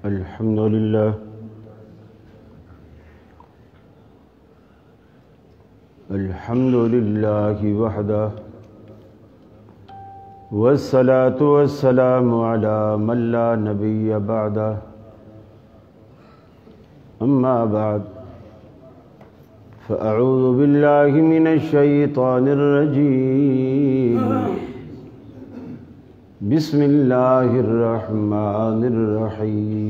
الحمد لله الحمد لله وحده والصلاة والسلام على من لا نبي بعده أما بعد فأعوذ بالله من الشيطان الرجيم بسم الله الرحمن الرحيم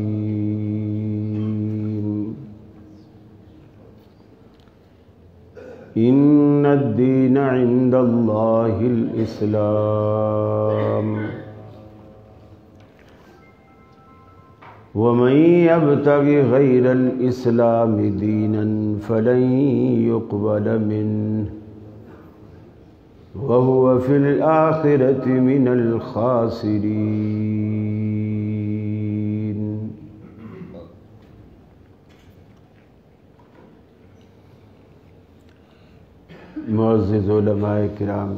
إن الدين عند الله الإسلام ومن يبتغ غير الإسلام دينا فلن يقبل منه وهو في الآخرة من الخاسرين. معزز علماء کرام،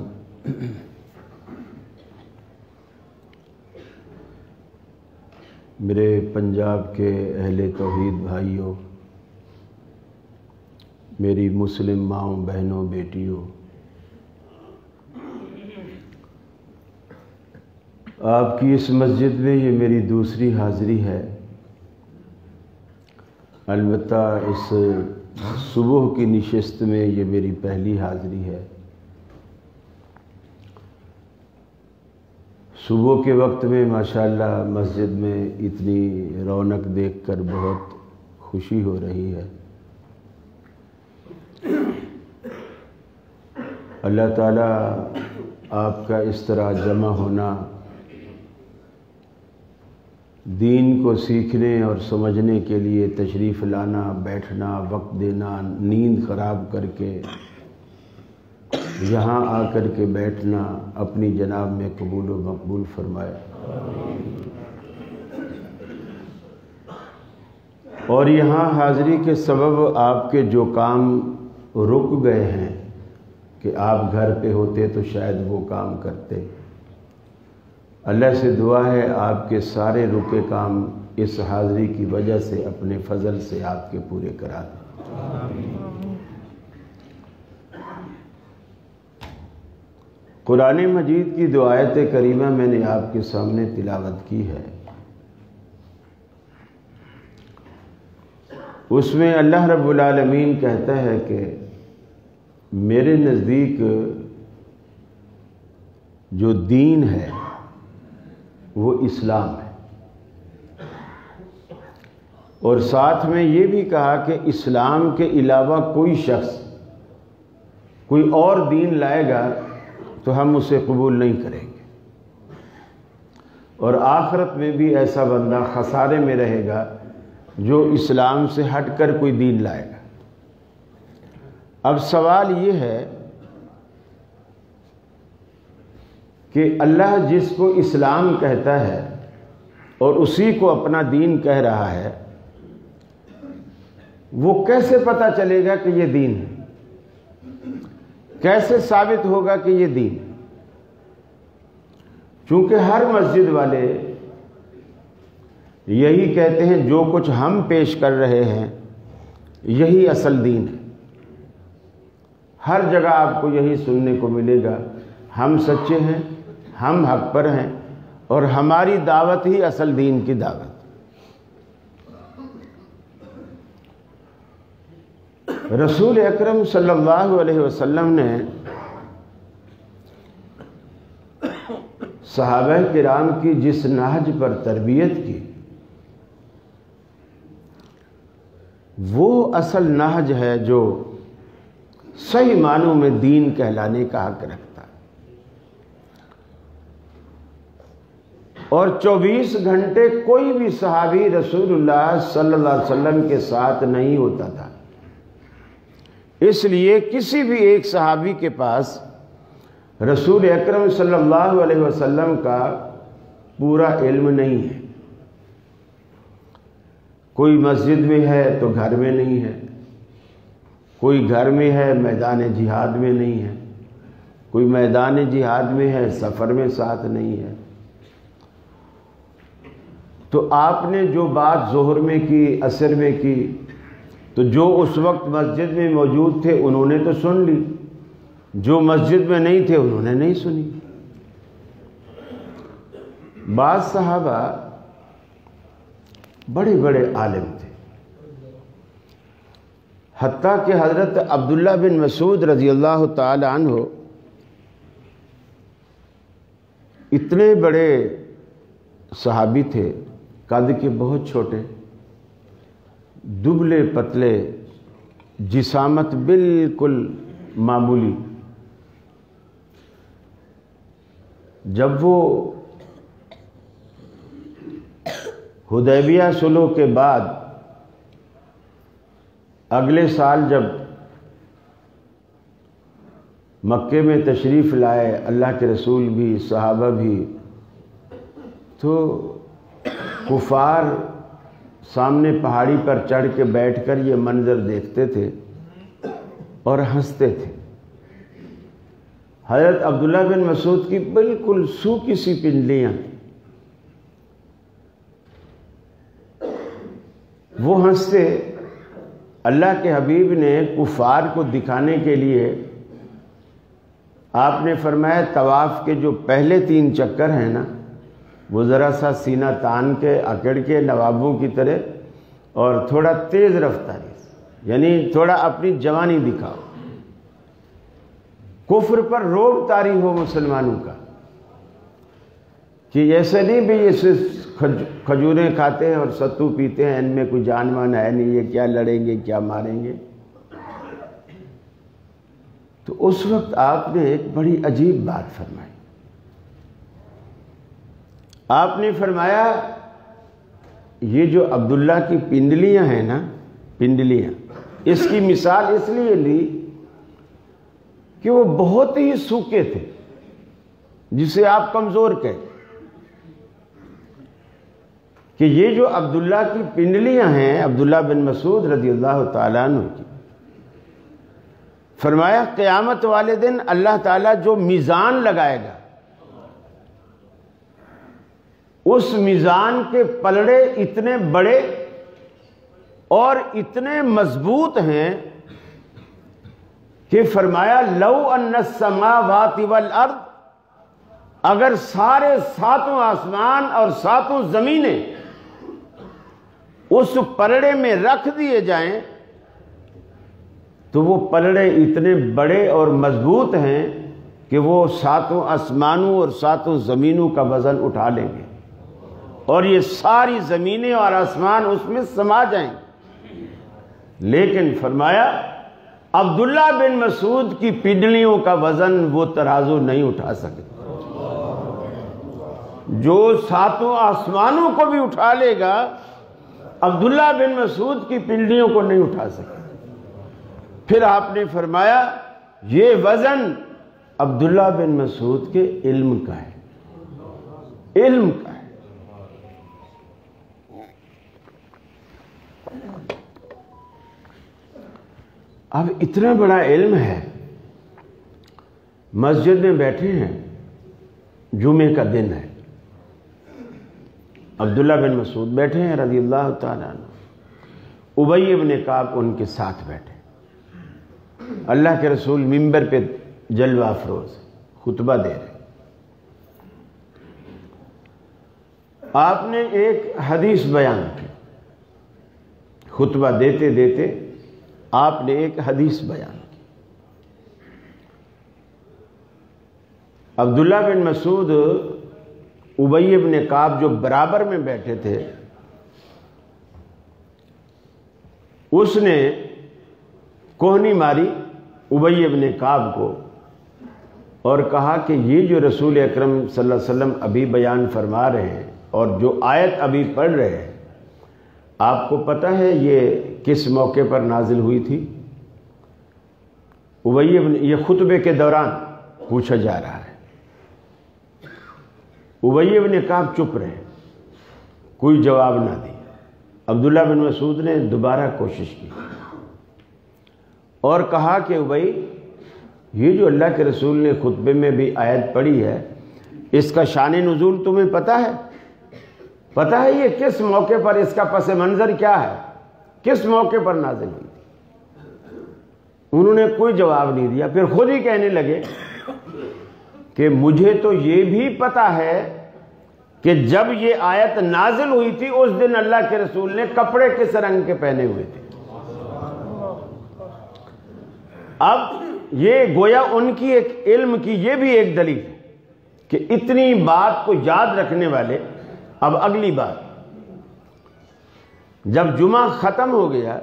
میرے پنجاب کے اہل توحید بھائیوں، میری مسلم ماؤں بہنوں بیٹیوں، آپ کی اس مسجد میں یہ میری دوسری حاضری ہے۔ البتہ اس صبح کی نشست میں یہ میری پہلی حاضری ہے۔ صبح کے وقت میں ماشاءاللہ مسجد میں اتنی رونق دیکھ کر بہت خوشی ہو رہی ہے۔ اللہ تعالیٰ آپ کا اس طرح جمع ہونا، دین کو سیکھنے اور سمجھنے کے لیے تشریف لانا، بیٹھنا، وقت دینا، نیند خراب کر کے یہاں آ کر کے بیٹھنا، اپنی جناب میں قبول و مقبول فرمائے۔ اور یہاں حاضری کے سبب آپ کے جو کام رک گئے ہیں کہ آپ گھر پہ ہوتے تو شاید وہ کام کرتے، اللہ سے دعا ہے آپ کے سارے رکے کام اس حاضری کی وجہ سے اپنے فضل سے آپ کے پورے کرا دیں۔ قرآن مجید کی دو آیت کریمہ میں نے آپ کے سامنے تلاوت کی ہے۔ اس میں اللہ رب العالمین کہتا ہے کہ میرے نزدیک جو دین ہے وہ اسلام ہے، اور ساتھ میں یہ بھی کہا کہ اسلام کے علاوہ کوئی شخص کوئی اور دین لائے گا تو ہم اسے قبول نہیں کریں گے، اور آخرت میں بھی ایسا بندہ خسارے میں رہے گا جو اسلام سے ہٹ کر کوئی دین لائے گا۔ اب سوال یہ ہے کہ اللہ جس کو اسلام کہتا ہے اور اسی کو اپنا دین کہہ رہا ہے، وہ کیسے پتہ چلے گا کہ یہ دین ہے؟ کیسے ثابت ہوگا کہ یہ دین ہے؟ چونکہ ہر مسجد والے یہی کہتے ہیں جو کچھ ہم پیش کر رہے ہیں یہی اصل دین ہے۔ ہر جگہ آپ کو یہی سننے کو ملے گا، ہم سچے ہیں، ہم حق پر ہیں، اور ہماری دعوت ہی اصل دین کی دعوت۔ رسول اکرم صلی اللہ علیہ وسلم نے صحابہ کرام کی جس نہج پر تربیت کی، وہ اصل نہج ہے جو صحیح معنوں میں دین کہلانے کا حق رکھتا ہے۔ اور 24 گھنٹے کوئی بھی صحابی رسول اللہ صلی اللہ علیہ وسلم کے ساتھ نہیں ہوتا تھا، اس لیے کسی بھی ایک صحابی کے پاس رسول اکرم صلی اللہ علیہ وسلم کا پورا علم نہیں ہے۔ کوئی مسجد میں ہے تو گھر میں نہیں ہے، کوئی گھر میں ہے میدان جہاد میں نہیں ہے، کوئی میدان جہاد میں ہے سفر میں ساتھ نہیں ہے۔ تو آپ نے جو بات ظہر میں کی، عصر میں کی، تو جو اس وقت مسجد میں موجود تھے انہوں نے تو سن لی، جو مسجد میں نہیں تھے انہوں نے نہیں سنی۔ بعض صحابہ بڑے بڑے عالم تھے، حتیٰ کہ حضرت عبداللہ بن مسعود رضی اللہ تعالی عنہ اتنے بڑے صحابی تھے، قد کے بہت چھوٹے، دبلے پتلے، جسامت بالکل معمولی۔ جب وہ حدیبیہ صلح کے بعد اگلے سال جب مکے میں تشریف لائے اللہ کے رسول بھی، صحابہ بھی، تو کفار سامنے پہاڑی پر چڑھ کے بیٹھ کر یہ منظر دیکھتے تھے اور ہنستے تھے۔ حضرت عبداللہ بن مسعود کی بالکل سوکھی سی پنڈلیاں، وہ ہنستے۔ اللہ کے حبیب نے کفار کو دکھانے کے لیے آپ نے فرمایا طواف کے جو پہلے 3 چکر ہیں نا، وہ ذرا سا سینہ تان کے اکڑ کے نوابوں کی طرح اور تھوڑا تیز رفتاری، یعنی تھوڑا اپنی جوانی دکھاؤ، کفر پر روب طاری ہو مسلمانوں کا، کہ ایسے نہیں بھی یہ صرف کھجوریں کھاتے ہیں اور ستو پیتے ہیں، ان میں کوئی جان مان ہے نہیں، یہ کیا لڑیں گے کیا ماریں گے۔ تو اس وقت آپ نے ایک بڑی عجیب بات فرمائی۔ آپ نے فرمایا یہ جو عبداللہ کی پنڈلیاں ہیں نا، پنڈلیاں، اس کی مثال اس لیے لی کہ وہ بہت ہی سوکھے تھے، جسے آپ کمزور کہتے، کہ یہ جو عبداللہ کی پنڈلیاں ہیں، عبداللہ بن مسعود رضی اللہ تعالیٰ عنہ کی، فرمایا قیامت والے دن اللہ تعالیٰ جو میزان لگائے گا، اس میزان کے پلڑے اتنے بڑے اور اتنے مضبوط ہیں کہ فرمایا لو ان السماوات والارض، اگر سارے 7 آسمان اور 7 زمینیں اس پلڑے میں رکھ دیے جائیں تو وہ پلڑے اتنے بڑے اور مضبوط ہیں کہ وہ 7 آسمانوں اور 7 زمینوں کا وزن اٹھا لیں گے، اور یہ ساری زمینیں اور آسمان اس میں سما جائیں گے۔ لیکن فرمایا عبداللہ بن مسعود کی پنڈلیوں کا وزن وہ ترازو نہیں اٹھا سکے، جو 7 آسمانوں کو بھی اٹھا لے گا عبداللہ بن مسعود کی پنڈلیوں کو نہیں اٹھا سکے۔ پھر آپ نے فرمایا یہ وزن عبداللہ بن مسعود کے علم کا ہے، علم کا ہے۔ اب اتنا بڑا علم ہے، مسجد میں بیٹھے ہیں، جمعے کا دن ہے، عبداللہ بن مسعود بیٹھے ہیں رضی اللہ تعالیٰ عنہ، ابی بن کعب ان کے ساتھ بیٹھے، اللہ کے رسول منبر پہ جلوہ افروز خطبہ دے رہے۔ آپ نے ایک حدیث بیان کی، خطبہ دیتے دیتے آپ نے ایک حدیث بیان کی۔ عبداللہ بن مسعود ابی بن کعب جو برابر میں بیٹھے تھے، اس نے کوہنی ماری ابی بن کعب کو اور کہا کہ یہ جو رسول اکرم صلی اللہ علیہ وسلم ابھی بیان فرما رہے ہیں اور جو آیت ابھی پڑھ رہے ہیں، آپ کو پتہ ہے یہ کس موقع پر نازل ہوئی تھی؟ ابی بن، یہ خطبے کے دوران پوچھا جا رہا ہے۔ ابی بن کعب چپ رہے، کوئی جواب نہ دی۔ عبداللہ بن مسعود نے دوبارہ کوشش کی اور کہا کہ ابی، یہ جو اللہ کے رسول نے خطبے میں بھی آیت پڑھی ہے، اس کا شان نزول تمہیں پتہ ہے؟ پتہ ہے یہ کس موقع پر، اس کا پس منظر کیا ہے، کس موقع پر نازل ہوئی تھی؟ انہوں نے کوئی جواب نہیں دیا. پھر خود ہی کہنے لگے کہ مجھے تو یہ بھی پتہ ہے کہ جب یہ آیت نازل ہوئی تھی اس دن اللہ کے رسول نے کپڑے کس رنگ کے پہنے ہوئے تھے. اب یہ گویا ان کی ایک علم کی یہ بھی ایک دلیل ہے کہ اتنی بات کو یاد رکھنے والے. اب اگلی بات، جب جمعہ ختم ہو گیا،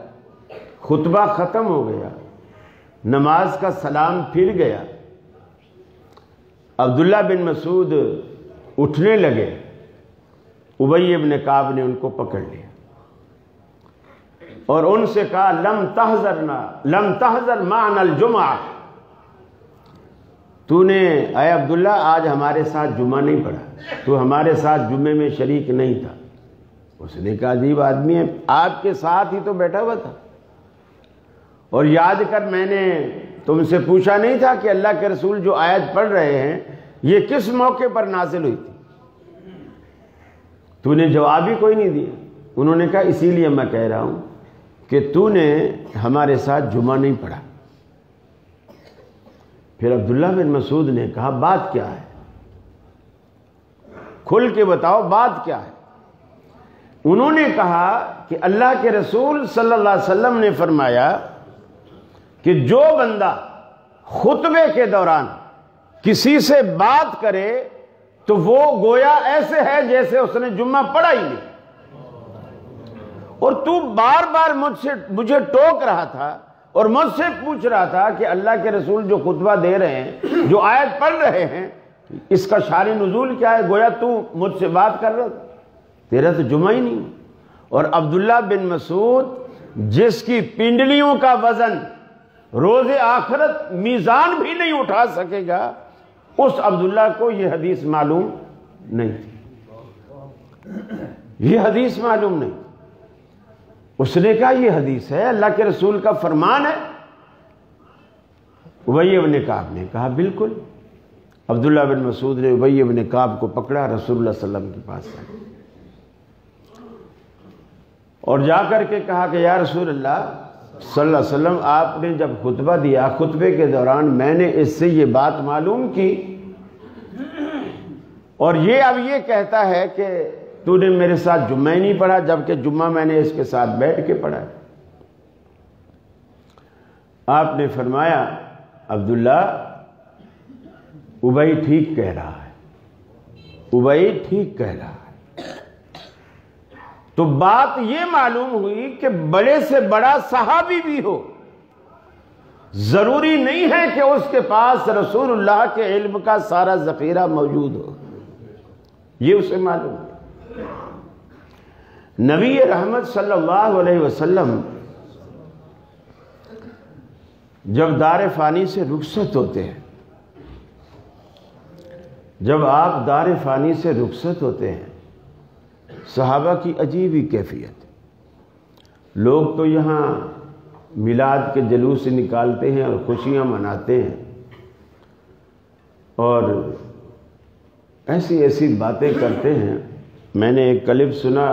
خطبہ ختم ہو گیا، نماز کا سلام پھر گیا، عبداللہ بن مسعود اٹھنے لگے، ابی ابن کعب نے ان کو پکڑ لیا اور ان سے کہا لم تحضر معنا الجمعہ، تو نے اے عبداللہ آج ہمارے ساتھ جمعہ نہیں پڑھا، تو ہمارے ساتھ جمعے میں شریک نہیں تھا. اس نے کہا عجیب آدمی ہے، آپ کے ساتھ ہی تو بیٹھا ہوا تھا، اور یاد کر میں نے تم سے پوچھا نہیں تھا کہ اللہ کے رسول جو آیت پڑھ رہے ہیں یہ کس موقع پر نازل ہوئی تھی؟ تو نے جواب ہی کوئی نہیں دیا. انہوں نے کہا اسی لیے میں کہہ رہا ہوں کہ تو نے ہمارے ساتھ جمعہ نہیں پڑھا. پھر عبداللہ بن مسعود نے کہا بات کیا ہے، کھل کے بتاؤ بات کیا ہے. انہوں نے کہا کہ اللہ کے رسول صلی اللہ علیہ وسلم نے فرمایا کہ جو بندہ خطبے کے دوران کسی سے بات کرے تو وہ گویا ایسے ہے جیسے اس نے جمعہ پڑھا ہی نہیں. اور تو بار بار مجھے ٹوک رہا تھا اور مجھ سے پوچھ رہا تھا کہ اللہ کے رسول جو خطبہ دے رہے ہیں، جو آیت پڑھ رہے ہیں، اس کا شان نزول کیا ہے؟ گویا تو مجھ سے بات کر رہا تھا، تیرا تو جمعہ ہی نہیں. اور عبداللہ بن مسعود جس کی پنڈلیوں کا وزن روز آخرت میزان بھی نہیں اٹھا سکے گا، اس عبداللہ کو یہ حدیث معلوم نہیں تھی، یہ حدیث معلوم نہیں. اس نے کہا یہ حدیث ہے، اللہ کے رسول کا فرمان ہے. ابی بن کعب نے کہا بالکل. عبداللہ بن مسعود نے ابی بن کعب کو پکڑا، رسول اللہ صلی اللہ علیہ وسلم کے پاس آئے اور جا کر کے کہا کہ یا رسول اللہ صلی اللہ علیہ وسلم، آپ نے جب خطبہ دیا، خطبے کے دوران میں نے اس سے یہ بات معلوم کی اور یہ اب یہ کہتا ہے کہ تو نے میرے ساتھ جمعہ ہی نہیں پڑھا، جبکہ جمعہ میں نے اس کے ساتھ بیٹھ کے پڑھا. آپ نے فرمایا عبداللہ ابی ٹھیک کہہ رہا ہے، ابی ٹھیک کہہ رہا ہے. تو بات یہ معلوم ہوئی کہ بڑے سے بڑا صحابی بھی ہو، ضروری نہیں ہے کہ اس کے پاس رسول اللہ کے علم کا سارا ذخیرہ موجود ہو. یہ اسے معلوم ہے. نبی رحمت صلی اللہ علیہ وسلم جب دار فانی سے رخصت ہوتے ہیں، جب آپ دار فانی سے رخصت ہوتے ہیں، صحابہ کی عجیب ہی کیفیت. لوگ تو یہاں میلاد کے جلوس نکالتے ہیں اور خوشیاں مناتے ہیں اور ایسی ایسی باتیں کرتے ہیں. میں نے ایک کلپ سنا،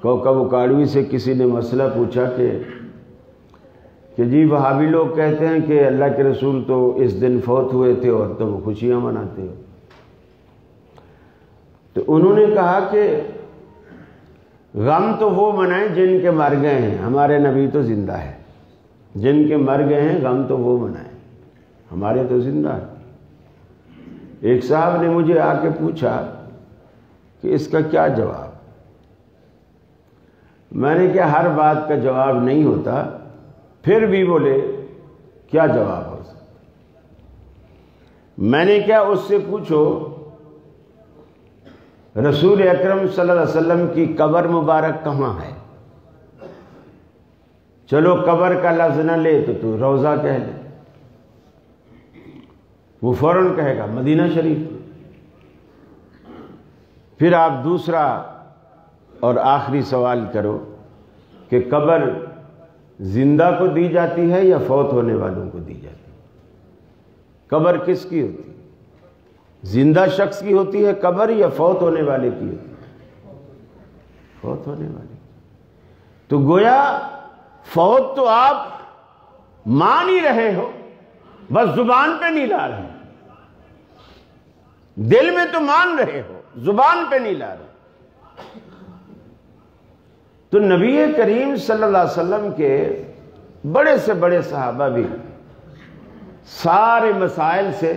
کوکب اکاڑوی سے کسی نے مسئلہ پوچھا کہ جی وہابی لوگ کہتے ہیں کہ اللہ کے رسول تو اس دن فوت ہوئے تھے اور تم خوشیاں مناتے ہو. تو انہوں نے کہا کہ غم تو وہ منائیں جن کے مر گئے ہیں، ہمارے نبی تو زندہ ہے. جن کے مر گئے ہیں غم تو وہ منائیں، ہمارے تو زندہ ہے. ایک صاحب نے مجھے آ کے پوچھا کہ اس کا کیا جواب؟ میں نے کہا ہر بات کا جواب نہیں ہوتا. پھر بھی بولے کیا جواب ہو سکتا؟ میں نے کہا اس سے پوچھو رسول اکرم صلی اللہ علیہ وسلم کی قبر مبارک کہاں ہے؟ چلو قبر کا لفظ نہ لے تو روضہ کہہ لے، وہ فوراً کہے گا مدینہ شریف. پھر آپ دوسرا اور آخری سوال کرو کہ قبر زندہ کو دی جاتی ہے یا فوت ہونے والوں کو دی جاتی ہے؟ قبر کس کی ہوتی ہے؟ زندہ شخص کی ہوتی ہے قبر یا فوت ہونے والے کی ہوتی ہے؟ فوت ہونے والی. تو گویا فوت تو آپ مان ہی رہے ہو، بس زبان پہ نہیں لا رہے. دل میں تو مان رہے ہو، زبان پہ نہیں لا رہے. تو نبی کریم صلی اللہ علیہ وسلم کے بڑے سے بڑے صحابہ بھی سارے مسائل سے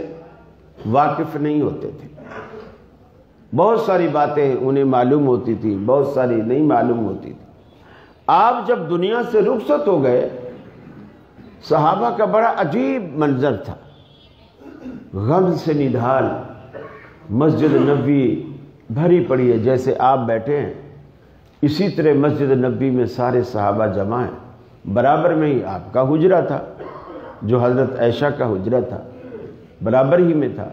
واقف نہیں ہوتے تھے. بہت ساری باتیں انہیں معلوم ہوتی تھی، بہت ساری نہیں معلوم ہوتی تھی. آپ جب دنیا سے رخصت ہو گئے، صحابہ کا بڑا عجیب منظر تھا. غم سے نڈھال مسجد نبوی بھری پڑی ہے. جیسے آپ بیٹھے ہیں اسی طرح مسجد نبوی میں سارے صحابہ جمع ہیں. برابر میں ہی آپ کا حجرہ تھا، جو حضرت عائشہ کا حجرہ تھا برابر ہی میں تھا.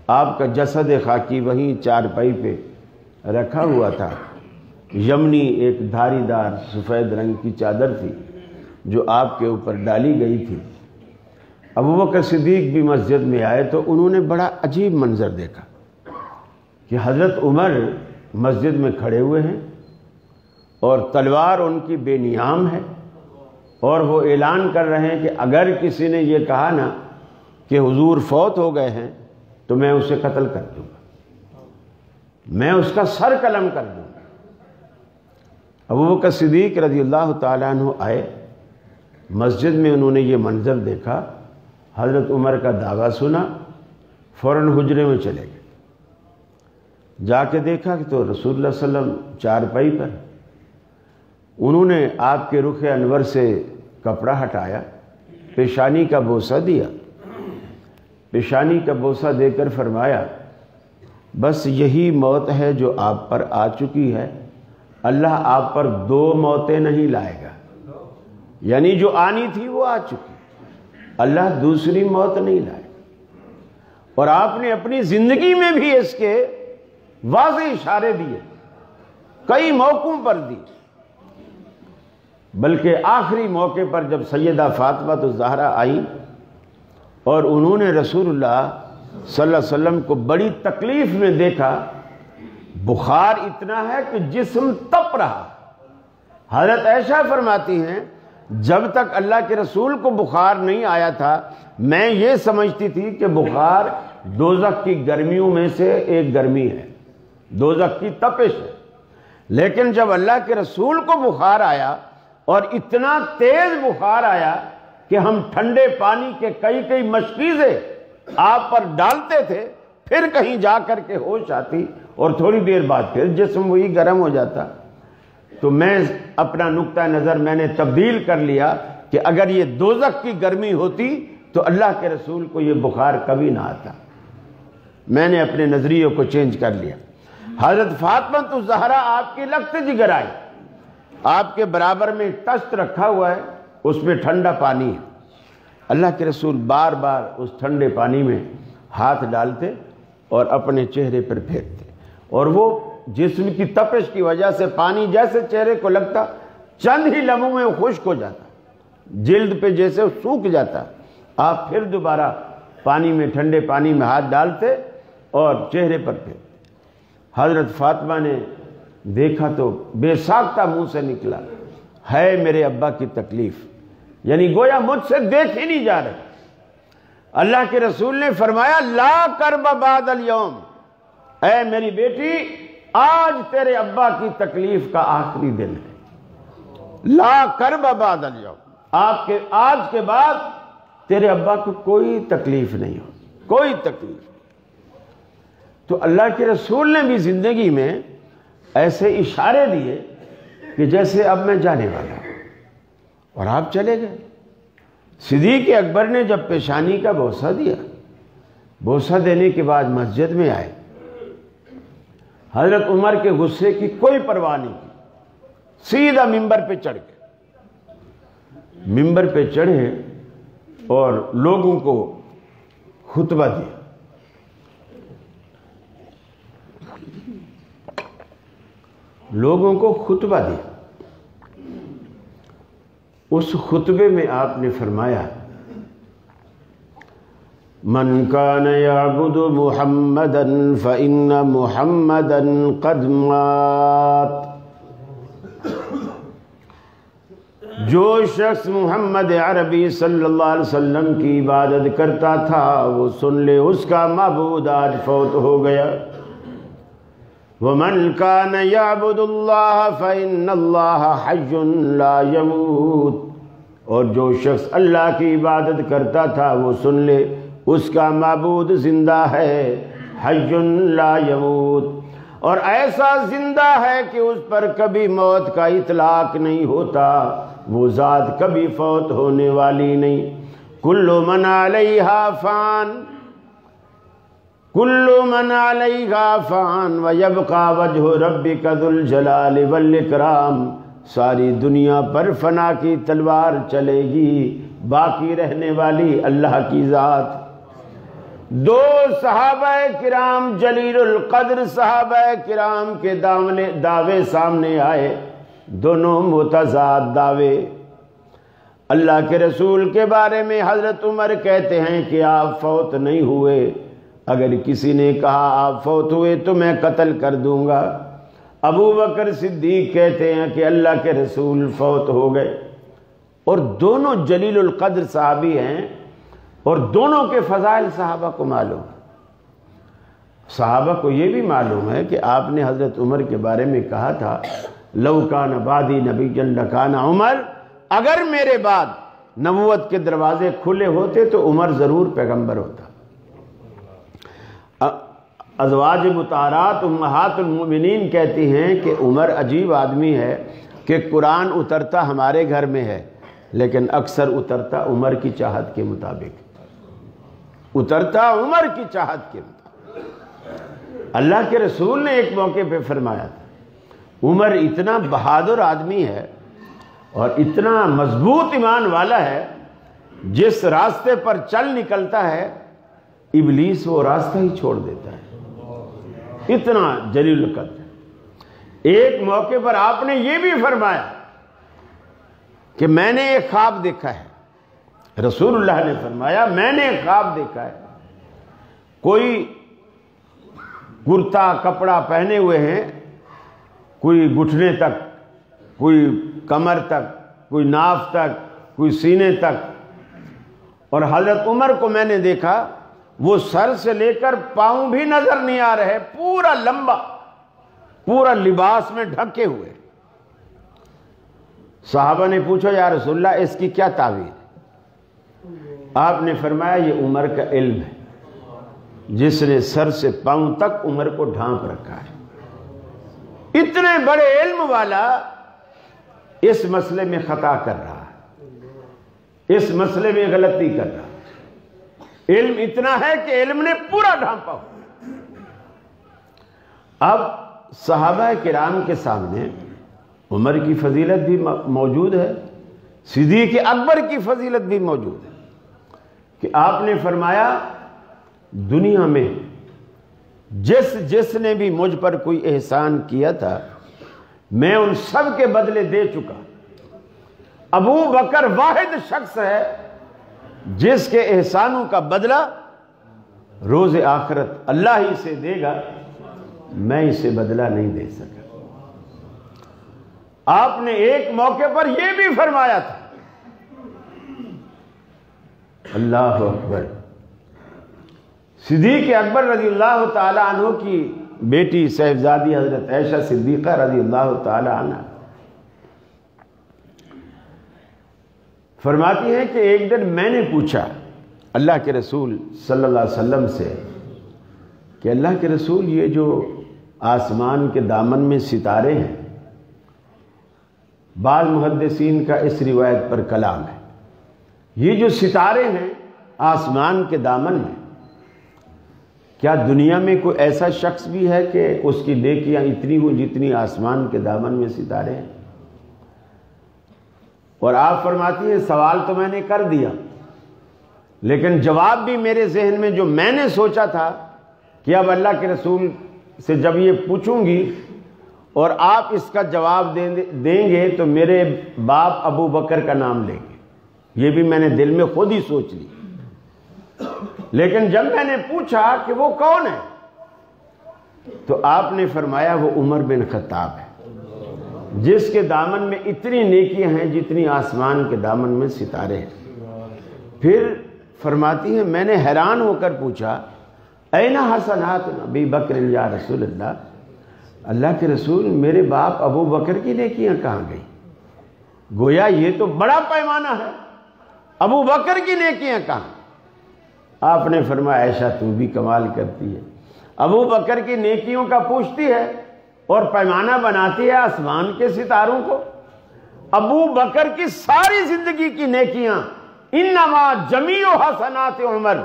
آپ کا جسد خاکی وہیں چارپائی پہ رکھا ہوا تھا. یمنی ایک دھاری دار سفید رنگ کی چادر تھی جو آپ کے اوپر ڈالی گئی تھی. ابوبکر صدیق بھی مسجد میں آئے تو انہوں نے بڑا عجیب منظر دیکھا کہ حضرت عمر مسجد میں کھڑے ہوئے ہیں اور تلوار ان کی بے نیام ہے، اور وہ اعلان کر رہے ہیں کہ اگر کسی نے یہ کہا نا کہ حضور فوت ہو گئے ہیں تو میں اسے قتل کر دوں گا، میں اس کا سر قلم کر دوں گا. ابوبکر صدیق رضی اللہ تعالیٰ عنہ آئے مسجد میں، انہوں نے یہ منظر دیکھا، حضرت عمر کا دعویٰ سنا، فوراً حجرے میں چلے گئے. جا کے دیکھا کہ تو رسول اللہ صلی اللہ علیہ وسلم چارپائی پر. انہوں نے آپ کے رخ انور سے کپڑا ہٹایا، پیشانی کا بوسہ دیا. پیشانی کا بوسہ دے کر فرمایا بس یہی موت ہے جو آپ پر آ چکی ہے، اللہ آپ پر 2 موتیں نہیں لائے گا. یعنی جو آنی تھی وہ آ چکی، اللہ دوسری موت نہیں لائے. اور آپ نے اپنی زندگی میں بھی اس کے واضح اشارے دیے، کئی موقعوں پر دی. بلکہ آخری موقع پر جب سیدہ فاطمہ الزہرا آئی اور انہوں نے رسول اللہ صلی اللہ علیہ وسلم کو بڑی تکلیف میں دیکھا، بخار اتنا ہے کہ جسم تپ رہا. حضرت عائشہ فرماتی ہیں جب تک اللہ کے رسول کو بخار نہیں آیا تھا میں یہ سمجھتی تھی کہ بخار دوزخ کی گرمیوں میں سے ایک گرمی ہے، دوزخ کی تپش ہے. لیکن جب اللہ کے رسول کو بخار آیا اور اتنا تیز بخار آیا کہ ہم ٹھنڈے پانی کے کئی مشکیزیں آپ پر ڈالتے تھے، پھر کہیں جا کر کے ہوش آتی اور تھوڑی دیر بعد پھر جسم وہی گرم ہو جاتا. تو میں اپنا نقطہ نظر میں نے تبدیل کر لیا کہ اگر یہ دوزخ کی گرمی ہوتی تو اللہ کے رسول کو یہ بخار کبھی نہ آتا. میں نے اپنے نظریوں کو چینج کر لیا. حضرت فاطمہ الزہرا آپ کی لخت جگر آئی، آپ کے برابر میں تشت رکھا ہوا ہے، اس میں ٹھنڈا پانی ہے. اللہ کے رسول بار بار اس ٹھنڈے پانی میں ہاتھ ڈالتے اور اپنے چہرے پر پھیرتے، اور وہ جسم کی تپش کی وجہ سے پانی جیسے چہرے کو لگتا چند ہی لمحوں میں وہ خشک ہو جاتا، جلد پہ جیسے سوکھ جاتا. آپ پھر دوبارہ پانی میں ٹھنڈے پانی میں ہاتھ ڈالتے اور چہرے پر پھیرتے. حضرت فاطمہ نے دیکھا تو بے ساختہ منہ سے نکلا، ہے میرے ابا کی تکلیف، یعنی گویا مجھ سے دیکھ ہی نہیں جا رہے. اللہ کے رسول نے فرمایا لا کرب بعد اليوم، اے میری بیٹی آج تیرے ابا کی تکلیف کا آخری دن ہے. لا کرب بعد اليوم، آپ کے آج کے بعد تیرے ابا کو کوئی تکلیف نہیں ہو، کوئی تکلیف. تو اللہ کے رسول نے بھی زندگی میں ایسے اشارے دیے کہ جیسے اب میں جانے والا ہوں، اور آپ چلے گئے. صدیق اکبر نے جب پیشانی کا بوسہ دیا، بوسہ دینے کے بعد مسجد میں آئے، حضرت عمر کے غصے کی کوئی پرواہ نہیں کی، سیدھا ممبر پہ چڑھ گئے. ممبر پہ چڑھے اور لوگوں کو خطبہ دیا. لوگوں کو خطبہ دیا. اس خطبے میں آپ نے فرمایا من کان یعبد محمدا فإن محمدا قد مات. جو شخص محمد عربی صلی اللہ علیہ وسلم کی عبادت کرتا تھا وہ سن لے اس کا معبود آج فوت ہو گیا۔ وَمَنْ كَانَ يَعْبُدُ اللَّهَ فَإِنَّ اللَّهَ حَيٌّ لَا يَمُوتُ، اور جو شخص اللہ کی عبادت کرتا تھا وہ سن لے اس کا معبود زندہ ہے، حَيٌّ لَا يَمُوتُ، اور ایسا زندہ ہے کہ اس پر کبھی موت کا اطلاق نہیں ہوتا، وہ ذات کبھی فوت ہونے والی نہیں۔ کل من علیہا فان، کل من علیہا فان ویبقى وجہ ربک ذو الجلال والاکرام، ساری دنیا پر فنا کی تلوار چلے گی، باقی رہنے والی اللہ کی ذات۔ دو صحابہ کرام جلیل القدر صحابہ کرام کے دعوے سامنے آئے، دونوں متضاد دعوے۔ اللہ کے رسول کے بارے میں حضرت عمر کہتے ہیں کہ آپ فوت نہیں ہوئے، اگر کسی نے کہا آپ فوت ہوئے تو میں قتل کر دوں گا۔ ابو بکر صدیق کہتے ہیں کہ اللہ کے رسول فوت ہو گئے، اور دونوں جلیل القدر صحابی ہیں، اور دونوں کے فضائل صحابہ کو معلوم ہے۔ صحابہ کو یہ بھی معلوم ہے کہ آپ نے حضرت عمر کے بارے میں کہا تھا لو کان بعدی نبی لکان عمر، اگر میرے بعد نبوت کے دروازے کھلے ہوتے تو عمر ضرور پیغمبر ہوتا۔ ازواج مطہرات امہات المؤمنین کہتی ہیں کہ عمر عجیب آدمی ہے کہ قرآن اترتا ہمارے گھر میں ہے لیکن اکثر اترتا عمر کی چاہت کے مطابق، اترتا عمر کی چاہت کے مطابق۔ اللہ کے رسول نے ایک موقع پہ فرمایا تھا عمر اتنا بہادر آدمی ہے اور اتنا مضبوط ایمان والا ہے، جس راستے پر چل نکلتا ہے ابلیس وہ راستہ ہی چھوڑ دیتا ہے، اتنا جلیل القدر۔ ایک موقع پر آپ نے یہ بھی فرمایا کہ میں نے ایک خواب دیکھا ہے، رسول اللہ نے فرمایا میں نے ایک خواب دیکھا ہے، کوئی کرتا کپڑا پہنے ہوئے ہیں، کوئی گھٹنے تک، کوئی کمر تک، کوئی ناف تک، کوئی سینے تک، اور حضرت عمر کو میں نے دیکھا وہ سر سے لے کر پاؤں بھی نظر نہیں آ رہے، پورا لمبا، پورا لباس میں ڈھکے ہوئے۔ صحابہ نے پوچھا یا رسول اللہ اس کی کیا تعبیر؟ آپ نے فرمایا یہ عمر کا علم ہے، جس نے سر سے پاؤں تک عمر کو ڈھانپ رکھا ہے۔ اتنے بڑے علم والا اس مسئلے میں خطا کر رہا ہے، اس مسئلے میں غلطی کر رہا ہے۔ علم اتنا ہے کہ علم نے پورا ڈھانپا ہو۔ اب صحابہ کرام کے سامنے عمر کی فضیلت بھی موجود ہے، صدیق اکبر کی فضیلت بھی موجود ہے، کہ آپ نے فرمایا دنیا میں جس نے بھی مجھ پر کوئی احسان کیا تھا میں ان سب کے بدلے دے چکا۔ ابو بکر واحد شخص ہے جس کے احسانوں کا بدلہ روز آخرت اللہ ہی سے دے گا، میں اسے بدلہ نہیں دے سکا۔ آپ نے ایک موقع پر یہ بھی فرمایا تھا، اللہ اکبر، صدیق اکبر رضی اللہ تعالی عنہ کی بیٹی صاحبزادی حضرت عائشہ صدیقہ رضی اللہ تعالی عنہ فرماتی ہیں کہ ایک دن میں نے پوچھا اللہ کے رسول صلی اللہ علیہ وسلم سے کہ اللہ کے رسول یہ جو آسمان کے دامن میں ستارے ہیں، بعض محدثین کا اس روایت پر کلام ہے، یہ جو ستارے ہیں آسمان کے دامن میں، کیا دنیا میں کوئی ایسا شخص بھی ہے کہ اس کی نیکیاں اتنی ہوں جتنی آسمان کے دامن میں ستارے ہیں؟ اور آپ فرماتی ہیں سوال تو میں نے کر دیا، لیکن جواب بھی میرے ذہن میں جو میں نے سوچا تھا کہ اب اللہ کے رسول سے جب یہ پوچھوں گی اور آپ اس کا جواب دیں گے تو میرے باپ ابو بکر کا نام لیں گے، یہ بھی میں نے دل میں خود ہی سوچ لی۔ لیکن جب میں نے پوچھا کہ وہ کون ہے تو آپ نے فرمایا وہ عمر بن خطاب ہے، جس کے دامن میں اتنی نیکیاں ہیں جتنی آسمان کے دامن میں ستارے ہیں۔ پھر فرماتی ہیں میں نے حیران ہو کر پوچھا این حسنات ابی بکر یا رسول اللہ، اللہ کے رسول میرے باپ ابو بکر کی نیکیاں کہاں گئی؟ گویا یہ تو بڑا پیمانہ ہے، ابو بکر کی نیکیاں کہاں؟ آپ نے فرمایا عائشہ تو بھی کمال کرتی ہے، ابو بکر کی نیکیوں کا پوچھتی ہے اور پیمانہ بناتی ہے آسمان کے ستاروں کو۔ ابو بکر کی ساری زندگی کی نیکیاں انما جمیع حسنات عمر،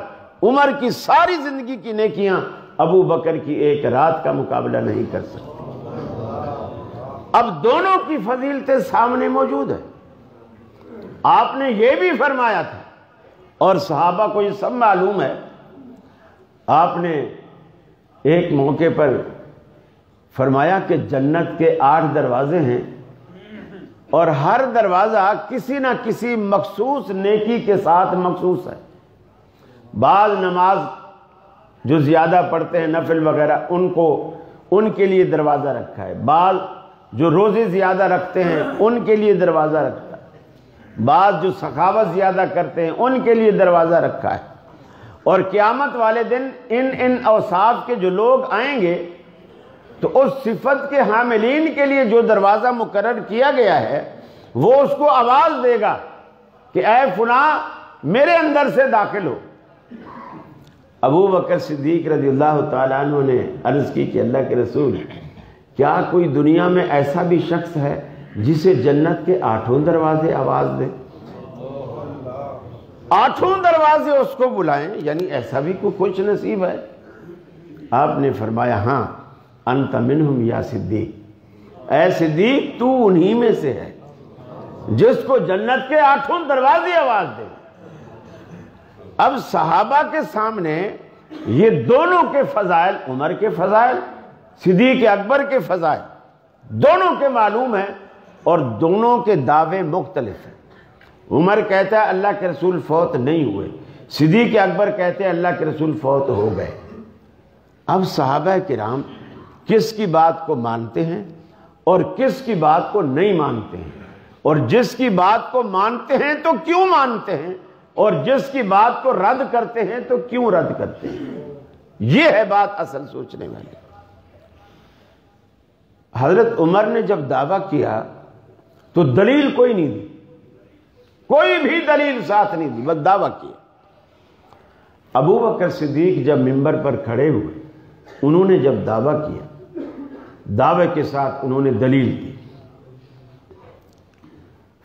عمر کی ساری زندگی کی نیکیاں ابو بکر کی ایک رات کا مقابلہ نہیں کر سکتی۔ اب دونوں کی فضیلتیں سامنے موجود ہیں۔ آپ نے یہ بھی فرمایا تھا اور صحابہ کو یہ سب معلوم ہے، آپ نے ایک موقع پر فرمایا کہ جنت کے 8 دروازے ہیں اور ہر دروازہ کسی نہ کسی مخصوص نیکی کے ساتھ مخصوص ہے۔ بعض نماز جو زیادہ پڑھتے ہیں نفل وغیرہ ان کے لیے دروازہ رکھا ہے، بعض جو روزے زیادہ رکھتے ہیں ان کے لیے دروازہ رکھتا ہے، بعض جو سخاوت زیادہ کرتے ہیں ان کے لیے دروازہ رکھا ہے۔ اور قیامت والے دن ان اوصاف کے جو لوگ آئیں گے تو اس صفت کے حاملین کے لیے جو دروازہ مقرر کیا گیا ہے وہ اس کو آواز دے گا کہ اے فلاں میرے اندر سے داخل ہو۔ ابو بکر صدیق رضی اللہ تعالیٰ عنہ نے عرض کی کہ اللہ کے رسول کیا کوئی دنیا میں ایسا بھی شخص ہے جسے جنت کے 8 دروازے آواز دیں، 8 دروازے اس کو بلائیں؟ یعنی ایسا بھی کوئی خوش نصیب ہے؟ آپ نے فرمایا ہاں انت منہم یا صدیق، اے صدیق تو انہی میں سے ہے جس کو جنت کے 8 دروازے آواز دیں۔ اب صحابہ کے سامنے یہ دونوں کے فضائل، عمر کے فضائل، صدیق اکبر کے فضائل دونوں کے معلوم ہیں اور دونوں کے دعوے مختلف ہیں۔ عمر کہتا ہے اللہ کے رسول فوت نہیں ہوئے، صدیق اکبر کہتے ہیں اللہ کے رسول فوت ہو گئے۔ اب صحابہ کرام کس کی بات کو مانتے ہیں اور کس کی بات کو نہیں مانتے ہیں، اور جس کی بات کو مانتے ہیں تو کیوں مانتے ہیں، اور جس کی بات کو رد کرتے ہیں تو کیوں رد کرتے ہیں؟ یہ ہے بات اصل سوچنے والی۔ حضرت عمر نے جب دعویٰ کیا تو دلیل کوئی نہیں دی، کوئی بھی دلیل ساتھ نہیں دی، بس دعویٰ کیا۔ ابو بکر صدیق جب منبر پر کھڑے ہوئے انہوں نے جب دعویٰ کیا، دعوے کے ساتھ انہوں نے دلیل دی۔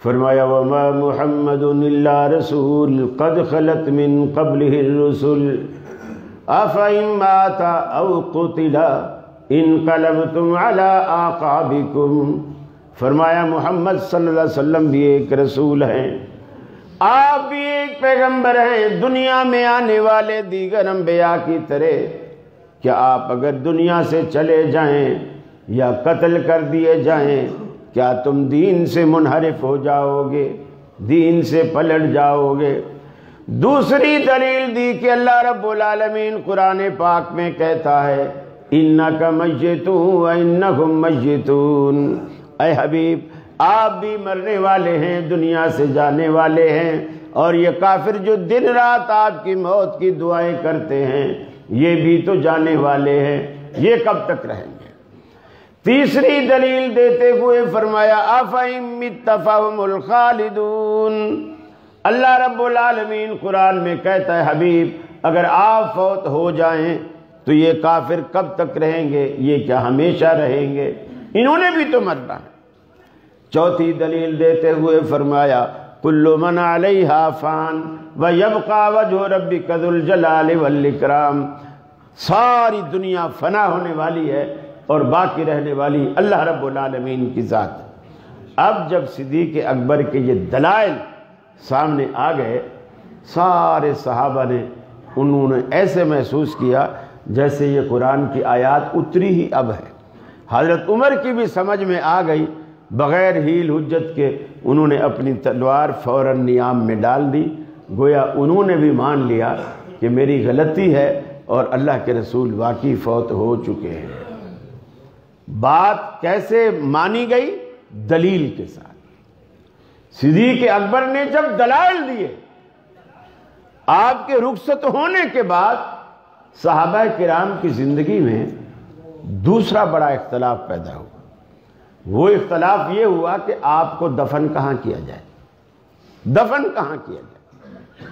فرمایا وما محمد الا رسول قد خلت من قبله الرسل افإن مات او قتل انقلبتم على اعقابكم۔ فرمایا محمد صلی اللہ علیہ وسلم بھی ایک رسول ہیں، آپ بھی ایک پیغمبر ہیں، دنیا میں آنے والے دیگر انبیاء کی طرح۔ کیا آپ اگر دنیا سے چلے جائیں یا قتل کر دیے جائیں کیا تم دین سے منحرف ہو جاؤ گے، دین سے پلٹ جاؤ گے؟ دوسری دلیل دی کہ اللہ رب العالمین قرآن پاک میں کہتا ہے اِنَّكَ مَيِّتُونَ وَإِنَّهُمْ مَيِّتُونَ، اے حبیب آپ بھی مرنے والے ہیں، دنیا سے جانے والے ہیں، اور یہ کافر جو دن رات آپ کی موت کی دعائیں کرتے ہیں یہ بھی تو جانے والے ہیں، یہ کب تک رہیں گے؟ تیسری دلیل دیتے ہوئے فرمایا أَفَإِن مِّتَّ فَهُمُ الْخَالِدُونَ۔ اللہ رب العالمین قرآن میں کہتا ہے حبیب اگر آپ فوت ہو جائیں تو یہ کافر کب تک رہیں گے؟ یہ کیا ہمیشہ رہیں گے؟ انہوں نے بھی تو مرنا ہے۔ چوتھی دلیل دیتے ہوئے فرمایا كُلُّ مَنْ عَلَيْهَا فَانٍ وَيَبْقَى وَجْهُ رَبِّكَ ذُو الْجَلَالِ وَالْإِكْرَامِ، ساری دنیا فنا ہونے والی ہے اور باقی رہنے والی اللہ رب العالمین کی ذات۔ اب جب صدیق اکبر کے یہ دلائل سامنے آ گئے سارے صحابہ نے انہوں نے ایسے محسوس کیا جیسے یہ قرآن کی آیات اتری ہی اب ہے۔ حضرت عمر کی بھی سمجھ میں آ گئی، بغیر حیل حجت کے انہوں نے اپنی تلوار فوراً نیام میں ڈال دی، گویا انہوں نے بھی مان لیا کہ میری غلطی ہے اور اللہ کے رسول واقعی فوت ہو چکے ہیں۔ بات کیسے مانی گئی؟ دلیل کے ساتھ۔ صدیق اکبر نے جب دلائل دیے، آپ کے رخصت ہونے کے بعد صحابہ کرام کی زندگی میں دوسرا بڑا اختلاف پیدا ہوا۔ وہ اختلاف یہ ہوا کہ آپ کو دفن کہاں کیا جائے، دفن کہاں کیا جائے۔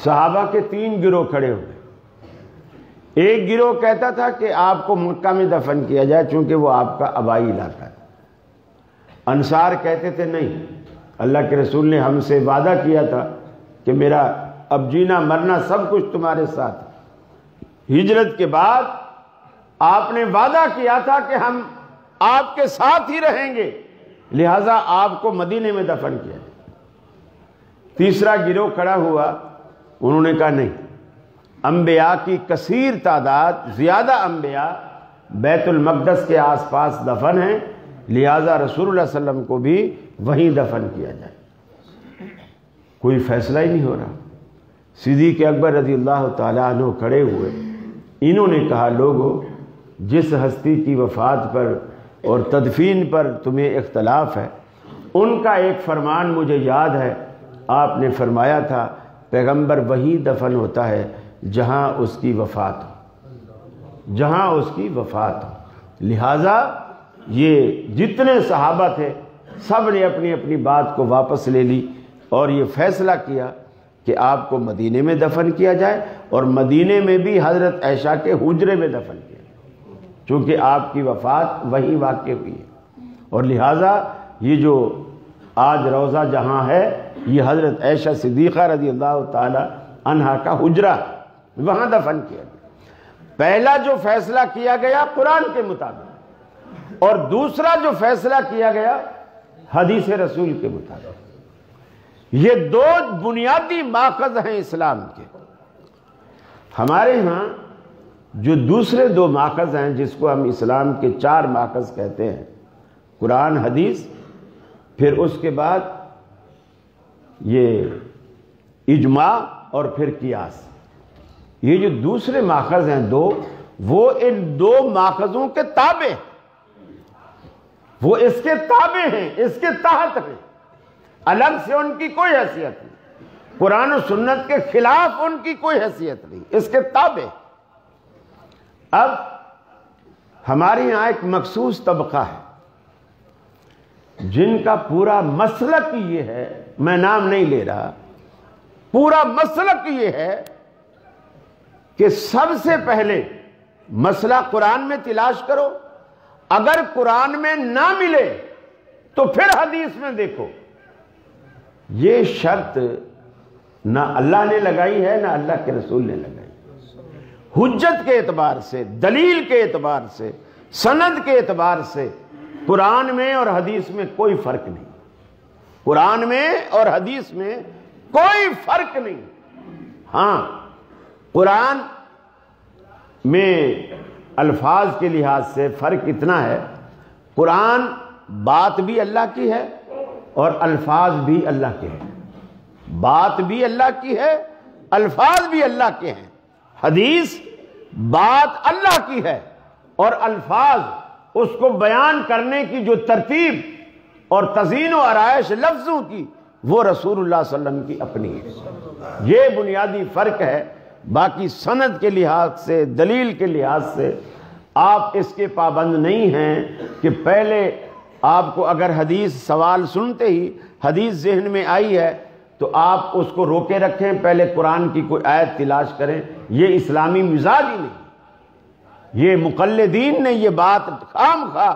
صحابہ کے 3 گروہ کھڑے ہوئے۔ ایک گروہ کہتا تھا کہ آپ کو مکہ میں دفن کیا جائے چونکہ وہ آپ کا آبائی علاقہ ہے۔ انصار کہتے تھے نہیں، اللہ کے رسول نے ہم سے وعدہ کیا تھا کہ میرا اب جینا مرنا سب کچھ تمہارے ساتھ۔ ہجرت کے بعد آپ نے وعدہ کیا تھا کہ ہم آپ کے ساتھ ہی رہیں گے، لہٰذا آپ کو مدینے میں دفن کیا جائے۔ تیسرا گروہ کھڑا ہوا، انہوں نے کہا نہیں، انبیاء کی کثیر تعداد، زیادہ انبیاء بیت المقدس کے آس پاس دفن ہیں، لہٰذا رسول اللہ صلی اللہ علیہ وسلم کو بھی وہیں دفن کیا جائے۔ کوئی فیصلہ ہی نہیں ہو رہا۔ صدیق اکبر رضی اللہ تعالیٰ عنہ کھڑے ہوئے، انہوں نے کہا لوگو، جس ہستی کی وفات پر اور تدفین پر تمہیں اختلاف ہے، ان کا ایک فرمان مجھے یاد ہے، آپ نے فرمایا تھا پیغمبر وہی دفن ہوتا ہے جہاں اس کی وفات ہو، جہاں اس کی وفات ہو۔ لہٰذا یہ جتنے صحابہ تھے سب نے اپنی اپنی بات کو واپس لے لی اور یہ فیصلہ کیا کہ آپ کو مدینے میں دفن کیا جائے، اور مدینے میں بھی حضرت عائشہ کے حجرے میں دفن کیا جائے، چونکہ آپ کی وفات وہیں واقع ہوئی ہے۔ اور لہٰذا یہ جو آج روضہ جہاں ہے، یہ حضرت عائشہ صدیقہ رضی اللہ تعالی عنہا کا حجرہ، وہاں دفن کیا گیا۔ پہلا جو فیصلہ کیا گیا قرآن کے مطابق، اور دوسرا جو فیصلہ کیا گیا حدیث رسول کے مطابق۔ یہ 2 بنیادی ماخذ ہیں اسلام کے۔ ہمارے ہاں جو دوسرے 2 ماخذ ہیں، جس کو ہم اسلام کے 4 ماخذ کہتے ہیں، قرآن، حدیث، پھر اس کے بعد یہ اجماع، اور پھر قیاس۔ یہ جو دوسرے ماخذ ہیں 2، وہ ان 2 ماخذوں کے تابع ہیں، وہ اس کے تابع ہیں، اس کے تحت ہیں، الگ سے ان کی کوئی حیثیت نہیں، قرآن و سنت کے خلاف ان کی کوئی حیثیت نہیں، اس کے تابع۔ اب ہمارے یہاں ایک مخصوص طبقہ ہے جن کا پورا مسلک یہ ہے، میں نام نہیں لے رہا، پورا مسلک یہ ہے کہ سب سے پہلے مسئلہ قرآن میں تلاش کرو، اگر قرآن میں نہ ملے تو پھر حدیث میں دیکھو۔ یہ شرط نہ اللہ نے لگائی ہے، نہ اللہ کے رسول نے لگائی۔ حجت کے اعتبار سے، دلیل کے اعتبار سے، سند کے اعتبار سے قرآن میں اور حدیث میں کوئی فرق نہیں، قرآن میں اور حدیث میں کوئی فرق نہیں۔ ہاں، قرآن میں الفاظ کے لحاظ سے فرق اتنا ہے، قرآن بات بھی اللہ کی ہے اور الفاظ بھی اللہ کے ہیں، بات بھی اللہ کی ہے، الفاظ بھی اللہ کے ہیں۔ حدیث بات اللہ کی ہے اور الفاظ، اس کو بیان کرنے کی جو ترتیب اور تزئین و آرائش لفظوں کی، وہ رسول اللہ صلی اللہ علیہ وسلم کی اپنی ہے۔ یہ بنیادی فرق ہے۔ باقی سند کے لحاظ سے، دلیل کے لحاظ سے آپ اس کے پابند نہیں ہیں کہ پہلے آپ کو اگر حدیث سوال سنتے ہی حدیث ذہن میں آئی ہے تو آپ اس کو روکے رکھیں، پہلے قرآن کی کوئی آیت تلاش کریں۔ یہ اسلامی مزاج ہی نہیں، یہ مقلدین نے یہ بات خام خواہ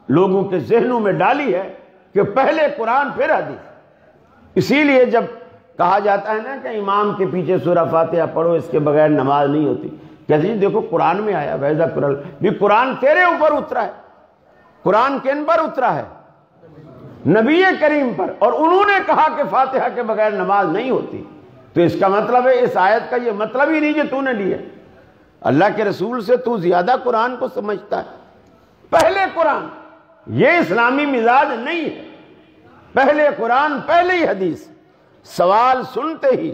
لوگوں کے ذہنوں میں ڈالی ہے کہ پہلے قرآن پھر حدیث۔ اسی لیے جب کہا جاتا ہے نا کہ امام کے پیچھے سورہ فاتحہ پڑھو، اس کے بغیر نماز نہیں ہوتی، کہتے ہیں دیکھو قرآن میں آیا، وَإِذَا قُرِئَ بھی قرآن تیرے اوپر اترا ہے، قرآن کن پر اترا ہے؟ نبی کریم پر، اور انہوں نے کہا کہ فاتحہ کے بغیر نماز نہیں ہوتی، تو اس کا مطلب ہے اس آیت کا یہ مطلب ہی نہیں جو تو نے لیا۔ اللہ کے رسول سے تو زیادہ قرآن کو سمجھتا ہے۔ پہلے قرآن، یہ اسلامی مزاج نہیں ہے، پہلے قرآن پہلے ہی حدیث۔ سوال سنتے ہی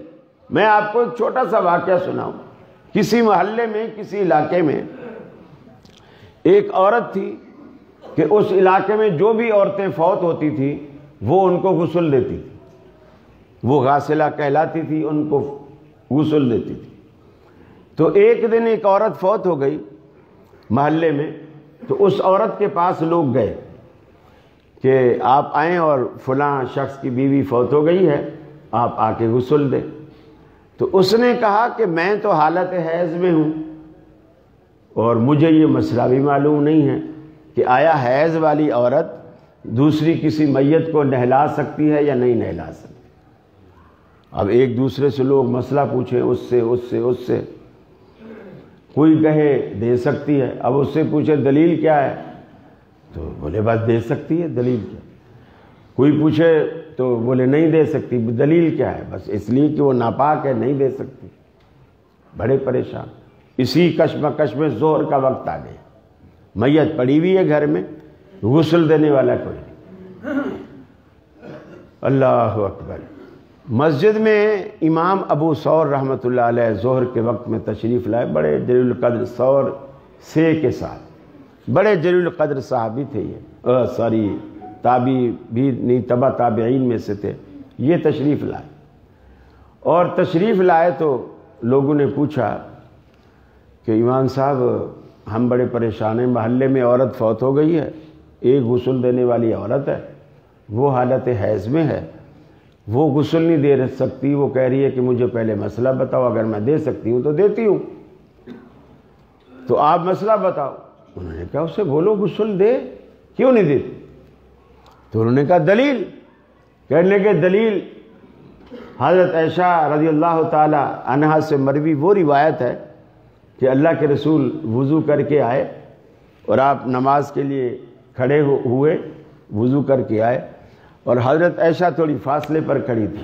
میں آپ کو ایک چھوٹا سا واقعہ سناؤں۔ کسی محلے میں، کسی علاقے میں ایک عورت تھی، کہ اس علاقے میں جو بھی عورتیں فوت ہوتی تھیں وہ ان کو غسل دیتی تھی، وہ غاسلہ کہلاتی تھی، ان کو غسل دیتی تھی۔ تو ایک دن ایک عورت فوت ہو گئی محلے میں، تو اس عورت کے پاس لوگ گئے کہ آپ آئیں اور فلاں شخص کی بیوی فوت ہو گئی ہے، آپ آ کے غسل دیں۔ تو اس نے کہا کہ میں تو حالت حیض میں ہوں اور مجھے یہ مسئلہ بھی معلوم نہیں ہے کہ آیا حیض والی عورت دوسری کسی میت کو نہلا سکتی ہے یا نہیں نہلا سکتی۔ اب ایک دوسرے سے لوگ مسئلہ پوچھیں، اس سے کوئی کہے دے سکتی ہے، اب اس سے پوچھے دلیل کیا ہے تو بولے بس دے سکتی ہے، دلیل کیا؟ کوئی پوچھے تو بولے نہیں دے سکتی، دلیل کیا ہے؟ بس اس لیے کہ وہ ناپاک ہے نہیں دے سکتی۔ بڑے پریشان، اسی کشمکش میں ظہر کا وقت آ گیا، میت پڑی ہوئی ہے گھر میں، غسل دینے والا کوئی نہیں۔ اللہ اکبر۔ مسجد میں امام ابو ثور رحمۃ اللہ علیہ ظہر کے وقت میں تشریف لائے، بڑے جلیل القدر، ثور سے کے ساتھ، بڑے جلیل القدر صحابی تھے یہ، تابعی بھی نہیں، تبع تابعین میں سے تھے۔ یہ تشریف لائے اور تشریف لائے تو لوگوں نے پوچھا کہ امام صاحب ہم بڑے پریشان ہیں، محلے میں عورت فوت ہو گئی ہے، ایک غسل دینے والی عورت ہے، وہ حالت حیض میں ہے، وہ غسل نہیں دے سکتی، وہ کہہ رہی ہے کہ مجھے پہلے مسئلہ بتاؤ، اگر میں دے سکتی ہوں تو دیتی ہوں، تو آپ مسئلہ بتاؤ۔ انہوں نے کہا اسے بولو غسل دے، کیوں نہیں دیتی؟ تو انہوں نے کہا دلیل، کہنے کے دلیل حضرت عائشہ رضی اللہ تعالی عنہا سے مروی وہ روایت ہے کہ اللہ کے رسول وضو کر کے آئے اور آپ نماز کے لیے کھڑے ہوئے، وضو کر کے آئے اور حضرت عائشہ تھوڑی فاصلے پر کھڑی تھی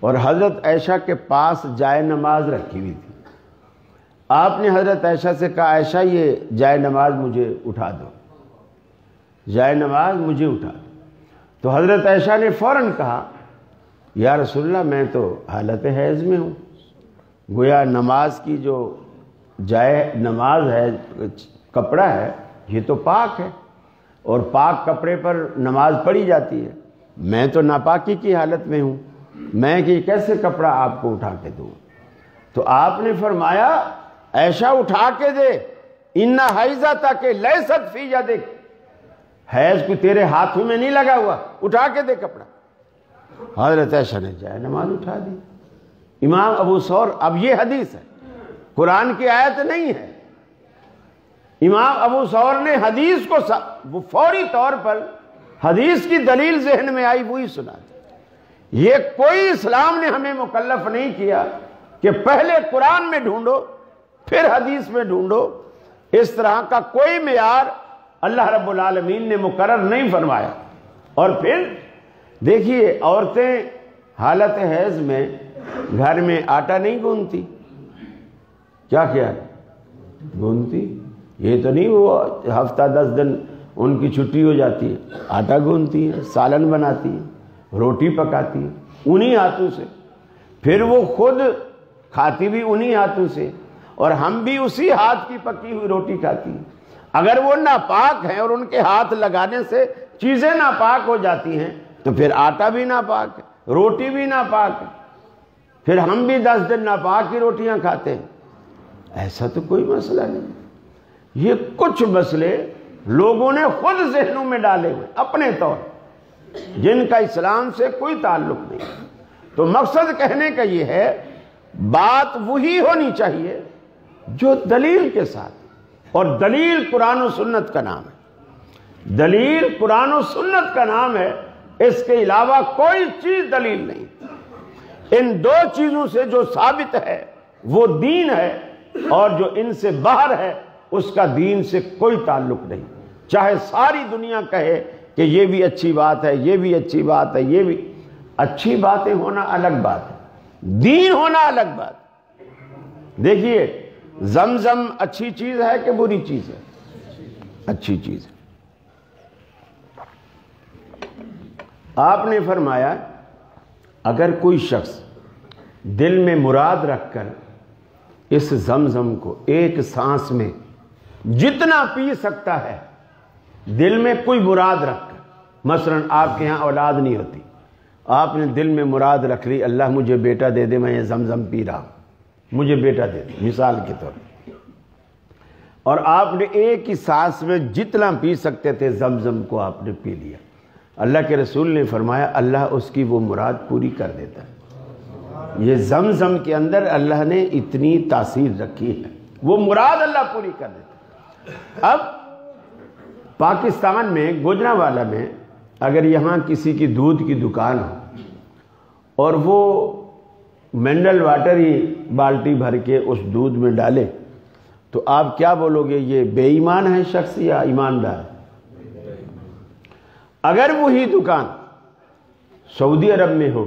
اور حضرت عائشہ کے پاس جائے نماز رکھی ہوئی تھی۔ آپ نے حضرت عائشہ سے کہا عائشہ یہ جائے نماز مجھے اٹھا دو، جائے نماز مجھے اٹھا دو۔ تو حضرت عائشہ نے فوراً کہا یا رسول اللہ میں تو حالت حیض میں ہوں، گویا نماز کی جو جائے نماز ہے، کپڑا ہے، یہ تو پاک ہے اور پاک کپڑے پر نماز پڑھی جاتی ہے، میں تو ناپاکی کی حالت میں ہوں، میں کہ کیسے کپڑا آپ کو اٹھا کے دوں؟ تو آپ نے فرمایا عائشہ اٹھا کے دے، ان حیضۃ لیست فی یدک، حیض کو تیرے ہاتھوں میں نہیں لگا ہوا، اٹھا کے دے کپڑا۔ حضرت عائشہ نے جائے نماز اٹھا دی۔ امام ابو ثور، اب یہ حدیث ہے، قرآن کی آیت نہیں ہے، امام ابو ثور نے حدیث کو وہ فوری طور پر حدیث کی دلیل ذہن میں آئی وہی سنا دی۔ یہ کوئی اسلام نے ہمیں مکلف نہیں کیا کہ پہلے قرآن میں ڈھونڈو پھر حدیث میں ڈھونڈو، اس طرح کا کوئی معیار اللہ رب العالمین نے مقرر نہیں فرمایا۔ اور پھر دیکھیے عورتیں حالت حیض میں گھر میں آٹا نہیں گوندتی، کیا گوندتی؟ یہ تو نہیں وہ ہفتہ 10 دن ان کی چھٹی ہو جاتی ہے، آٹا گوندتی ہے، سالن بناتی ہے، روٹی پکاتی ہے انہی ہاتھوں سے، پھر وہ خود کھاتی بھی انہی ہاتھوں سے، اور ہم بھی اسی ہاتھ کی پکی ہوئی روٹی کھاتی ہیں۔ اگر وہ ناپاک ہیں اور ان کے ہاتھ لگانے سے چیزیں ناپاک ہو جاتی ہیں تو پھر آٹا بھی ناپاک ہے، روٹی بھی ناپاک ہے، پھر ہم بھی 10 دن ناپاک کی روٹیاں کھاتے ہیں۔ ایسا تو کوئی مسئلہ نہیں۔ یہ کچھ مسئلے لوگوں نے خود ذہنوں میں ڈالے ہوئے اپنے طور، جن کا اسلام سے کوئی تعلق نہیں۔ تو مقصد کہنے کا یہ ہے بات وہی ہونی چاہیے جو دلیل کے ساتھ، اور دلیل قرآن و سنت کا نام ہے، دلیل قرآن و سنت کا نام ہے، اس کے علاوہ کوئی چیز دلیل نہیں۔ ان دو چیزوں سے جو ثابت ہے وہ دین ہے، اور جو ان سے باہر ہے اس کا دین سے کوئی تعلق نہیں، چاہے ساری دنیا کہے کہ یہ بھی اچھی بات ہے، یہ بھی اچھی بات ہے، یہ بھی اچھی باتیں ہونا الگ بات ہے، دین ہونا الگ بات ہے۔ دیکھیے زمزم اچھی چیز ہے کہ بری چیز ہے؟ اچھی چیز ہے۔ آپ نے فرمایا اگر کوئی شخص دل میں مراد رکھ کر اس زمزم کو ایک سانس میں جتنا پی سکتا ہے دل میں کوئی مراد رکھ کر، مثلا آپ کے ہاں اولاد نہیں ہوتی، آپ نے دل میں مراد رکھ لی اللہ مجھے بیٹا دے دے، میں یہ زمزم پی رہا ہوں، مجھے بیٹا دے دے مثال کے طور پر، اور آپ نے ایک ہی سانس میں جتنا پی سکتے تھے زمزم کو آپ نے پی لیا، اللہ کے رسول نے فرمایا اللہ اس کی وہ مراد پوری کر دیتا ہے۔ یہ زمزم کے اندر اللہ نے اتنی تاثیر رکھی ہے، وہ مراد اللہ پوری کر دیتا ہے۔ اب پاکستان میں گوجرانوالہ میں اگر یہاں کسی کی دودھ کی دکان ہو اور وہ منرل واٹر ہی بالٹی بھر کے اس دودھ میں ڈالے تو آپ کیا بولو گے، یہ بے ایمان ہے شخص یا ایماندار؟ اگر وہی دکان سعودی عرب میں ہو،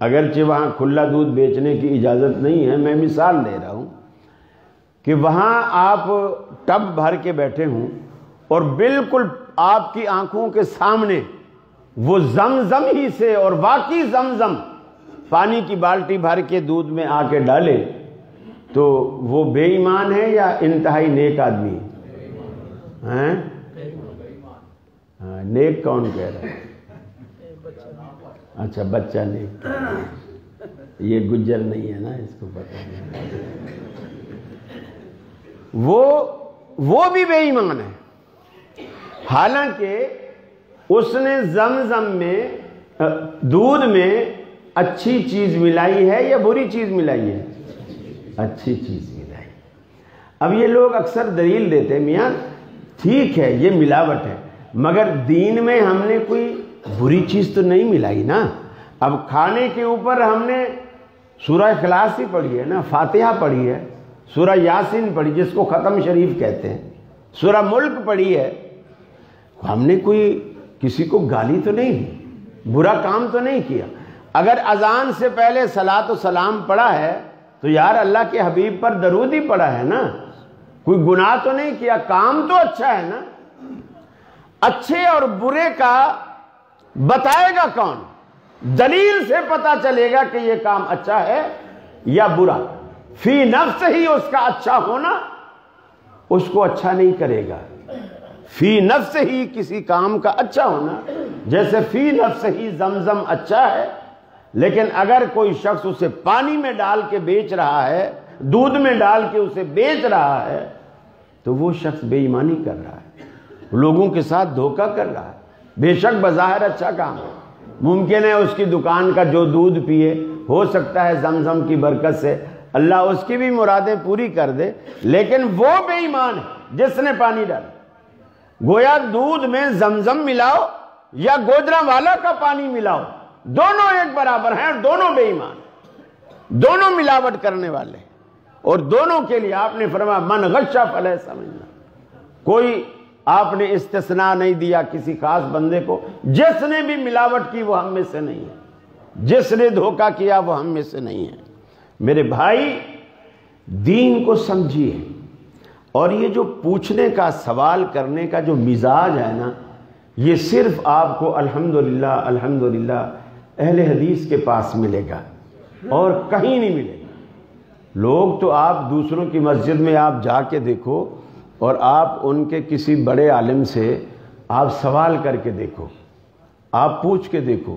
اگرچہ وہاں کھلا دودھ بیچنے کی اجازت نہیں ہے، میں مثال دے رہا ہوں کہ وہاں آپ ٹب بھر کے بیٹھے ہوں اور بالکل آپ کی آنکھوں کے سامنے وہ زمزم ہی سے، اور واقعی زمزم پانی کی بالٹی بھر کے دودھ میں آ کے ڈالے، تو وہ بے ایمان ہے یا انتہائی نیک آدمی ہے؟ نیک کون کہہ رہا ہے؟ اچھا بچہ نیک، یہ گجر نہیں ہے نا، اس کو پتہ نہیں، وہ بھی بے ایمان ہے، حالانکہ اس نے زمزم میں دودھ میں اچھی چیز ملائی ہے یا بری چیز ملائی ہے؟ اچھی چیز ملائی۔ اب یہ لوگ اکثر دلیل دیتے ہیں میاں ٹھیک ہے یہ ملاوٹ ہے، مگر دین میں ہم نے کوئی بری چیز تو نہیں ملائی نا۔ اب کھانے کے اوپر ہم نے سورہ اخلاص ہی پڑھی ہے نا، فاتحہ پڑھی ہے، سورہ یاسین پڑھی جس کو ختم شریف کہتے ہیں، سورہ ملک پڑھی ہے، ہم نے کوئی کسی کو گالی تو نہیں دی، برا کام تو نہیں کیا۔ اگر اذان سے پہلے صلاۃ و سلام پڑھا ہے تو یار اللہ کے حبیب پر درود ہی پڑھا ہے نا، کوئی گناہ تو نہیں کیا، کام تو اچھا ہے نا۔ اچھے اور برے کا بتائے گا کون؟ دلیل سے پتا چلے گا کہ یہ کام اچھا ہے یا برا۔ فی نفس ہی اس کا اچھا ہونا اس کو اچھا نہیں کرے گا، فی نفس ہی کسی کام کا اچھا ہونا، جیسے فی نفس ہی زمزم اچھا ہے، لیکن اگر کوئی شخص اسے پانی میں ڈال کے بیچ رہا ہے، دودھ میں ڈال کے اسے بیچ رہا ہے، تو وہ شخص بے ایمانی کر رہا ہے، لوگوں کے ساتھ دھوکہ کر رہا ہے۔ بے شک بظاہر اچھا کام ہے، ممکن ہے اس کی دکان کا جو دودھ پیے ہو سکتا ہے زمزم کی برکت سے اللہ اس کی بھی مرادیں پوری کر دے، لیکن وہ بے ایمان ہے جس نے پانی ڈالا۔ گویا دودھ میں زمزم ملاؤ یا گوجرانوالہ کا پانی ملاؤ، دونوں ایک برابر ہیں اور دونوں بے ایمان، دونوں ملاوٹ کرنے والے، اور دونوں کے لیے آپ نے فرمایا من غش فلیس منا۔ کوئی آپ نے استثناء نہیں دیا کسی خاص بندے کو، جس نے بھی ملاوٹ کی وہ ہم میں سے نہیں ہے، جس نے دھوکہ کیا وہ ہم میں سے نہیں ہے۔ میرے بھائی دین کو سمجھیے، اور یہ جو پوچھنے کا سوال کرنے کا جو مزاج ہے نا، یہ صرف آپ کو الحمدللہ الحمدللہ اہل حدیث کے پاس ملے گا اور کہیں نہیں ملے گا۔ لوگ تو آپ دوسروں کی مسجد میں آپ جا کے دیکھو اور آپ ان کے کسی بڑے عالم سے آپ سوال کر کے دیکھو، آپ پوچھ کے دیکھو،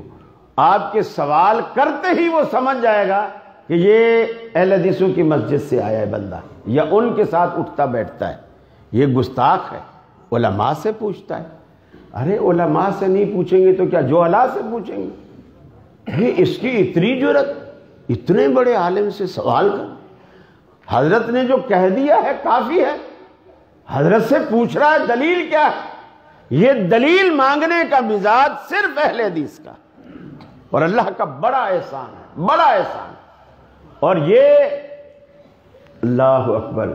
آپ کے سوال کرتے ہی وہ سمجھ جائے گا کہ یہ اہل حدیثوں کی مسجد سے آیا ہے بندہ، یا ان کے ساتھ اٹھتا بیٹھتا ہے، یہ گستاخ ہے، علماء سے پوچھتا ہے۔ ارے علماء سے نہیں پوچھیں گے تو کیا جہلاء سے پوچھیں گے؟ یہ اس کی اتنی جرت، اتنے بڑے عالم سے سوال کر، حضرت نے جو کہہ دیا ہے کافی ہے، حضرت سے پوچھ رہا ہے دلیل کیا ہے؟ یہ دلیل مانگنے کا مزاج صرف اہل حدیث کا، اور اللہ کا بڑا احسان ہے، بڑا احسان۔ اور یہ اللہ اکبر،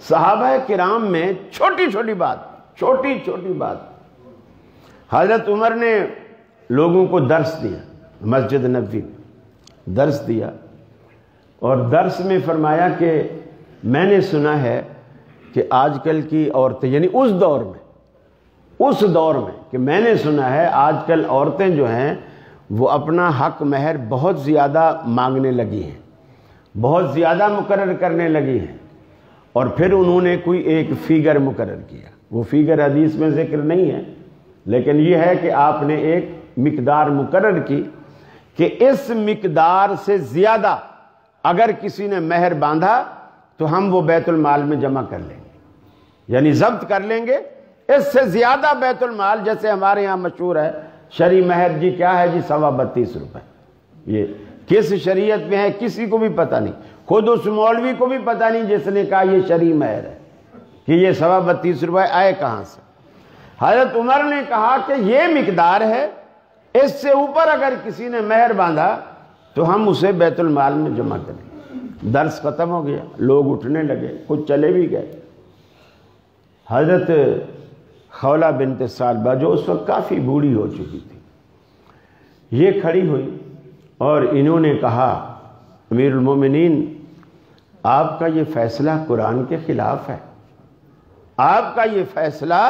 صحابہ کرام میں چھوٹی چھوٹی بات حضرت عمر نے لوگوں کو درس دیا، مسجد نبوی درس دیا، اور درس میں فرمایا کہ میں نے سنا ہے کہ آج کل کی عورتیں، یعنی اس دور میں کہ میں نے سنا ہے آج کل عورتیں جو ہیں وہ اپنا حق مہر بہت زیادہ مانگنے لگی ہیں، بہت زیادہ مقرر کرنے لگی ہیں، اور پھر انہوں نے کوئی ایک فیگر مقرر کیا، وہ فیگر حدیث میں ذکر نہیں ہے، لیکن یہ ہے کہ آپ نے ایک مقدار مقرر کی کہ اس مقدار سے زیادہ اگر کسی نے مہر باندھا تو ہم وہ بیت المال میں جمع کر لیں گے، یعنی ضبط کر لیں گے۔ اس سے زیادہ بیت المال، جیسے ہمارے ہاں مشہور ہے شرعی مہر جی کیا ہے جی 32.25 روپے، یہ کس شریعت میں ہے کسی کو بھی پتہ نہیں، خود اس مولوی کو بھی پتہ نہیں جس نے کہا یہ شرعی مہر ہے کہ یہ 32.25 روپے آئے کہاں سے۔ حضرت عمر نے کہا کہ یہ مقدار ہے، اس سے اوپر اگر کسی نے مہر باندھا تو ہم اسے بیت المال میں جمع کریں۔ درس ختم ہو گیا، لوگ اٹھنے لگے، کچھ چلے بھی گئے۔ حضرت خولہ بنت ثعلبہ جو اس وقت کافی بوڑھی ہو چکی تھی، یہ کھڑی ہوئی اور انہوں نے کہا امیر المومنین آپ کا یہ فیصلہ قرآن کے خلاف ہے، آپ کا یہ فیصلہ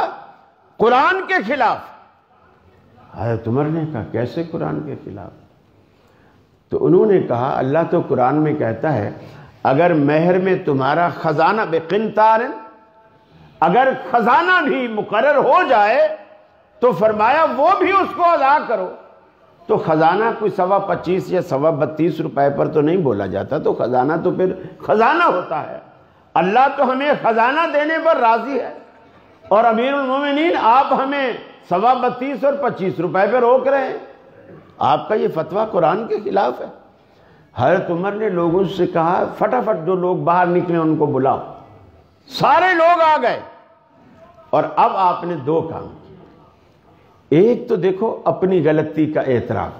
قرآن کے خلاف۔ حضرت عمر نے کہا کیسے قرآن کے خلاف؟ تو انہوں نے کہا اللہ تو قرآن میں کہتا ہے اگر مہر میں تمہارا خزانہ بقنطار، اگر خزانہ بھی مقرر ہو جائے تو فرمایا وہ بھی اس کو ادا کرو۔ تو خزانہ کوئی 25 یا 32 روپے پر تو نہیں بولا جاتا، تو خزانہ تو پھر خزانہ ہوتا ہے۔ اللہ تو ہمیں خزانہ دینے پر راضی ہے، اور امیر المومنین آپ ہمیں 32 اور 25 روپے پہ روک رہے ہیں، آپ کا یہ فتویٰ قرآن کے خلاف ہے۔ حضرت عمر نے لوگوں سے کہا فٹافٹ جو لوگ باہر نکلے ان کو بلاؤ۔ سارے لوگ آ گئے، اور اب آپ نے دو کام کیے۔ ایک تو دیکھو اپنی غلطی کا اعتراف،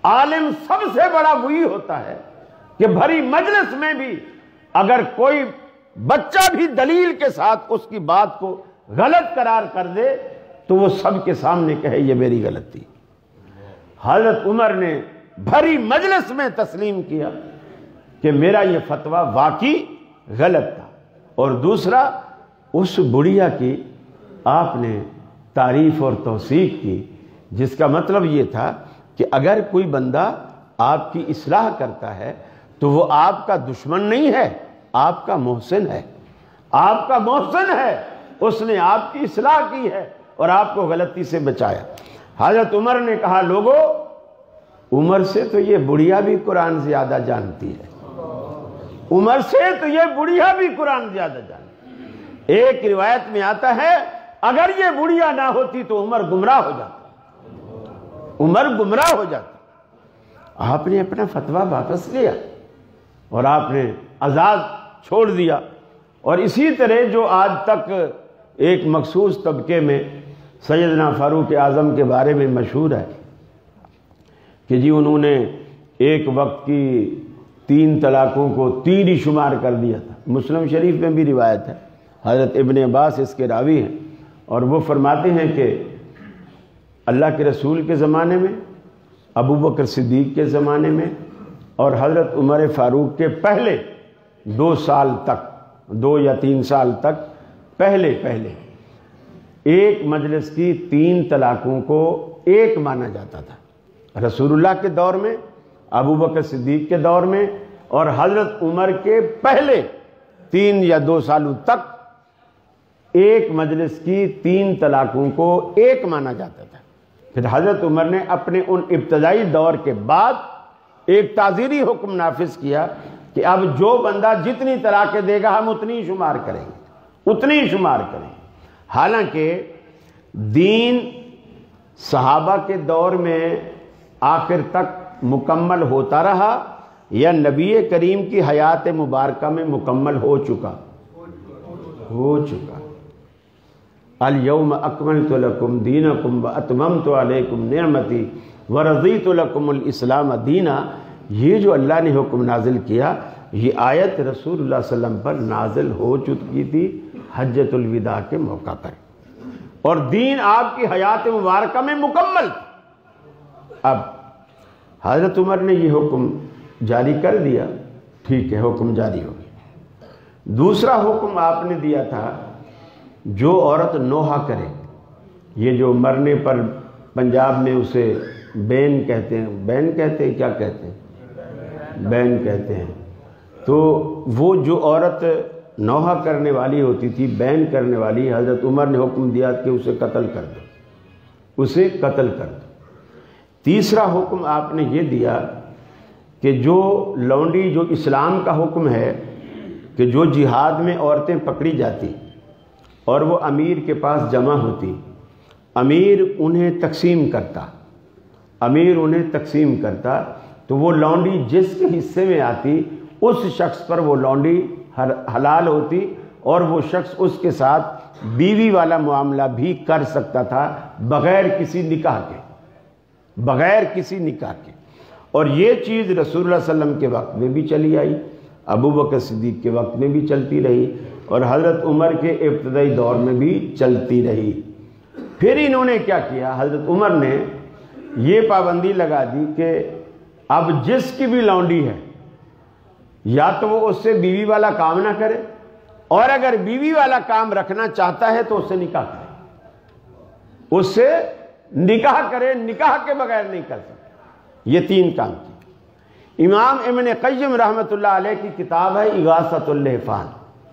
عالم سب سے بڑا وہی ہوتا ہے کہ بھری مجلس میں بھی اگر کوئی بچہ بھی دلیل کے ساتھ اس کی بات کو غلط قرار کر دے تو وہ سب کے سامنے کہے یہ میری غلطی۔ حضرت عمر نے بھری مجلس میں تسلیم کیا کہ میرا یہ فتویٰ واقعی غلط تھا، اور دوسرا اس بڑھیا کی آپ نے تعریف اور توثیق کی، جس کا مطلب یہ تھا کہ اگر کوئی بندہ آپ کی اصلاح کرتا ہے تو وہ آپ کا دشمن نہیں ہے، آپ کا محسن ہے، آپ کا محسن ہے، اس نے آپ کی اصلاح کی ہے اور آپ کو غلطی سے بچایا۔ حضرت عمر نے کہا لوگو عمر سے تو یہ بڑھیا بھی قرآن زیادہ جانتی ہے، عمر سے تو یہ بڑھیا بھی قرآن زیادہ جانتی ہے۔ ایک روایت میں آتا ہے اگر یہ بڑھیا نہ ہوتی تو عمر گمراہ ہو جاتا، عمر گمراہ ہو جاتا۔ آپ نے اپنا فتویٰ واپس لیا اور آپ نے آزاد چھوڑ دیا، اور اسی طرح جو آج تک ایک مخصوص طبقے میں سیدنا فاروق اعظم کے بارے میں مشہور ہے کہ جی انہوں نے ایک وقت کی 3 طلاقوں کو 3 ہی شمار کر دیا تھا۔ مسلم شریف میں بھی روایت ہے، حضرت ابن عباس اس کے راوی ہیں، اور وہ فرماتے ہیں کہ اللہ کے رسول کے زمانے میں، ابو بکر صدیق کے زمانے میں، اور حضرت عمر فاروق کے پہلے 2 سال تک، 2 یا 3 سال تک پہلے ایک مجلس کی 3 طلاقوں کو ایک مانا جاتا تھا۔ رسول اللہ کے دور میں، ابو بکر صدیق کے دور میں، اور حضرت عمر کے پہلے 3 یا 2 سالوں تک ایک مجلس کی 3 طلاقوں کو ایک مانا جاتا تھا۔ پھر حضرت عمر نے اپنے ان ابتدائی دور کے بعد ایک تعزیری حکم نافذ کیا کہ اب جو بندہ جتنی طلاقیں دے گا ہم اتنی شمار کریں گے، اتنی شمار کریں گے۔ حالانکہ دین صحابہ کے دور میں آخر تک مکمل ہوتا رہا یا نبی کریم کی حیات مبارکہ میں مکمل ہو چکا؟ الیوم اکملت لکم دینکم واتممت علیکم نعمتی ورضیت لکم الاسلام دینا۔ یہ جو اللہ نے حکم نازل کیا، یہ آیت رسول اللہ صلی اللہ علیہ وسلم پر نازل ہو چکی تھی حجۃ الوداع کے موقع پر، اور دین آپ کی حیات مبارکہ میں مکمل تھا۔ اب حضرت عمر نے یہ حکم جاری کر دیا، ٹھیک ہے، حکم جاری ہو گیا۔ دوسرا حکم آپ نے دیا تھا جو عورت نوحہ کرے، یہ جو مرنے پر پنجاب میں اسے بین کہتے ہیں، بین کہتے ہیں، کیا کہتے ہیں؟ بین کہتے ہیں۔ تو وہ جو عورت نوحہ کرنے والی ہوتی تھی، بین کرنے والی، حضرت عمر نے حکم دیا کہ اسے قتل کر دو، اسے قتل کر دو۔ تیسرا حکم آپ نے یہ دیا کہ جو لونڈی، جو اسلام کا حکم ہے کہ جو جہاد میں عورتیں پکڑی جاتی اور وہ امیر کے پاس جمع ہوتی، امیر انہیں تقسیم کرتا تو وہ لونڈی جس کے حصے میں آتی اس شخص پر وہ لونڈی حلال ہوتی، اور وہ شخص اس کے ساتھ بیوی والا معاملہ بھی کر سکتا تھا بغیر کسی نکاح کے۔ اور یہ چیز رسول اللہ صلی اللہ علیہ وسلم کے وقت میں بھی چلی آئی، ابو بکر صدیق کے وقت میں بھی چلتی رہی، اور حضرت عمر کے ابتدائی دور میں بھی چلتی رہی۔ پھر انہوں نے کیا کیا، حضرت عمر نے یہ پابندی لگا دی کہ اب جس کی بھی لونڈی ہے یا تو وہ اس سے بیوی والا کام نہ کرے، اور اگر بیوی والا کام رکھنا چاہتا ہے تو اس سے نکاح کرے، نکاح کے بغیر نہیں کر سکتا۔ یہ 3 کام کی۔ امام ابن قیم رحمۃ اللہ علیہ کی کتاب ہے اغاثۃ اللہفان،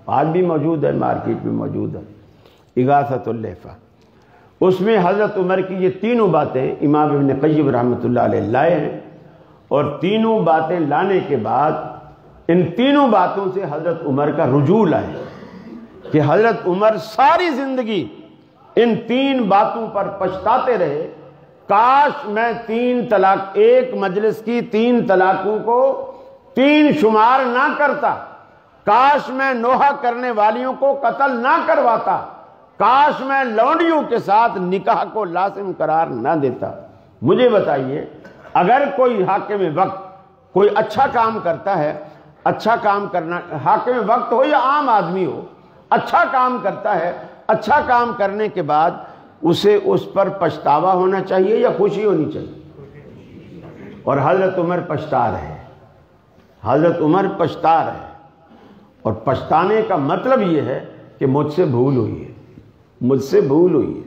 آج بھی موجود ہے، مارکیٹ میں موجود ہے، اغاثۃ اللہفان۔ اس میں حضرت عمر کی یہ 3 باتیں امام ابن قیم رحمۃ اللہ علیہ لائے ہیں، اور 3 باتیں لانے کے بعد ان 3 باتوں سے حضرت عمر کا رجوع لائے کہ حضرت عمر ساری زندگی ان 3 باتوں پر پچھتاتے رہے، کاش میں 3 طلاق، ایک مجلس کی 3 طلاقوں کو 3 شمار نہ کرتا، کاش میں نوحہ کرنے والیوں کو قتل نہ کرواتا، کاش میں لونڈیوں کے ساتھ نکاح کو لازم قرار نہ دیتا۔ مجھے بتائیے، اگر کوئی حاکم وقت کوئی اچھا کام کرتا ہے، اچھا کام کرنا، حاکم وقت ہو یا عام آدمی ہو، اچھا کام کرتا ہے، اچھا کام کرنے کے بعد اسے اس پر پچھتاوا ہونا چاہیے یا خوشی ہونی چاہیے؟ اور حضرت عمر پچھتا رہے، حضرت عمر پچھتا رہے، اور پچھتانے کا مطلب یہ ہے کہ مجھ سے بھول ہوئی ہے۔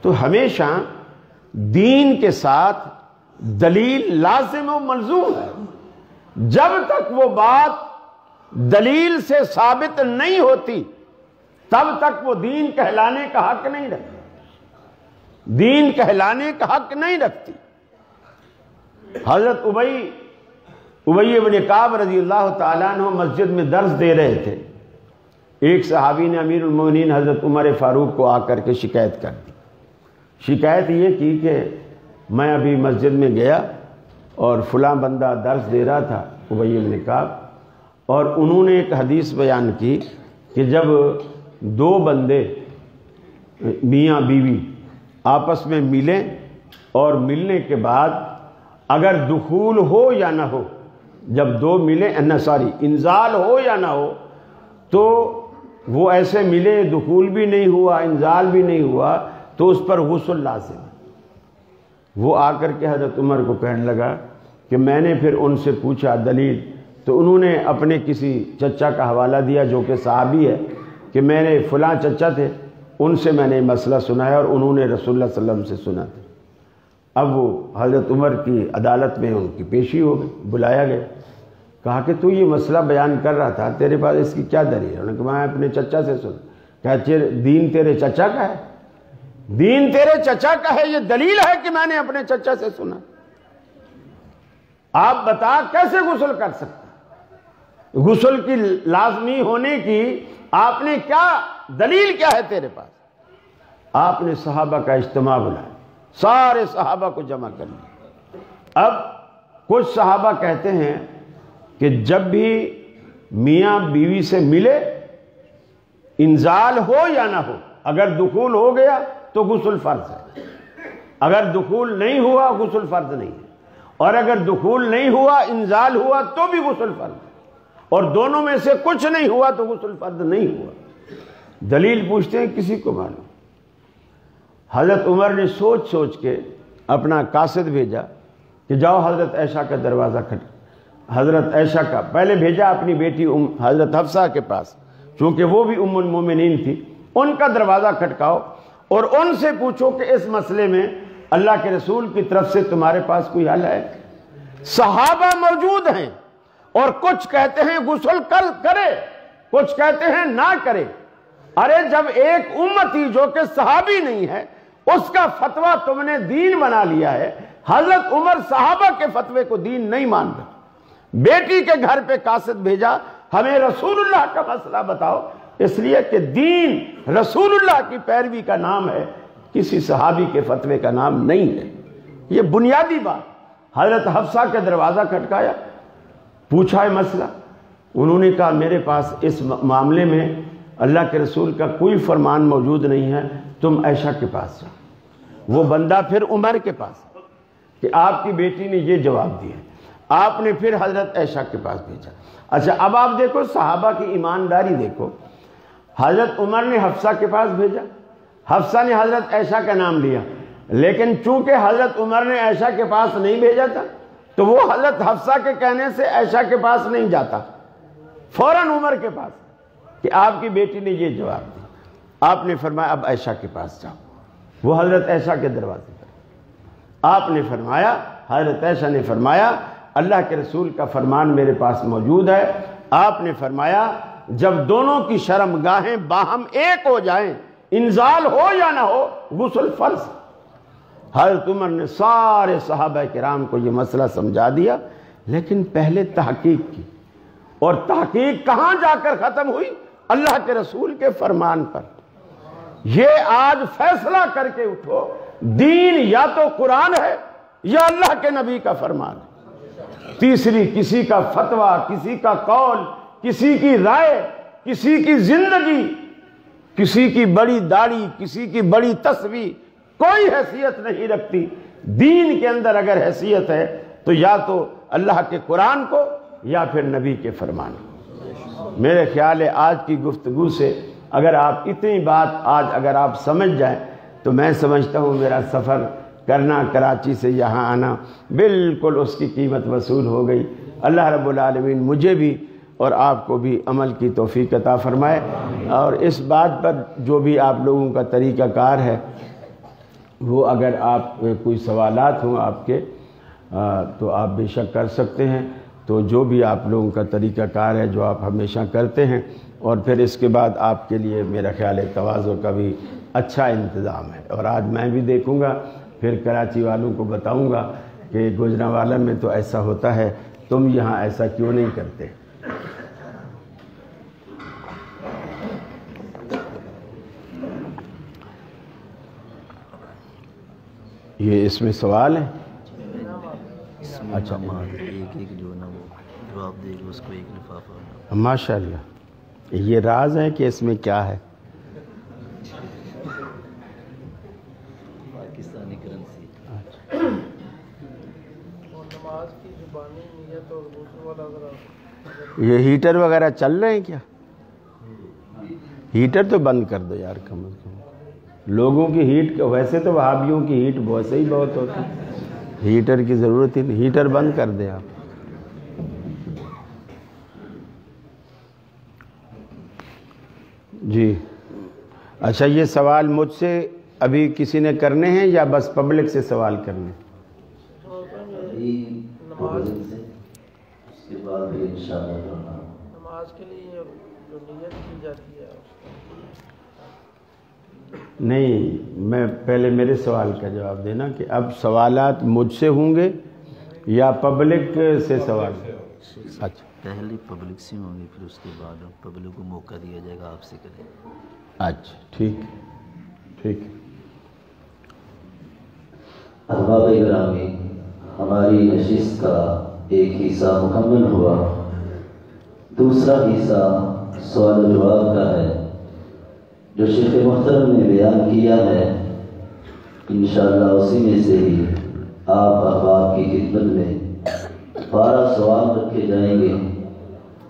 تو ہمیشہ دین کے ساتھ دلیل لازم و ملزوم ہے، جب تک وہ بات دلیل سے ثابت نہیں ہوتی تب تک وہ دین کہلانے کا حق نہیں رکھتی۔ حضرت ابی بن کعب رضی اللہ تعالیٰ عنہ مسجد میں درس دے رہے تھے، ایک صحابی نے امیر المومنین حضرت عمر فاروق کو آ کر کے شکایت کر دی۔ شکایت یہ کی کہ میں ابھی مسجد میں گیا اور فلاں بندہ درس دے رہا تھا، ابی بن کعب، اور انہوں نے ایک حدیث بیان کی کہ جب 2 بندے میاں بیوی آپس میں ملیں اور ملنے کے بعد اگر دخول ہو یا نہ ہو، جب 2 ملیں انزال ہو یا نہ ہو، تو وہ ایسے ملے، دخول بھی نہیں ہوا، انزال بھی نہیں ہوا، تو اس پر غسل لازم ہے۔ وہ آ کر کے حضرت عمر کو کہنے لگا کہ میں نے پھر ان سے پوچھا دلیل، تو انہوں نے اپنے کسی چچا کا حوالہ دیا جو کہ صحابی ہے، کہ میں نے فلاں چچا تھے، ان سے میں نے مسئلہ سنایا اور انہوں نے رسول اللہ صلی اللہ علیہ وسلم سے سنا تھا۔ اب وہ حضرت عمر کی عدالت میں ان کی پیشی ہو گئی، بلایا گیا، کہا کہ تو یہ مسئلہ بیان کر رہا تھا، تیرے پاس اس کی کیا دلیل ہے؟ انہوں نے کہا میں اپنے چچا سے سنا۔ کہا دین تیرے چچا کا ہے؟ دین تیرے چچا کا ہے، یہ دلیل ہے کہ میں نے اپنے چچا سے سنا؟ آپ بتا کیسے غسل کر سکتا؟ غسل کی لازمی ہونے کی آپ نے کیا دلیل، کیا ہے تیرے پاس؟ آپ نے صحابہ کا اجتماع بلایا، سارے صحابہ کو جمع کر لیا۔ اب کچھ صحابہ کہتے ہیں کہ جب بھی میاں بیوی سے ملے، انزال ہو یا نہ ہو، اگر دخول ہو گیا تو غسل فرض ہے، اگر دخول نہیں ہوا غسل فرض نہیں ہے، اور اگر دخول نہیں ہوا، انزال ہوا تو بھی غسل فرض ہے، اور دونوں میں سے کچھ نہیں ہوا تو غسل فرض نہیں ہوا۔ دلیل پوچھتے ہیں، کسی کو معلوم؟ حضرت عمر نے سوچ سوچ کے اپنا قاصد بھیجا کہ جاؤ حضرت عائشہ کا دروازہ حضرت عائشہ کا پہلے بھیجا اپنی بیٹی حضرت حفصہ کے پاس، چونکہ وہ بھی ام المومنین تھی، ان کا دروازہ کھٹکاؤ اور ان سے پوچھو کہ اس مسئلے میں اللہ کے رسول کی طرف سے تمہارے پاس کوئی حل ہے؟ صحابہ موجود ہیں اور کچھ کہتے ہیں غسل کرے، کچھ کہتے ہیں نہ کرے۔ ارے جب ایک امتی جو کہ صحابی نہیں ہے اس کا فتویٰ تم نے دین بنا لیا ہے، حضرت عمر صحابہ کے فتوے کو دین نہیں مان رہا، بیٹی کے گھر پہ قاصد بھیجا ہمیں رسول اللہ کا مسئلہ بتاؤ، اس لیے کہ دین رسول اللہ کی پیروی کا نام ہے، کسی صحابی کے فتوے کا نام نہیں ہے۔ یہ بنیادی بات۔ حضرت حفصہ کے دروازہ کھٹکایا، پوچھا ہے مسئلہ، انہوں نے کہا میرے پاس اس معاملے میں اللہ کے رسول کا کوئی فرمان موجود نہیں ہے، تم عائشہ کے پاس جاؤ۔ وہ بندہ پھر عمر کے پاس کہ آپ کی بیٹی نے یہ جواب دیا، آپ نے پھر حضرت عائشہ کے پاس بھیجا۔ اچھا اب آپ دیکھو صحابہ کی ایمانداری دیکھو، حضرت عمر نے حفصہ کے پاس بھیجا، حفصہ نے حضرت عائشہ کا نام لیا، لیکن چونکہ حضرت عمر نے عائشہ کے پاس نہیں بھیجا تھا تو وہ حضرت حفصہ کے کہنے سے عائشہ کے پاس نہیں جاتا، فوراً عمر کے پاس کہ آپ کی بیٹی نے یہ جواب دی۔ آپ نے فرمایا اب عائشہ کے پاس جاؤ، وہ حضرت عائشہ کے دروازے پر آپ نے فرمایا، حضرت عائشہ نے فرمایا اللہ کے رسول کا فرمان میرے پاس موجود ہے۔ آپ نے فرمایا جب دونوں کی شرم گاہیں باہم ایک ہو جائیں، انزال ہو یا نہ ہو، غسل فرض۔ حضرت عمر نے سارے صحابہ کرام کو یہ مسئلہ سمجھا دیا، لیکن پہلے تحقیق کی، اور تحقیق کہاں جا کر ختم ہوئی؟ اللہ کے رسول کے فرمان پر۔ یہ آج فیصلہ کر کے اٹھو، دین یا تو قرآن ہے یا اللہ کے نبی کا فرمان ہے۔ تیسری کسی کا فتویٰ، کسی کا قول، کسی کی رائے، کسی کی زندگی، کسی کی بڑی داڑھی، کسی کی بڑی تصویر کوئی حیثیت نہیں رکھتی۔ دین کے اندر اگر حیثیت ہے تو یا تو اللہ کے قرآن کو یا پھر نبی کے فرمان کو۔ میرے خیال ہے آج کی گفتگو سے اگر آپ اتنی بات آج اگر آپ سمجھ جائیں تو میں سمجھتا ہوں میرا سفر کرنا کراچی سے یہاں آنا بالکل اس کی قیمت وصول ہو گئی۔ اللہ رب العالمین مجھے بھی اور آپ کو بھی عمل کی توفیق عطا فرمائے، اور اس بات پر جو بھی آپ لوگوں کا طریقہ کار ہے وہ اگر آپ کوئی سوالات ہوں آپ کے تو آپ بے شک کر سکتے ہیں۔ تو جو بھی آپ لوگوں کا طریقہ کار ہے جو آپ ہمیشہ کرتے ہیں، اور پھر اس کے بعد آپ کے لیے میرا خیال ہے تواضع کا بھی اچھا انتظام ہے، اور آج میں بھی دیکھوں گا پھر کراچی والوں کو بتاؤں گا کہ گوجرانوالہ میں تو ایسا ہوتا ہے، تم یہاں ایسا کیوں نہیں کرتے۔ یہ اس میں سوال ہے؟ اچھا ایک جو نا وہ جواب دے گا اس کو ایک لفافہ۔ ماشاءاللہ، یہ راز ہے کہ اس میں کیا ہے؟ پاکستانی کرنسی۔ نماز کی زبانی نیت اور وضو والا ذرا۔ یہ ہیٹر وغیرہ چل رہے ہیں کیا؟ ہیٹر تو بند کر دو یار، کم از کم لوگوں کی ہیٹ، ویسے تو وہابیوں کی ہیٹ ویسے ہی بہت ہوتی ہے، ہیٹر کی ضرورت ہی نہیں، ہیٹر بند کر دیں آپ۔ جی اچھا، یہ سوال مجھ سے ابھی کسی نے کرنے ہیں یا بس پبلک سے سوال کرنے؟ نماز کے لیے جو نیت کی جاتی ہے نہیں، میں پہلے میرے سوال کا جواب دینا کہ اب سوالات مجھ سے ہوں گے یا پبلک سے سوال؟ اچھا، پہلے پبلک سے ہوں گے، پھر اس کے بعد پبلک کو موقع دیا جائے گا آپ سے کریں۔ اچھا ٹھیک ٹھیک۔ احباب گرامی، ہماری نشست کا ایک حصہ مکمل ہوا، دوسرا حصہ سوال و جواب کا ہے جو شیخ محترم نے بیان کیا ہے۔ انشاءاللہ اسی میں سے ہی آپ احباب کی خدمت میں 12 سوال رکھے جائیں گے۔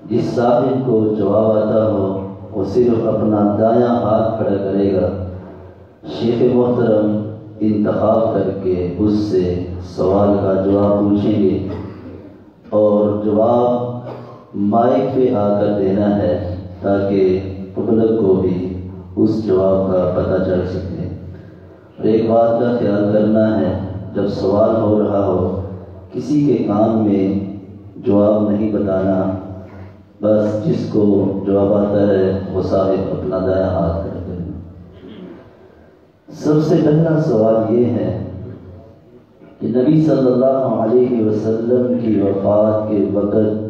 جس صاحب کو جواب آتا ہو وہ صرف اپنا دایاں ہاتھ کھڑا کرے گا، شیخ محترم انتخاب کر کے اس سے سوال کا جواب پوچھیں گے، اور جواب مائک پہ آ کر دینا ہے تاکہ پبلک کو بھی اس جواب کا پتہ چل سکے۔ اور ایک بات کا خیال کرنا ہے، جب سوال ہو رہا ہو کسی کے کان میں جواب نہیں بتانا، بس جس کو جواب آتا ہے وہ صاحب اپنا دایاں ہاتھ کر دیں۔ سب سے پہلا سوال یہ ہے کہ نبی صلی اللہ علیہ وسلم کی وفات کے وقت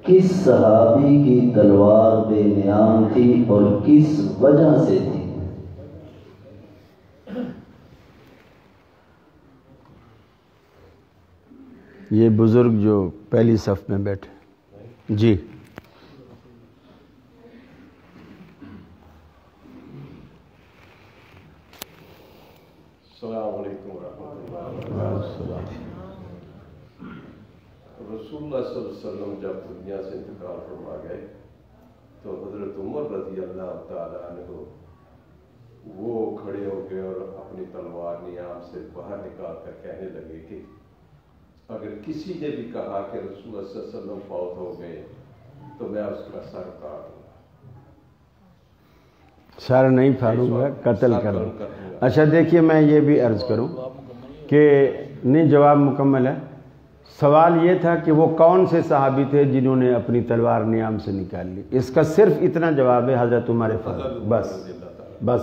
کس صحابی کی تلوار بے نیام تھی اور کس وجہ سے تھی؟ یہ بزرگ جو پہلی صف میں بیٹھے، جی السلام علیکم ورحمۃ اللہ۔ رسول اللہ صلی اللہ علیہ وسلم جب دنیا سے انتقال فرما گئے تو حضرت عمر رضی اللہ تعالیٰ عنہ وہ کھڑے ہو گئے اور اپنی تلوار نیام سے باہر نکال کر کہنے لگے کہ اگر کسی نے بھی کہا کہ رسول اللہ صلی اللہ علیہ وسلم فوت ہو گئے تو میں اس کا سر کاٹ دوں گا، سر نہیں پھاڑوں گا، قتل کر دوں گا۔ اچھا دیکھیے، میں یہ بھی عرض کروں کہ نہیں، جواب مکمل ہے۔ سوال یہ تھا کہ وہ کون سے صحابی تھے جنہوں نے اپنی تلوار نیام سے نکال لی۔ اس کا صرف اتنا جواب ہے، حضرت عمر فاروق، بس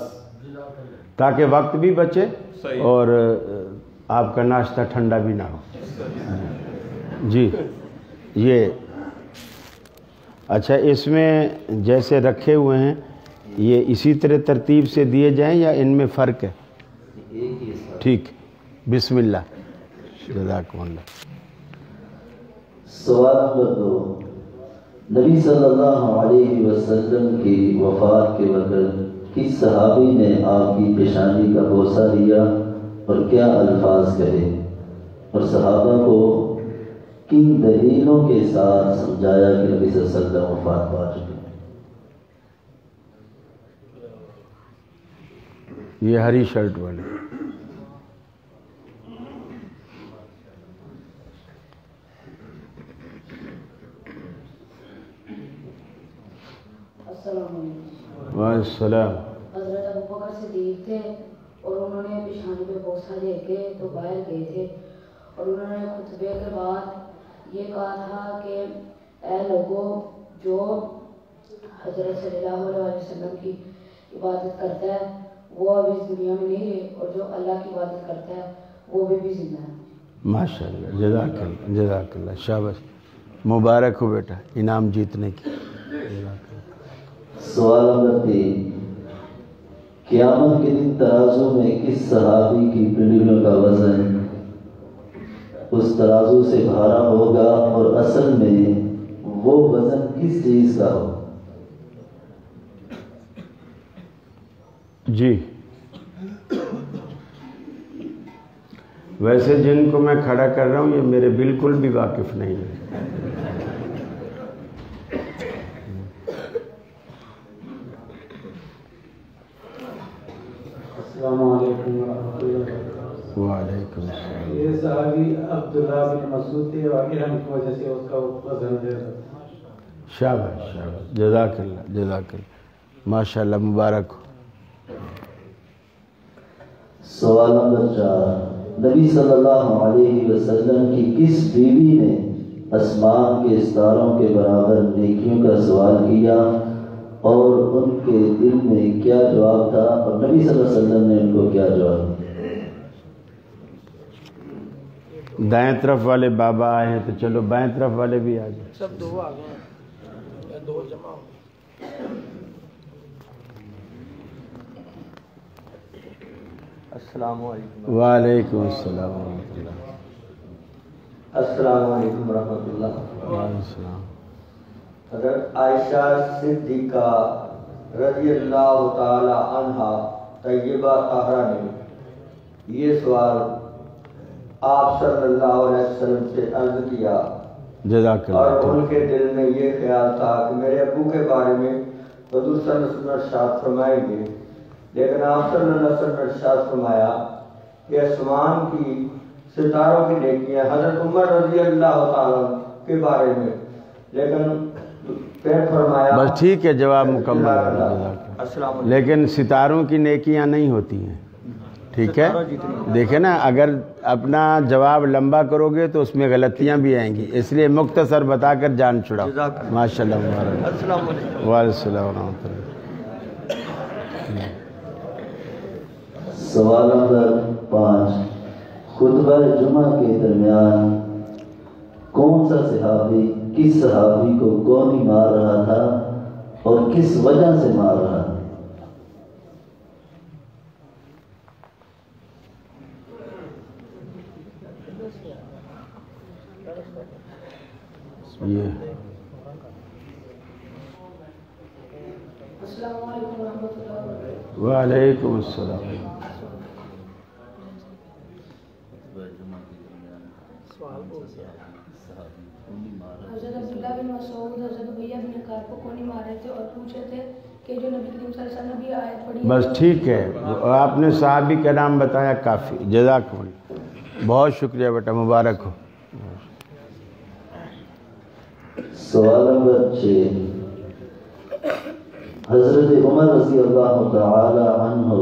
تاکہ وقت بھی بچے اور آپ کا ناشتہ ٹھنڈا بھی نہ ہو۔ جی یہ اچھا، اس میں جیسے رکھے ہوئے ہیں یہ اسی طرح ترتیب سے دیے جائیں یا ان میں فرق ہے؟ ٹھیک، بسم اللہ، جزاکم اللہ۔ سوال نمبر 2، نبی صلی اللہ علیہ وسلم کی وفات کے وقت کس صحابی نے آپ کی پیشانی کا بوسہ لیا اور کیا الفاظ کہے، اور صحابہ کو کن دلیلوں کے ساتھ سمجھایا کہ نبی صلی اللہ علیہ وسلم وفات پا چکے؟ یہ ہری شرٹ والے۔ السلام علیکم۔ وعلیکم السلام۔ حضرت ابوبکر صدیق تھے اور انہوں نے پیشانی پہ بوسہ دے کے تو باہر گئے تھے، اور انہوں نے خطبے کے بعد یہ کہا تھا کہ اے لوگوں، جو حضرت صلی اللہ علیہ وسلم کی عبادت کرتا ہے وہ ابھی اس دنیا میں نہیں ہے، اور جو اللہ کی عبادت کرتا ہے وہ بھی زندہ ہے۔ ماشاء اللہ، جزاک اللہ، جزاک اللہ، شاباش، مبارک ہو بیٹا انعام جیتنے کی۔ سوال نمبر 3، قیامت کے دن ترازو میں کس صحابی کی پنڈلیوں کا وزن اس ترازو سے بھارا ہوگا، اور اصل میں وہ وزن کس چیز کا ہو؟ جی ویسے جن کو میں کھڑا کر رہا ہوں یہ میرے بالکل بھی واقف نہیں ہے۔ السلام علیکم ورحمۃ اللہ۔ وعلیکم السلام۔ یہ صحابی عبداللہ بن مسعود تھے اور علم کی وجہ سے اس کا وزن زیادہ تھا۔ شاباش شاباش، جزاک اللہ، جزاک اللہ، ماشاء اللہ، مبارک ہو۔ سوال نمبر 4، نبی صلی اللہ علیہ وسلم کی کس بیوی نے آسمان کے ستاروں کے برابر نیکیوں کا سوال کیا اور ان کے دل میں کیا جواب تھا، اور نبی صلی اللہ علیہ وسلم نے ان کو کیا جواب دیا؟ دائیں طرف والے بابا آئے ہیں تو چلو بائیں طرف والے بھی آ جائیں۔ سب دو آ گئے ہیں یا دو جمع ہو گئے؟ السلام علیکم۔ وعلیکم السلام ورحمۃ اللہ۔ السلام علیکم ورحمۃ اللہ۔ وعلیکم السلام۔ حضرت عائشہ صدیقہ رضی اللہ تعالی عنہا طیبہ طاہرہ نے یہ سوال آپ صلی اللہ علیہ وسلم سے عرض کیا، جزاک اور اللہ۔ ان کے دل میں یہ خیال تھا کہ میرے ابو کے بارے میں حضور صلی اللہ علیہ وسلم ارشاد فرمائیں گے، لیکن آپ صلی اللہ علیہ وسلم نے ارشاد فرمایا کہ آسمان کی ستاروں کی نیکیاں حضرت عمر رضی اللہ تعالیٰ کے بارے میں، لیکن پھر فرمایا بس ٹھیک ہے، جواب مکمل ہے، السلام علیکم۔ لیکن ستاروں کی نیکیاں نہیں ہوتی ہیں، ٹھیک ہے، دیکھیں نا، اگر اپنا جواب لمبا کرو گے تو اس میں غلطیاں بھی آئیں گی، اس لیے مختصر بتا کر جان چھڑاؤ۔ ماشاء اللہ، مبارک۔ السلام علیکم۔ وعلیکم السلام ورحمۃ اللہ۔ سوال نمبر 5، خطبہ جمعہ کے درمیان کون سا صحابی کس صحابی کو گولی مار رہا تھا اور کس وجہ سے مار رہا تھا؟ یہ السلام علیکم ورحمۃ اللہ وبرکاتہ۔ وعلیکم السلام۔ حضرت عبداللہ بن مسعود حضرت ابی بن کعب کو کون مارے تھے اور پوچھے تھے کہ جو نبی کریم صلی اللہ علیہ وسلم نے بھی آیت پڑھی ہے۔ بس ٹھیک ہے، آپ نے صحابی کا نام بتایا، کافی، جزاک اللہ، بہت شکریہ بیٹا، مبارک ہو۔ سوال نمبر 6، حضرت عمر رضی اللہ تعالی عنہ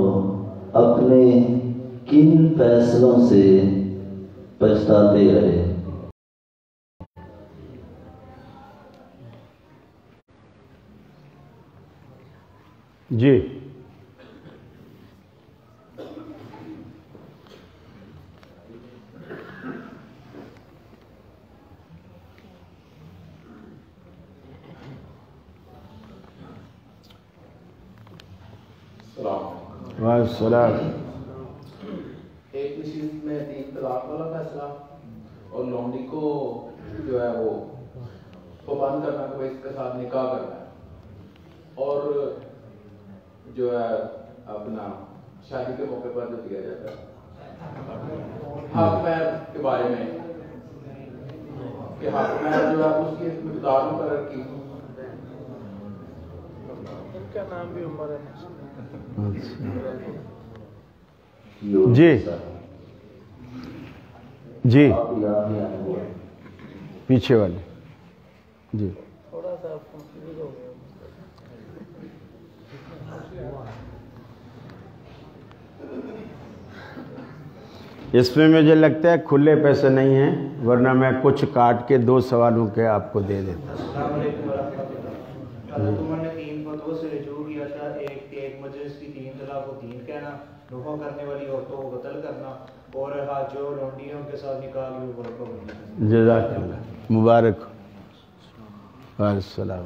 اپنے کن فیصلوں سے پچھتاتے رہے؟ جی، وعلیکم السلام۔ ایک نشست میں 3 طلاق والا فیصلہ اور لونڈی کو جو ہے وہ پابند کرنا کہ اس کے ساتھ نکاح کرنا ہے، اور جو ہے اپنا شادی کے موقع پر جو دیا جاتا ہے حق مہر کے بارے میں کہ حق مہر جو ہے اس کی مقدار مقرر کی۔ ان کا نام بھی عمر ہے۔ جی جی، پیچھے والے، جی، تھوڑا سا کنفیوز ہو گیا۔ اس میں مجھے لگتا ہے کھلے پیسے نہیں ہیں، ورنہ میں کچھ کاٹ کے 2 سوالوں کے آپ کو دے دیتا۔ السلام علیکم ورحمۃ اللہ۔ حضرت عمر نے 3 فتووں سے رجوع کیا تھا، ایک مجلس کی 3 طلاق کو 3 کہنا، نکاح کرنے والی عورتوں کو قتل کرنا، اور جو لونڈیوں کے ساتھ نکاح کی وہ پابندی۔ جزاک اللہ، مبارک ہو۔ وعلیکم السلام۔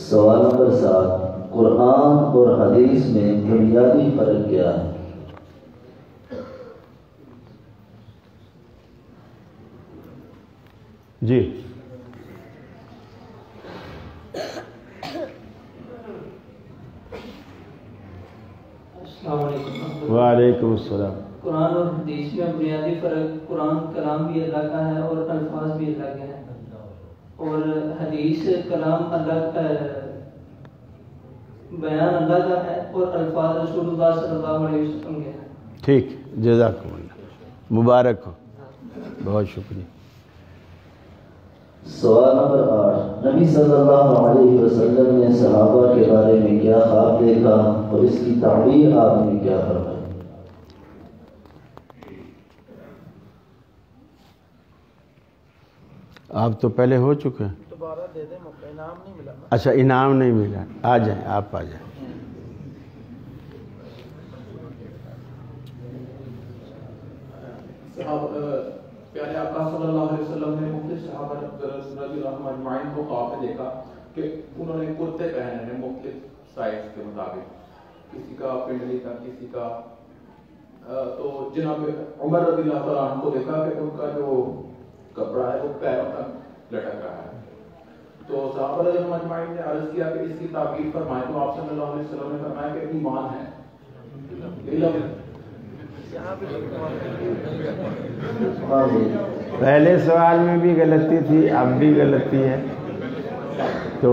سوال نمبر 7، قرآن اور حدیث میں بنیادی فرق کیا ہے؟ جی، السلام علیکم۔ وعلیکم السلام۔ قرآن اور حدیث میں بنیادی فرق، قرآن کلام بھی اللہ کا ہے اور الفاظ بھی اللہ کے ہیں، اور حدیث کلام اللہ کا بیان اللہ کا ہے اور الفاظ رسول اللہ صلی اللہ علیہ وسلم کے ہیں۔ ٹھیک، جزاکم اللہ، مبارک ہو، بہت شکریہ۔ سوال نمبر 8، نبی صلی اللہ علیہ وسلم نے صحابہ کے بارے میں کیا خواب دیکھا اور اس کی تعبیر آپ نے کیا فرمائی؟ آپ تو پہلے ہو چکے ہیں۔ دوبارہ دے دیں موقع، انعام نہیں ملا نا۔ اچھا، انعام نہیں ملا، آ جائیں، آپ آ جائیں۔ پیارے آقا صلی اللہ علیہ وسلم نے مختلف صحابہ رضی اللہ اجمعین کو خواب میں دیکھا کہ انہوں نے کرتے پہنے ہیں مختلف سائز کے مطابق، کسی کا پنڈلی کا، کسی کا، تو جناب عمر رضی اللہ تعالیٰ عنہ کو دیکھا کہ ان کا جو کپڑا ہے وہ پیروں تک لٹک رہا ہے، تو صحابہ رضی اللہ اجمعین نے عرض کیا کہ اس کی تعبیر فرمائیں، تو آپ صلی اللہ علیہ وسلم نے فرمایا کہ ایمان ہے، علم۔ پہلے سوال میں بھی غلطی تھی، اب بھی غلطی ہے، تو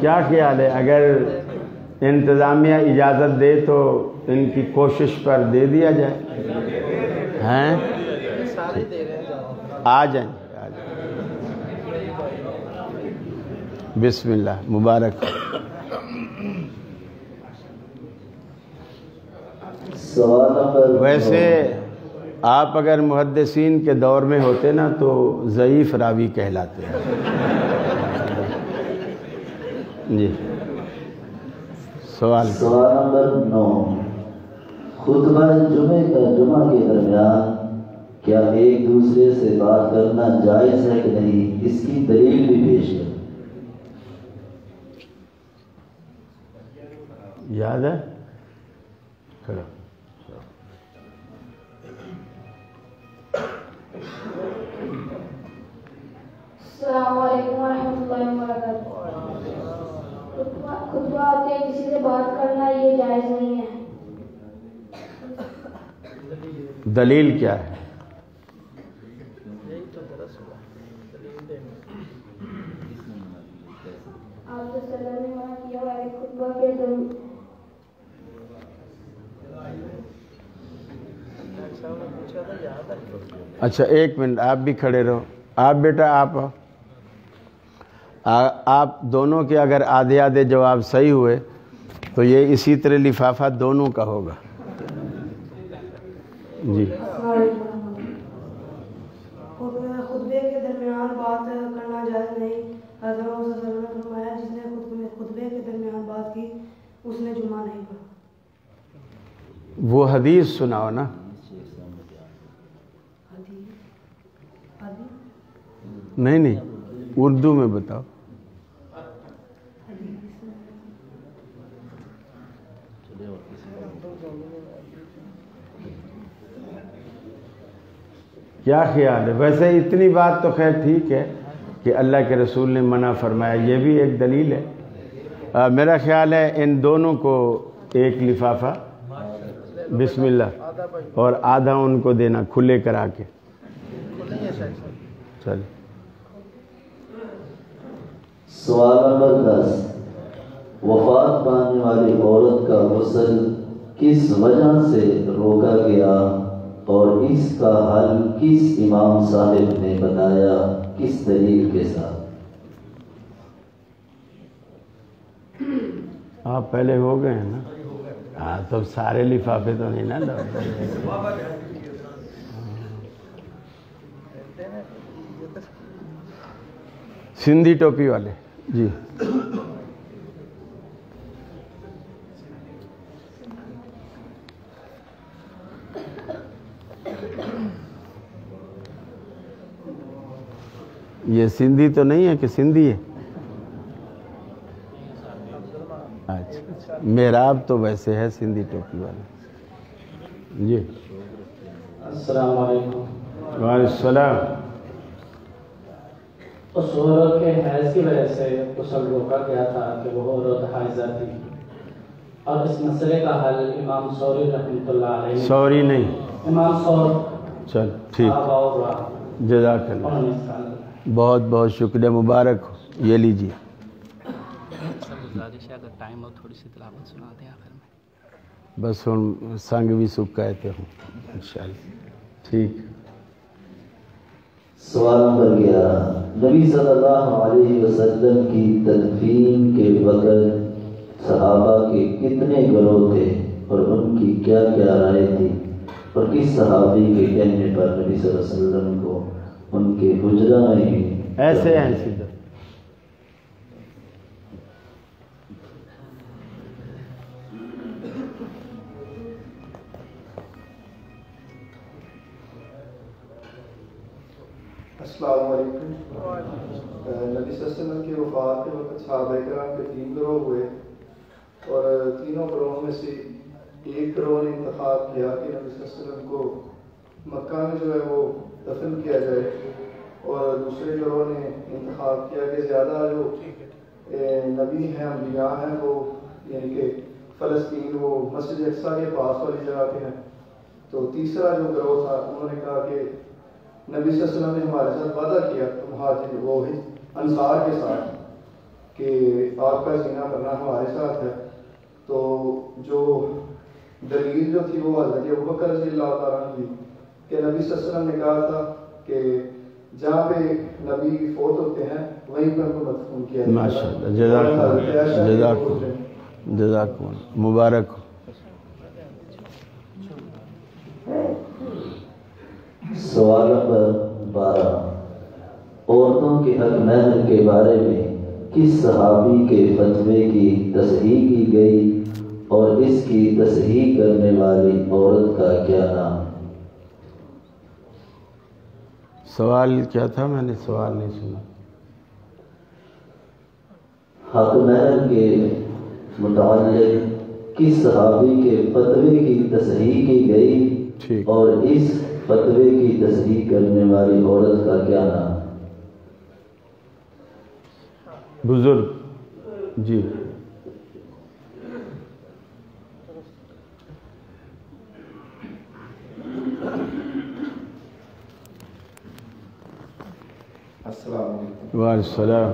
کیا خیال ہے؟ اگر انتظامیہ اجازت دے تو ان کی کوشش پر دے دیا جائے؟ ہیں؟ سارے دے رہے ہیں۔ آ جائیں، آ جائیں۔ بسم اللہ، مبارک۔ سوال نمبر ویسے آپ اگر محدثین کے دور میں ہوتے نا تو ضعیف راوی کہلاتے ہیں. جی سوال نمبر 9. خطبہ جمعہ کے درمیان کیا ایک دوسرے سے بات کرنا جائز ہے کہ نہیں، اس کی دلیل بھی پیش کریں. یاد ہے؟ کرو. السلام علیکم ورحمۃ اللہ وبرکاتہ. خطبہ آتے کسی سے بات کرنا یہ جائز نہیں ہے. دلیل کیا ہے؟ آپ صلی اللہ نے منع کیا ہے خطبہ کے دوران. اچھا ایک منٹ آپ بھی کھڑے رہو. آپ بیٹا آپ دونوں کے اگر آدھے آدھے جواب صحیح ہوئے تو یہ اسی طرح لفافہ دونوں کا ہوگا. جی خطبے کے درمیان بات کرنا جائز نہیں. حضرت صلی اللہ علیہ وسلم نے فرمایا جس نے خطبے کے درمیان بات کی اس نے جمعہ نہیں پڑھا. وہ حدیث سناؤ نا. نہیں اردو میں بتاؤ. کیا خیال ہے؟ ویسے اتنی بات تو خیر ٹھیک ہے کہ اللہ کے رسول نے منع فرمایا، یہ بھی ایک دلیل ہے. میرا خیال ہے ان دونوں کو ایک لفافہ بسم اللہ اور آدھا ان کو دینا کھلے کرا کے. چل سوال نمبر 10. وفات پانے والی عورت کا غسل کس وجہ سے روکا گیا اور اس کا حل کس امام صاحب نے بتایا، کس دلیل کے ساتھ؟ آپ پہلے ہو گئے ہیں نا. ہاں تو سارے لفافے تو نہیں نا لو. سندھی ٹوپی والے جی. یہ سندھی تو نہیں ہے کہ سندھی ہے؟ اچھا میراب تو ویسے ہے سندھی ٹوپی والے. جی السلام علیکم. وعلیکم السلام. اس عورت کے حیض کی وجہ سے غسل روکا گیا تھا کہ وہ عورت حائضہ تھی، اور اس مسئلے کا حل امام ثوری رحمۃ اللہ علیہ. سوری نہیں امام ثور. چل ٹھیک. جزاک اللہ. بہت بہت شکریہ. مبارک ہو. یہ لیجیے. اگر ٹائم ہو تھوڑی سی تلاوت سنا دیں آخر میں. بس ہوں سنگ بھی سکھ کہتے ہوں انشاءاللہ. ٹھیک. سوال نمبر 11. نبی صلی اللہ علیہ وسلم کی تدفین کے وقت صحابہ کے کتنے گروہ تھے اور ان کی کیا کیا رائے تھی، اور کس صحابی کے کہنے پر نبی صلی اللہ علیہ وسلم کو ان کے حجرہ میں ہی ایسے ہیں سیدھا. السلام علیکم. نبی صلی اللہ علیہ وسلم کی وفات کے وقت صحابہ کرام کے 3 گروہ ہوئے، اور تینوں گروہوں میں سے ایک گروہ نے انتخاب کیا کہ نبی صلی اللہ علیہ وسلم کو مکہ میں جو ہے وہ دفن کیا جائے، اور دوسرے گروہ نے انتخاب کیا کہ زیادہ جو نبی ہیں انبیاء ہیں وہ یعنی کہ فلسطین وہ مسجد اقصیٰ کے پاس والی جگہ پہ ہیں. تو تیسرا جو گروہ تھا انہوں نے کہا کہ نبی صلی اللہ علیہ وسلم نے ہمارے ساتھ وعدہ کیا مہاجر وہ انصار کے ساتھ کہ آپ کا سینہ کرنا ہمارے ساتھ ہے. تو جو دلیل جو تھی وہ حضرت ابوبکر رضی اللہ تعالیٰ عنہ تھی کہ نبی صلی اللہ علیہ وسلم نے کہا تھا کہ جہاں پہ نبی فوت ہوتے ہیں وہیں پر ان کو مدفون کیا جائے. ماشاءاللہ. جزاک اللہ. مبارک ہو. سوال نمبر 12، عورتوں کے حق مہر کے بارے میں کس صحابی کے فتوے کی تصحیح کی گئی اور اس کی تصحیح کرنے والی عورت کا کیا نام؟ سوال کیا تھا؟ میں نے سوال نہیں سنا۔ حق مہر کے متعلق کس صحابی کے فتوے کی تصحیح کی گئی اور اس فتوے کی تصحیح کرنے والی عورت کا کیا نام؟ بزرگ جی۔ السلام علیکم۔ وعلیکم السلام۔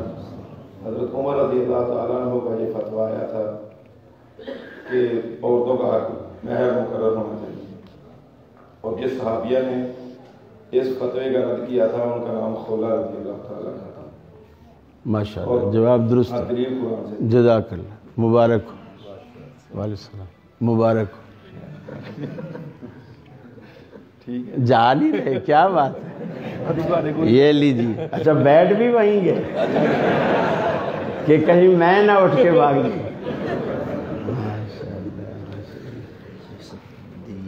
حضرت عمر رضی اللہ تعالیٰ عنہ کا یہ فتویٰ آیا تھا کہ عورتوں کا حق مہر مقرر ہونا چاہیے، اور جس صحابیہ نے اس فتوے کا رد کیا تھا ان کا نام خولا رضی اللہ تعالیٰ عنہ تھا۔ ماشاء اللہ، جواب درست ہے، جزاک اللہ، مبارک ہو۔ وعلیکم السلام، مبارک ہو۔ جا نہیں رہے، کیا بات ہے، یہ لیجیے۔ اچھا بیٹھ بھی وہیں گے کہ کہیں میں نہ اٹھ کے بھاگ جاؤں۔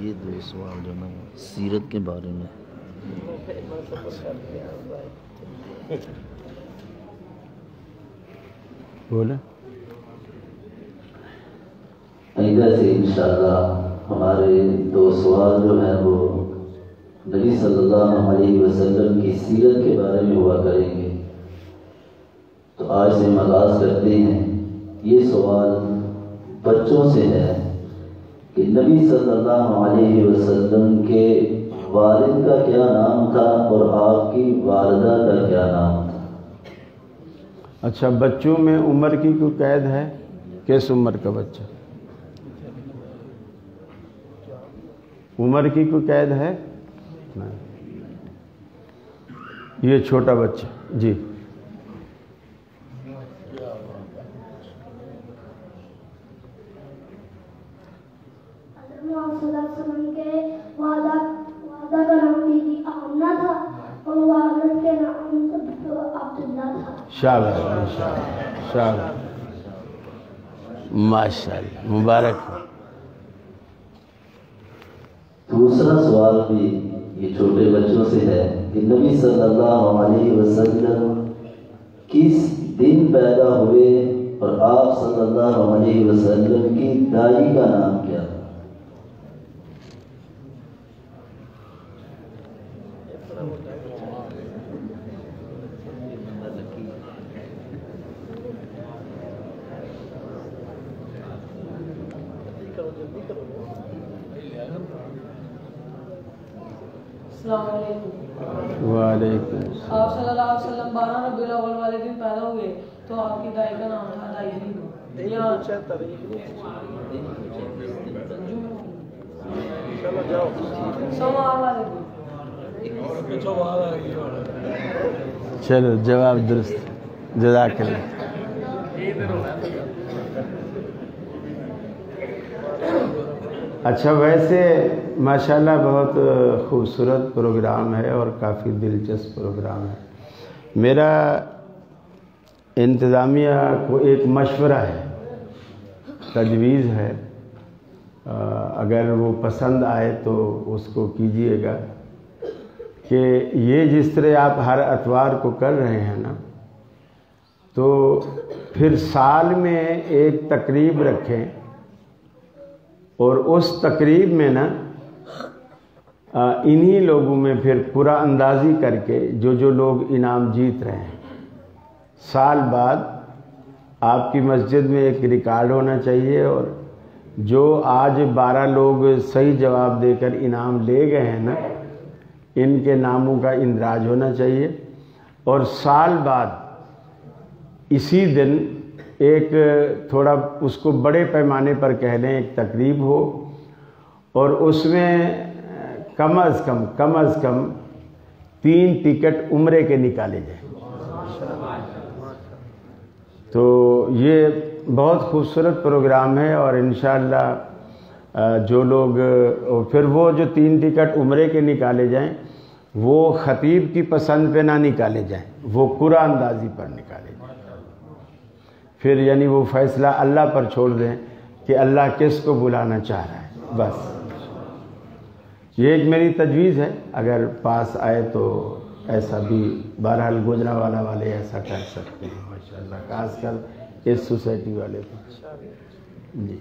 یہ دو سوال جو نا سیرت کے بارے میں، بولے آئندہ سے انشاءاللہ ہمارے دو سوال جو ہیں وہ نبی صلی اللہ علیہ وسلم کی سیرت کے بارے میں ہوا کریں گے۔ تو آج سے ہم آغاز کرتے ہیں۔ یہ سوال بچوں سے ہے کہ نبی صلی اللہ علیہ وسلم کے والد کا کیا نام تھا اور آپ کی والدہ کا کیا نام تھا؟ اچھا، بچوں میں عمر کی کوئی قید ہے؟ کس عمر کا بچہ؟ عمر کی کوئی قید ہے؟ نہیں۔ یہ چھوٹا بچہ جی۔ محمد صلی اللہ علیہ وسلم کے والدہ کا نام بی بی آمنہ تھا اور والد کے نام عبداللہ تھا۔ شاباش شاباش، ماشاءاللہ، مبارک ہو۔ دوسرا سوال بھی یہ چھوٹے بچوں سے ہے کہ نبی صلی اللہ علیہ وسلم کس دن پیدا ہوئے اور آپ صلی اللہ علیہ وسلم کی دائی کا نام کیا تھا؟ السلام علیکم۔ وعلیکم آپ صلی اللہ علیہ وسلم 12 ربیع الاول والے دن پیدا ہوئے تو آپ کی دائی کا نام تھا دائی بھی یا سوموار والے دن؟ چلو جواب درست، جزاک اللہ۔ اچھا، ویسے ماشاءاللہ بہت خوبصورت پروگرام ہے اور کافی دلچسپ پروگرام ہے۔ میرا انتظامیہ کو ایک مشورہ ہے، تجویز ہے، اگر وہ پسند آئے تو اس کو کیجئے گا کہ یہ جس طرح آپ ہر اتوار کو کر رہے ہیں نا، تو پھر سال میں ایک تقریب رکھیں اور اس تقریب میں نا انہی لوگوں میں پھر پورا اندازی کر کے جو لوگ انعام جیت رہے ہیں، سال بعد آپ کی مسجد میں ایک ریکارڈ ہونا چاہیے، اور جو آج 12 لوگ صحیح جواب دے کر انعام لے گئے ہیں نا، ان کے ناموں کا اندراج ہونا چاہیے، اور سال بعد اسی دن ایک تھوڑا اس کو بڑے پیمانے پر کہہ لیں ایک تقریب ہو، اور اس میں کم از کم 3 ٹکٹ عمرے کے نکالے جائیں۔ تو یہ بہت خوبصورت پروگرام ہے، اور انشاءاللہ جو لوگ پھر وہ جو 3 ٹکٹ عمرے کے نکالے جائیں وہ خطیب کی پسند پہ نہ نکالے جائیں، وہ قرآن اندازی پر نکالے جائیں. پھر یعنی وہ فیصلہ اللہ پر چھوڑ دیں کہ اللہ کس کو بلانا چاہ رہا ہے. بس یہ ایک میری تجویز ہے، اگر پاس آئے تو ایسا بھی بہرحال گجرانوالہ والے ایسا کر سکتے ہیں ماشاءاللہ، خاص کر اس سوسائٹی والے کو. جی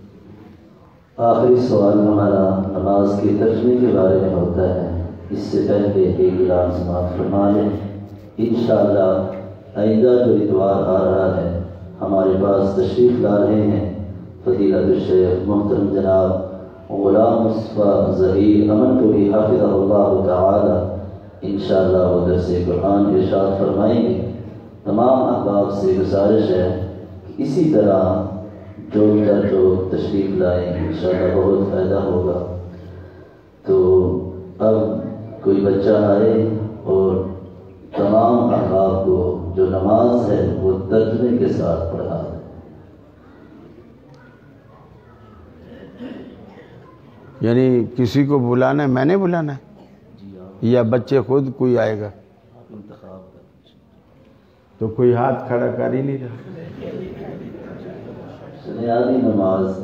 آخری سوال ہمارا نماز کے ترجمے کے بارے میں ہوتا ہے. اس سے پہلے ایک اعلان سماعت فرما لیں. انشاءاللہ آئندہ جو اتوار آ رہا ہے ہمارے پاس تشریف لا رہے ہیں فضیلت الشیخ محترم جناب غلام مصطفیٰ ظہیر امن کو بھی حافظہ اللہ تعالی. انشاءاللہ وہ درس قرآن ارشاد فرمائیں گے. تمام احباب سے گزارش ہے کہ اسی طرح جو تشریف لائیں، انشاءاللہ بہت فائدہ ہوگا. تو اب کوئی بچہ آئے اور تمام احباب کو جو نماز ہے وہ ترجمے کے ساتھ پڑھا دے. یعنی کسی کو بلانا ہے، میں نے بلانا ہے یا بچے خود کوئی آئے گا؟ تو کوئی ہاتھ کھڑا کر ہی نہیں رہا. بنیادی نماز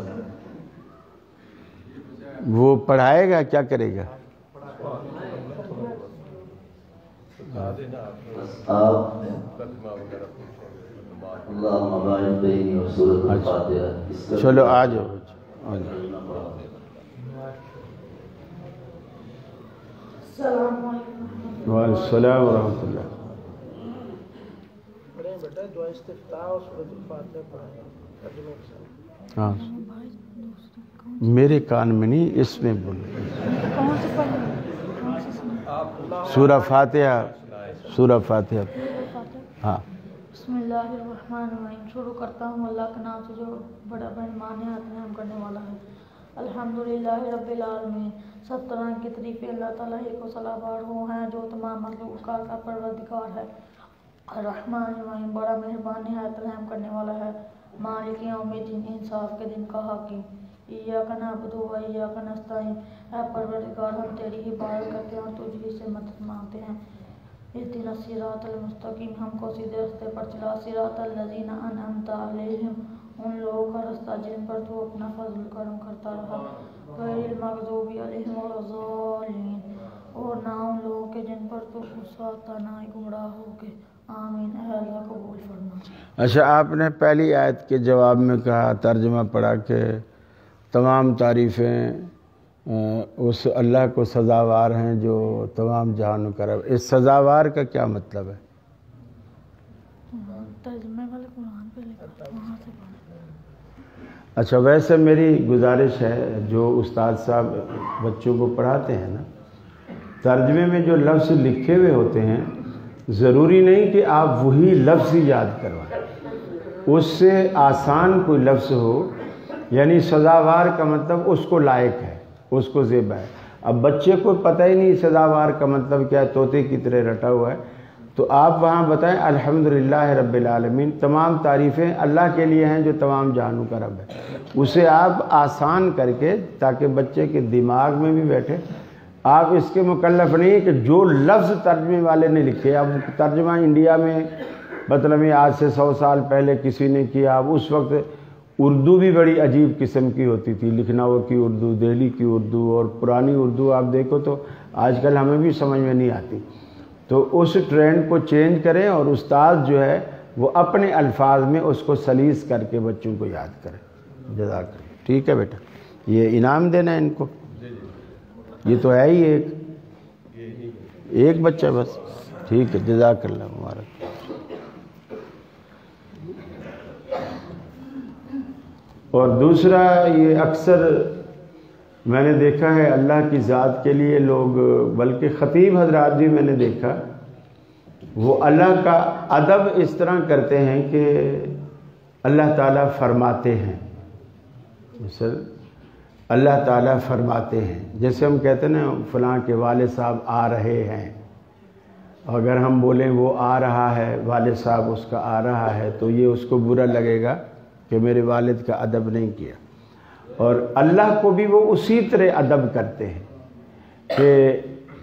وہ پڑھائے گا، کیا کرے گا؟ آپ اللہم باعث بینی اور سورۃ الفاتحہ. چلو آ جاؤ. السلام علیکم. وعلیکم السلام ورحمۃ اللہ. پڑھیں بیٹا دعا استفتاح اور سورۃ الفاتحہ پڑھیں ترجمے کے ساتھ. ہاں میرے کان میں نہیں، اس میں بولو. سورہ فاتحہ، سورہ فاتحہ. ہاں بسم اللہ الرحمن الرحیم. شروع کرتا ہوں اللہ کے نام سے جو بڑا مہربان ہے، رحم کرنے والا ہے. الحمدللہ رب العالمین. سب طرح کی تعریفیں اللہ تعالیٰ ہی کو صلاح بار ہو ہیں جو تمام مخلوقات کا پروردگار ہے. الرحمن الرحیم، بڑا مہربان نہایت رحم کرنے والا ہے. مالک یوم الدین، انصاف کے دن کا حاکم. ایاک نعبد و ایاک نستعین. اے پروردگار ہم تیری عبادت کرتے ہیں اور تجھ ہی سے مدد مانگتے ہیں. اہدنا الصراط المستقیم، ہم کو سیدھے راستے پر چلا. صراط الذین انعمت علیہم، ان لوگوں کا رستہ جن پر تو اپنا فضل کرم کرتا رہا. غیر المغضوب علیہم ولا الضالین، اور نہ ان لوگوں کے جن پر تو غصہ آتا، نہ ہی گمراہ ہو کے. آمین. اے اللہ قبول فرما. اچھا، آپ نے پہلی آیت کے جواب میں کہا، ترجمہ پڑھا کہ تمام تعریفیں اس اللہ کو سزاوار ہیں جو تمام جہانوں کا رب. اس سزاوار کا کیا مطلب ہے؟ ترجمے والے قرآن پہ لکھا وہاں سے پڑھا. اچھا، ویسے میری گزارش ہے جو استاد صاحب بچوں کو پڑھاتے ہیں نا، ترجمے میں جو لفظ لکھے ہوئے ہوتے ہیں ضروری نہیں کہ آپ وہی لفظ ہی یاد کروائیں. اس سے آسان کوئی لفظ ہو، یعنی سزاوار کا مطلب اس کو لائق ہے، اس کو زیبا ہے. اب بچے کو پتہ ہی نہیں سزاوار کا مطلب کیا ہے، طوطے کی طرح رٹا ہوا ہے. تو آپ وہاں بتائیں الحمدللہ رب العالمین، تمام تعریفیں اللہ کے لیے ہیں جو تمام جہانوں کا رب ہے. اسے آپ آسان کر کے تاکہ بچے کے دماغ میں بھی بیٹھے. آپ اس کے مکلف نہیں کہ جو لفظ ترجمے والے نے لکھے. اب ترجمہ انڈیا میں مطلب آج سے 100 سال پہلے کسی نے کیا. اب اس وقت اردو بھی بڑی عجیب قسم کی ہوتی تھی، لکھنؤ کی اردو، دہلی کی اردو اور پرانی اردو آپ دیکھو تو آج کل ہمیں بھی سمجھ میں نہیں آتی. تو اس ٹرینڈ کو چینج کریں اور استاد جو ہے وہ اپنے الفاظ میں اس کو سلیس کر کے بچوں کو یاد کریں. جزاک اللہ. ٹھیک ہے بیٹا، یہ انعام دینا ہے ان کو. یہ تو ہے ہی ایک بچہ بس. ٹھیک ہے، جزاک اللہ مبارک. اور دوسرا، یہ اکثر میں نے دیکھا ہے اللہ کی ذات کے لیے لوگ، بلکہ خطیب حضرات بھی میں نے دیکھا، وہ اللہ کا ادب اس طرح کرتے ہیں کہ اللہ تعالیٰ فرماتے ہیں. مثلا اللہ تعالیٰ فرماتے ہیں، جیسے ہم کہتے ہیں نا فلاں کے والد صاحب آ رہے ہیں. اگر ہم بولیں وہ آ رہا ہے، والد صاحب اس کا آ رہا ہے، تو یہ اس کو برا لگے گا کہ میرے والد کا ادب نہیں کیا. اور اللہ کو بھی وہ اسی طرح ادب کرتے ہیں کہ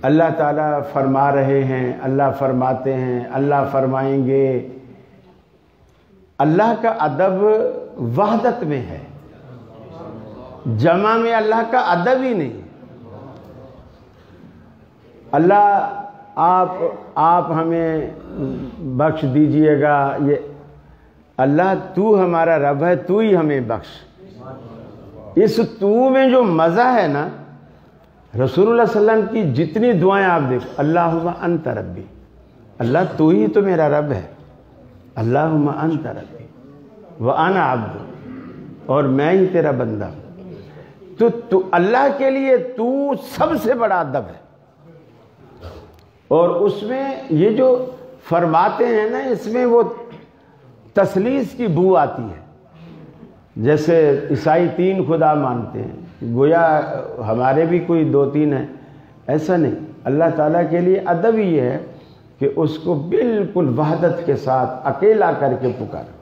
اللہ تعالیٰ فرما رہے ہیں، اللہ فرماتے ہیں، اللہ فرمائیں گے۔ اللہ کا ادب وحدت میں ہے، جمع میں اللہ کا ادب ہی نہیں۔ اللہ آپ ہمیں بخش دیجئے گا، یہ اللہ تو ہمارا رب ہے، تو ہی ہمیں بخش۔ اس تو میں جو مزہ ہے نا، رسول اللہ صلی اللہ علیہ وسلم کی جتنی دعائیں آپ دیکھو، اللہم انت ربی، اللہ تو ہی تو میرا رب ہے، اللہم انت ربی وانا عبد، اور میں ہی تیرا بندہ ہوں۔ تو اللہ کے لیے تو سب سے بڑا ادب ہے۔ اور اس میں یہ جو فرماتے ہیں نا، اس میں وہ تثلیث کی بو آتی ہے۔ جیسے عیسائی 3 خدا مانتے ہیں، گویا ہمارے بھی کوئی 2-3 ہیں، ایسا نہیں۔ اللہ تعالیٰ کے لیے ادب یہ ہے کہ اس کو بالکل وحدت کے ساتھ اکیلا کر کے پکارو۔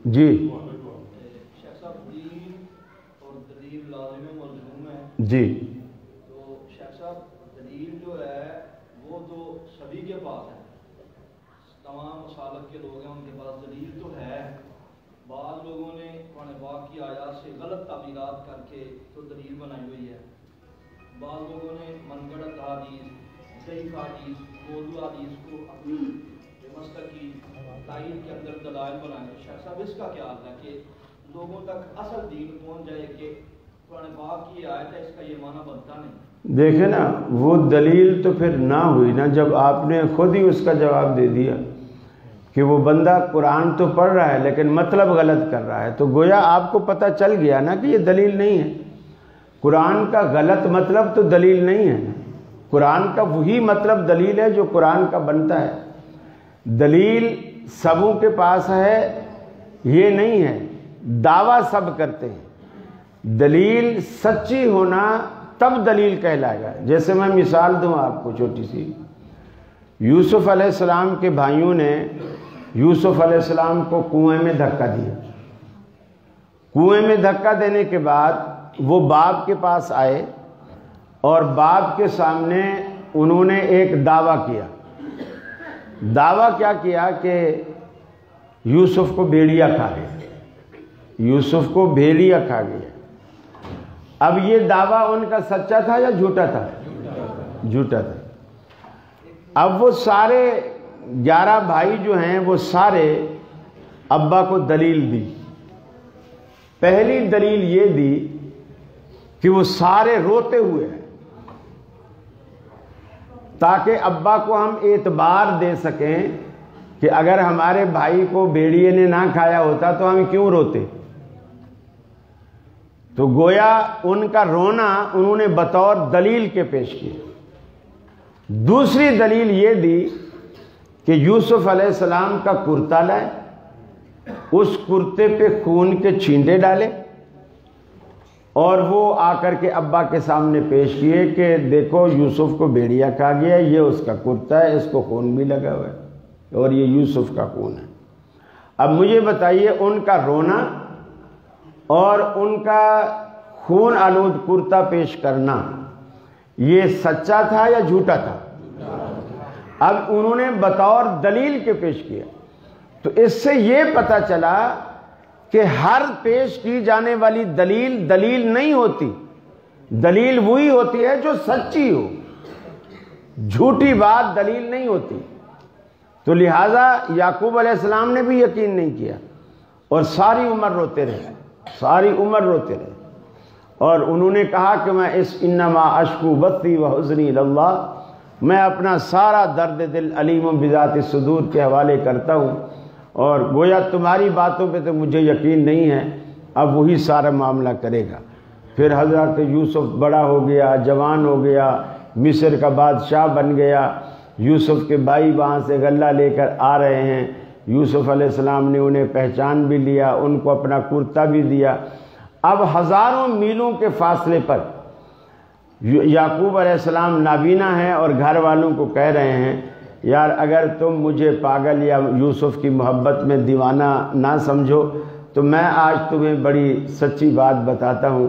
جی جی تو شیخ صاحب دلیل جو ہے وہ تو سبھی کے پاس ہے، تمام مسالک کے لوگ ہیں، ان کے پاس دلیل تو ہے۔ بعض لوگوں نے قرآن پاک کی آیات سے غلط تعبیرات کر کے تو دلیل بنائی ہوئی ہے، بعض لوگوں نے من گھڑت حدیث، ضعیف حدیث، موضوع حدیث کو اپنی مسلک کی تائید کے اندر دلائل بنائے۔ شیخ صاحب اس کا کیا حال ہے کہ لوگوں تک اصل دین پہنچ جائے کہ قرآن پاک کی آیت ہے، اس کا یہ معنی بنتا نہیں؟ دیکھیں نا، وہ دلیل تو پھر نہ ہوئی نا جب آپ نے خود ہی اس کا جواب دے دیا کہ وہ بندہ قرآن تو پڑھ رہا ہے لیکن مطلب غلط کر رہا ہے، تو گویا آپ کو پتہ چل گیا نا کہ یہ دلیل نہیں ہے۔ قرآن کا غلط مطلب تو دلیل نہیں ہے، قرآن کا وہی مطلب دلیل ہے جو قرآن کا بنتا ہے۔ دلیل سبوں کے پاس ہے یہ نہیں ہے، دعویٰ سب کرتے ہیں۔ دلیل سچی ہونا تب دلیل کہلائے گا۔ جیسے میں مثال دوں آپ کو چھوٹی سی، یوسف علیہ السلام کے بھائیوں نے یوسف علیہ السلام کو کنویں میں دھکا دیا۔ کنویں میں دھکا دینے کے بعد وہ باپ کے پاس آئے اور باپ کے سامنے انہوں نے ایک دعویٰ کیا۔ دعویٰ کیا کیا کہ یوسف کو بھیڑیا کھا گیا، یوسف کو بھیڑیا کھا گیا۔ اب یہ دعویٰ ان کا سچا تھا یا جھوٹا تھا؟ جھوٹا تھا۔ اب وہ سارے 11 بھائی جو ہیں وہ سارے ابا کو دلیل دی۔ پہلی دلیل یہ دی کہ وہ سارے روتے ہوئے ہیں تاکہ ابا کو ہم اعتبار دے سکیں کہ اگر ہمارے بھائی کو بھیڑیے نے نہ کھایا ہوتا تو ہم کیوں روتے۔ تو گویا ان کا رونا انہوں نے بطور دلیل کے پیش کیا۔ دوسری دلیل یہ دی کہ یوسف علیہ السلام کا کرتا لائے، اس کرتے پہ خون کے چھینٹے ڈالے اور وہ آ کر کے ابا کے سامنے پیش کیے کہ دیکھو یوسف کو بھیڑیا کھا گیا، یہ اس کا کرتا ہے، اس کو خون بھی لگا ہوا ہے اور یہ یوسف کا خون ہے۔ اب مجھے بتائیے ان کا رونا اور ان کا خون آلود کرتا پیش کرنا یہ سچا تھا یا جھوٹا تھا؟ اب انہوں نے بطور دلیل کے پیش کیا، تو اس سے یہ پتہ چلا کہ ہر پیش کی جانے والی دلیل دلیل نہیں ہوتی، دلیل وہی ہوتی ہے جو سچی ہو، جھوٹی بات دلیل نہیں ہوتی۔ تو لہٰذا یعقوب علیہ السلام نے بھی یقین نہیں کیا اور ساری عمر روتے رہے، ساری عمر روتے رہے، اور انہوں نے کہا کہ میں اس انما اشکو بثی و حزنی اللہ، میں اپنا سارا درد دل علیم بذات الصدور کے حوالے کرتا ہوں، اور گویا تمہاری باتوں پہ تو مجھے یقین نہیں ہے، اب وہی سارا معاملہ کرے گا۔ پھر حضرت یوسف بڑا ہو گیا، جوان ہو گیا، مصر کا بادشاہ بن گیا، یوسف کے بھائی وہاں سے غلہ لے کر آ رہے ہیں، یوسف علیہ السلام نے انہیں پہچان بھی لیا، ان کو اپنا کرتا بھی دیا۔ اب ہزاروں میلوں کے فاصلے پر یعقوب علیہ السلام نابینا ہیں اور گھر والوں کو کہہ رہے ہیں یار اگر تم مجھے پاگل یا یوسف کی محبت میں دیوانہ نہ سمجھو تو میں آج تمہیں بڑی سچی بات بتاتا ہوں،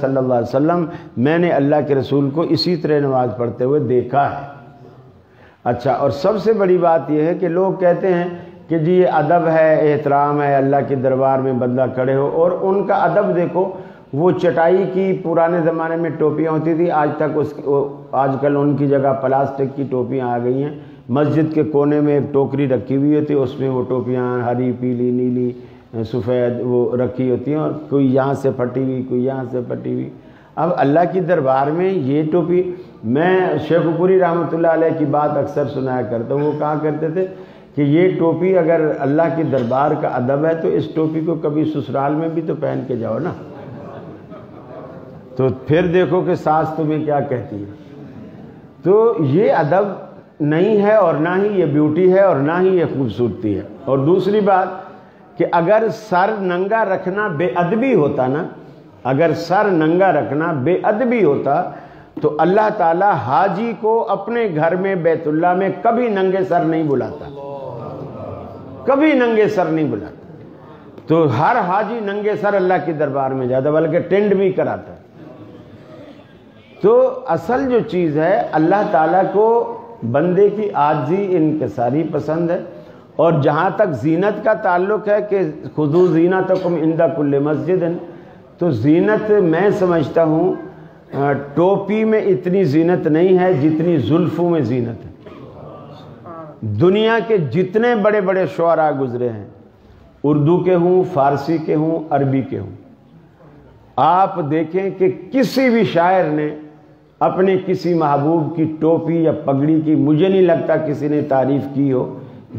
صلی اللہ علیہ وسلم، میں نے اللہ کے رسول کو اسی طرح نماز پڑھتے ہوئے دیکھا ہے۔ اچھا، اور سب سے بڑی بات یہ ہے کہ لوگ کہتے ہیں کہ جی یہ ادب ہے، احترام ہے، اللہ کے دربار میں بندہ کھڑے ہو، اور ان کا ادب دیکھو، وہ چٹائی کی پرانے زمانے میں ٹوپیاں ہوتی تھی، آج کل ان کی جگہ پلاسٹک کی ٹوپیاں آ گئی ہیں۔ مسجد کے کونے میں ایک ٹوکری رکھی ہوئی ہوتی ہے، اس میں وہ ٹوپیاں ہری، پیلی، نیلی، سفید وہ رکھی ہوتی ہیں، اور کوئی یہاں سے پھٹی ہوئی، کوئی یہاں سے پھٹی ہوئی۔ اب اللہ کی دربار میں یہ ٹوپی، میں شیخ پوری رحمۃ اللہ علیہ کی بات اکثر سنایا کرتا ہوں، وہ کہا کرتے تھے کہ یہ ٹوپی اگر اللہ کی دربار کا ادب ہے تو اس ٹوپی کو کبھی سسرال میں بھی تو پہن کے جاؤ نا، تو پھر دیکھو کہ ساس تمہیں کیا کہتی ہے۔ تو یہ ادب نہیں ہے، اور نہ ہی یہ بیوٹی ہے، اور نہ ہی یہ خوبصورتی ہے۔ اور دوسری بات کہ اگر سر ننگا رکھنا بے ادبی ہوتا نا، اگر سر ننگا رکھنا بے ادبی ہوتا تو اللہ تعالیٰ حاجی کو اپنے گھر میں بیت اللہ میں کبھی ننگے سر نہیں بلاتا، کبھی ننگے سر نہیں بلاتا۔ تو ہر حاجی ننگے سر اللہ کی دربار میں جاتا، بلکہ ٹینڈ بھی کراتا ہے۔ تو اصل جو چیز ہے، اللہ تعالیٰ کو بندے کی عاجزی انکساری پسند ہے۔ اور جہاں تک زینت کا تعلق ہے کہ خذوا زینتکم عند کل مسجد، تو زینت میں سمجھتا ہوں ٹوپی میں اتنی زینت نہیں ہے جتنی زلفوں میں زینت ہے۔ دنیا کے جتنے بڑے بڑے شعراء گزرے ہیں، اردو کے ہوں، فارسی کے ہوں، عربی کے ہوں، آپ دیکھیں کہ کسی بھی شاعر نے اپنے کسی محبوب کی ٹوپی یا پگڑی کی، مجھے نہیں لگتا کسی نے تعریف کی ہو۔